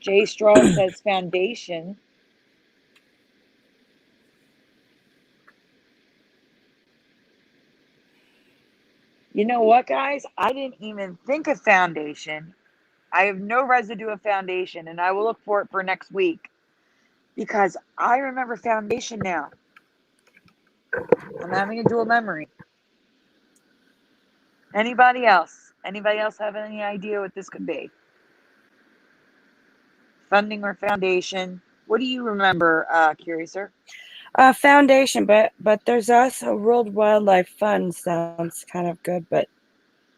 Jay Straw says foundation. You know what, guys? I didn't even think of foundation I have no residue of foundation, and I will look for it for next week because I remember foundation now. I'm having a dual memory. Anybody else? Anybody else have any idea what this could be? Funding or foundation? What do you remember, Curiouser? Foundation, but there's also World Wildlife Fund sounds kind of good, but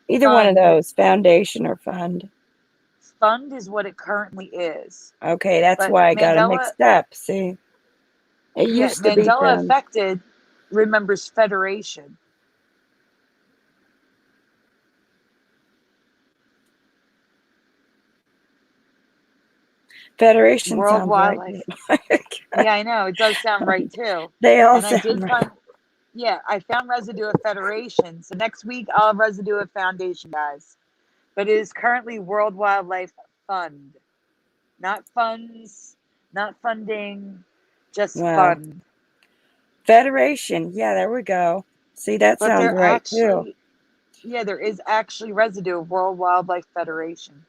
either one of Fund. those, foundation or fund. Fund is what it currently is. Okay, that's But why I got it Mandela, mixed up. See, it yeah, used to be Mandela fund. Affected remembers federation. Federation World sounds right. Wildlife. Yeah, I know. It does sound right too. They all And I sound did right. find, yeah, I found residue of federation. So next week I'll have residue of foundation, guys. But it is currently World Wildlife Fund. Not funds, not funding, just Wow. fund. Federation. Yeah, there we go. See, that But sounds there right too. actually, yeah, there is actually residue of World Wildlife Federation.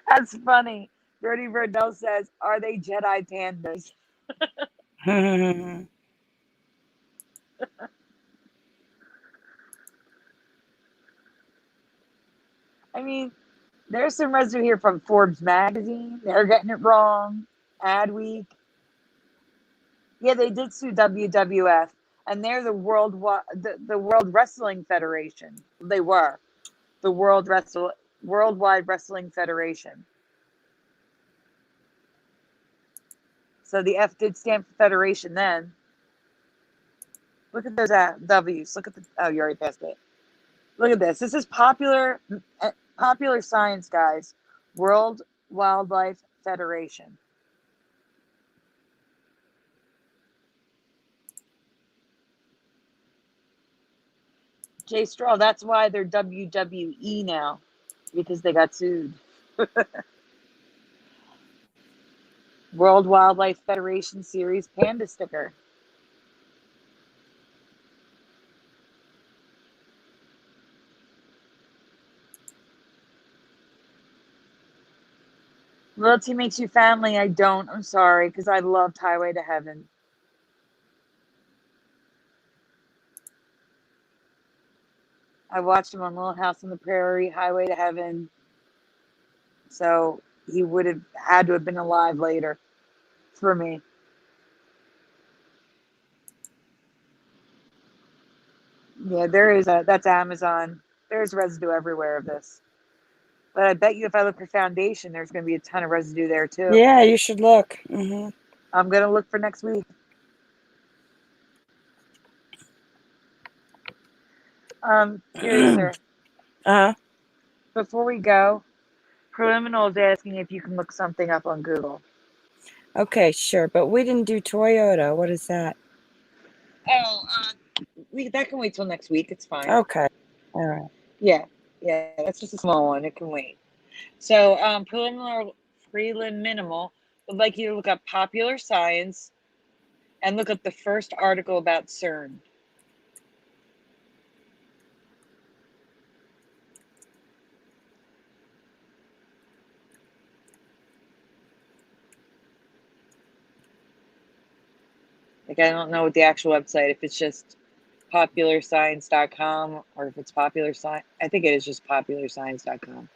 That's funny. Bertie Verdell says, "Are they Jedi pandas?" I mean, there's some residue here from Forbes magazine. They're getting it wrong. Adweek. Yeah, they did sue WWF, and they're the the World Wrestling Federation. They were the Worldwide Wrestling Federation. So the F did stand for Federation then. Look at those W's. Look at the. Oh, you already passed it. Look at this. This is popular science, guys. World Wildlife Federation. Jay Straw, that's why they're WWE now, because they got sued. World Wildlife Federation Series Panda sticker. Loyalty makes you family. I don't. I'm sorry, because I loved Highway to Heaven. I watched him on Little House on the Prairie, Highway to Heaven. So he would have had to have been alive later for me. Yeah, that's Amazon. There's residue everywhere of this. But I bet you if I look for foundation, there's going to be a ton of residue there too. Yeah, you should look. I'm going to look for next week. Curious, sir. Before we go, Preliminal is asking if you can look something up on Google. Okay, sure. But we didn't do Toyota. What is that? Oh, that can wait till next week. It's fine. Okay. All right. Yeah, that's just a small one. It can wait. So, Preliminal would like you to look up popular science and look up the first article about CERN. Like, I don't know what the actual website, if it's just popularscience.com or if it's popular science. I think it is just popularscience.com.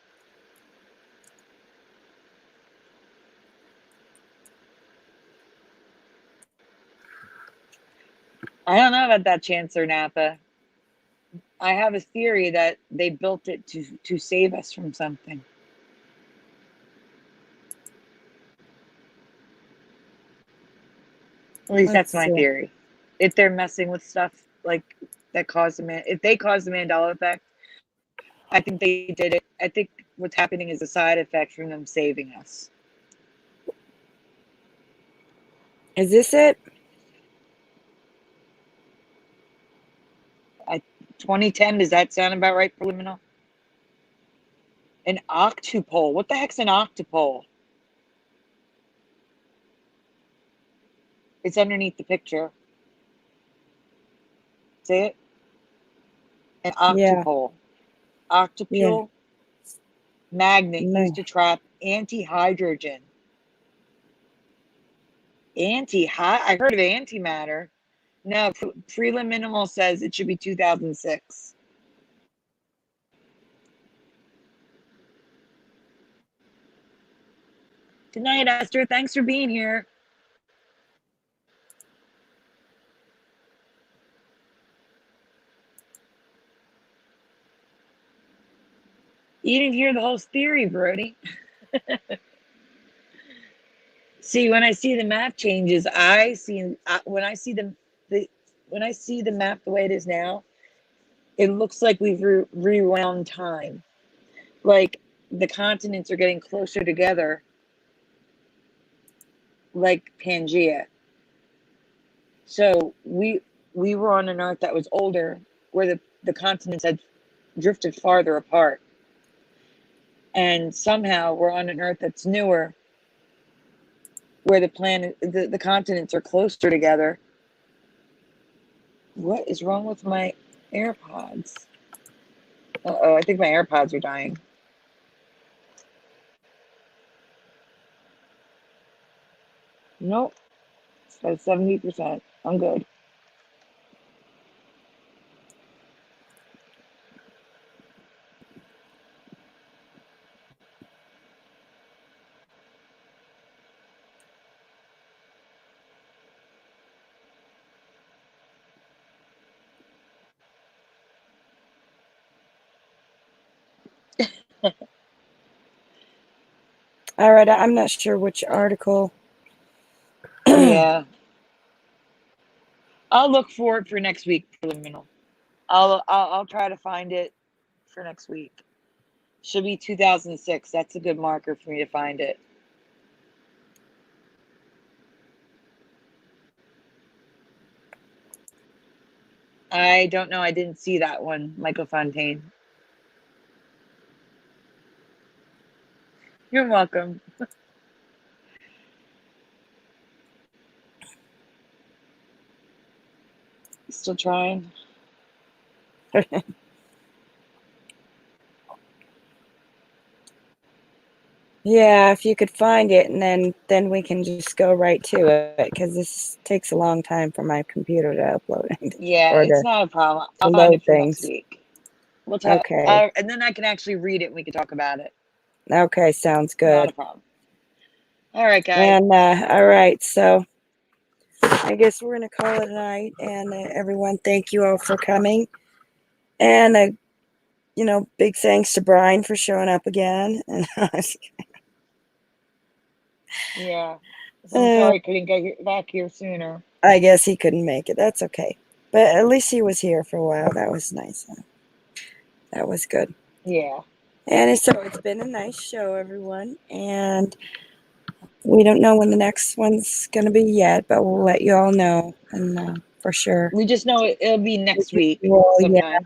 I don't know about that, Chancellor Napa. I have a theory that they built it to save us from something. At least that's my theory. If they're messing with stuff like that if they caused the Mandela effect, I think they did it. I think what's happening is a side effect from them saving us. Is this it? 2010, does that sound about right, Preliminal? An octupole. What the heck's an octupole? It's underneath the picture. See it? An octupole. Octopule? magnet No. used to trap anti-hydrogen. I heard of antimatter. No, Preliminal says it should be 2006. Good night, Esther. Thanks for being here. You didn't hear the whole theory, Brody. See, when I see the map changes, when I see the map the way it is now, it looks like we've rewound time. Like the continents are getting closer together, like Pangea. So we were on an Earth that was older, where the continents had drifted farther apart. And somehow we're on an Earth that's newer, where the continents are closer together. What is wrong with my AirPods? Uh-oh, I think my AirPods are dying. Nope. It's at 70%. I'm good. All right, I'm not sure which article. Yeah. I'll look for it for next week, Preliminal. I'll try to find it for next week. Should be 2006. That's a good marker for me to find it. I don't know. I didn't see that one, Michael Fontaine. You're welcome. Still trying. Yeah, if you could find it, and then we can just go right to it, because this takes a long time for my computer to upload it. Yeah, Or it's to not a problem. I'll load find it for things. next week. We'll talk. Okay. And then I can actually read it and we can talk about it. Okay, sounds Not good. a problem. All right, guys. And all right, so I guess we're gonna call it a night. And everyone, thank you all for coming. And big thanks to Brian for showing up again. And Yeah. So I'm sorry I couldn't get back here sooner. I guess he couldn't make it. That's okay. But at least he was here for a while. That was nice. That was good. Yeah. And so it's been a nice show, everyone. And we don't know when the next one's going to be yet, but we'll let you all know, and for sure. We just know it'll be next week Well, sometime. yeah,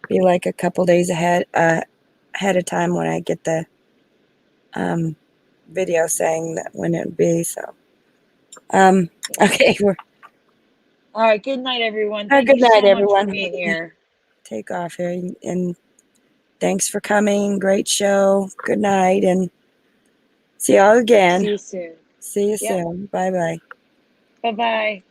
be like a couple days ahead of time when I get the video saying that when it would be. So, okay, All right. Good night, everyone. good Thank you night, so much everyone. for being here. Take off here, and thanks for coming. Great show. Good night, and see y'all again. See you soon. See you Yep. soon. Bye bye. Bye-bye.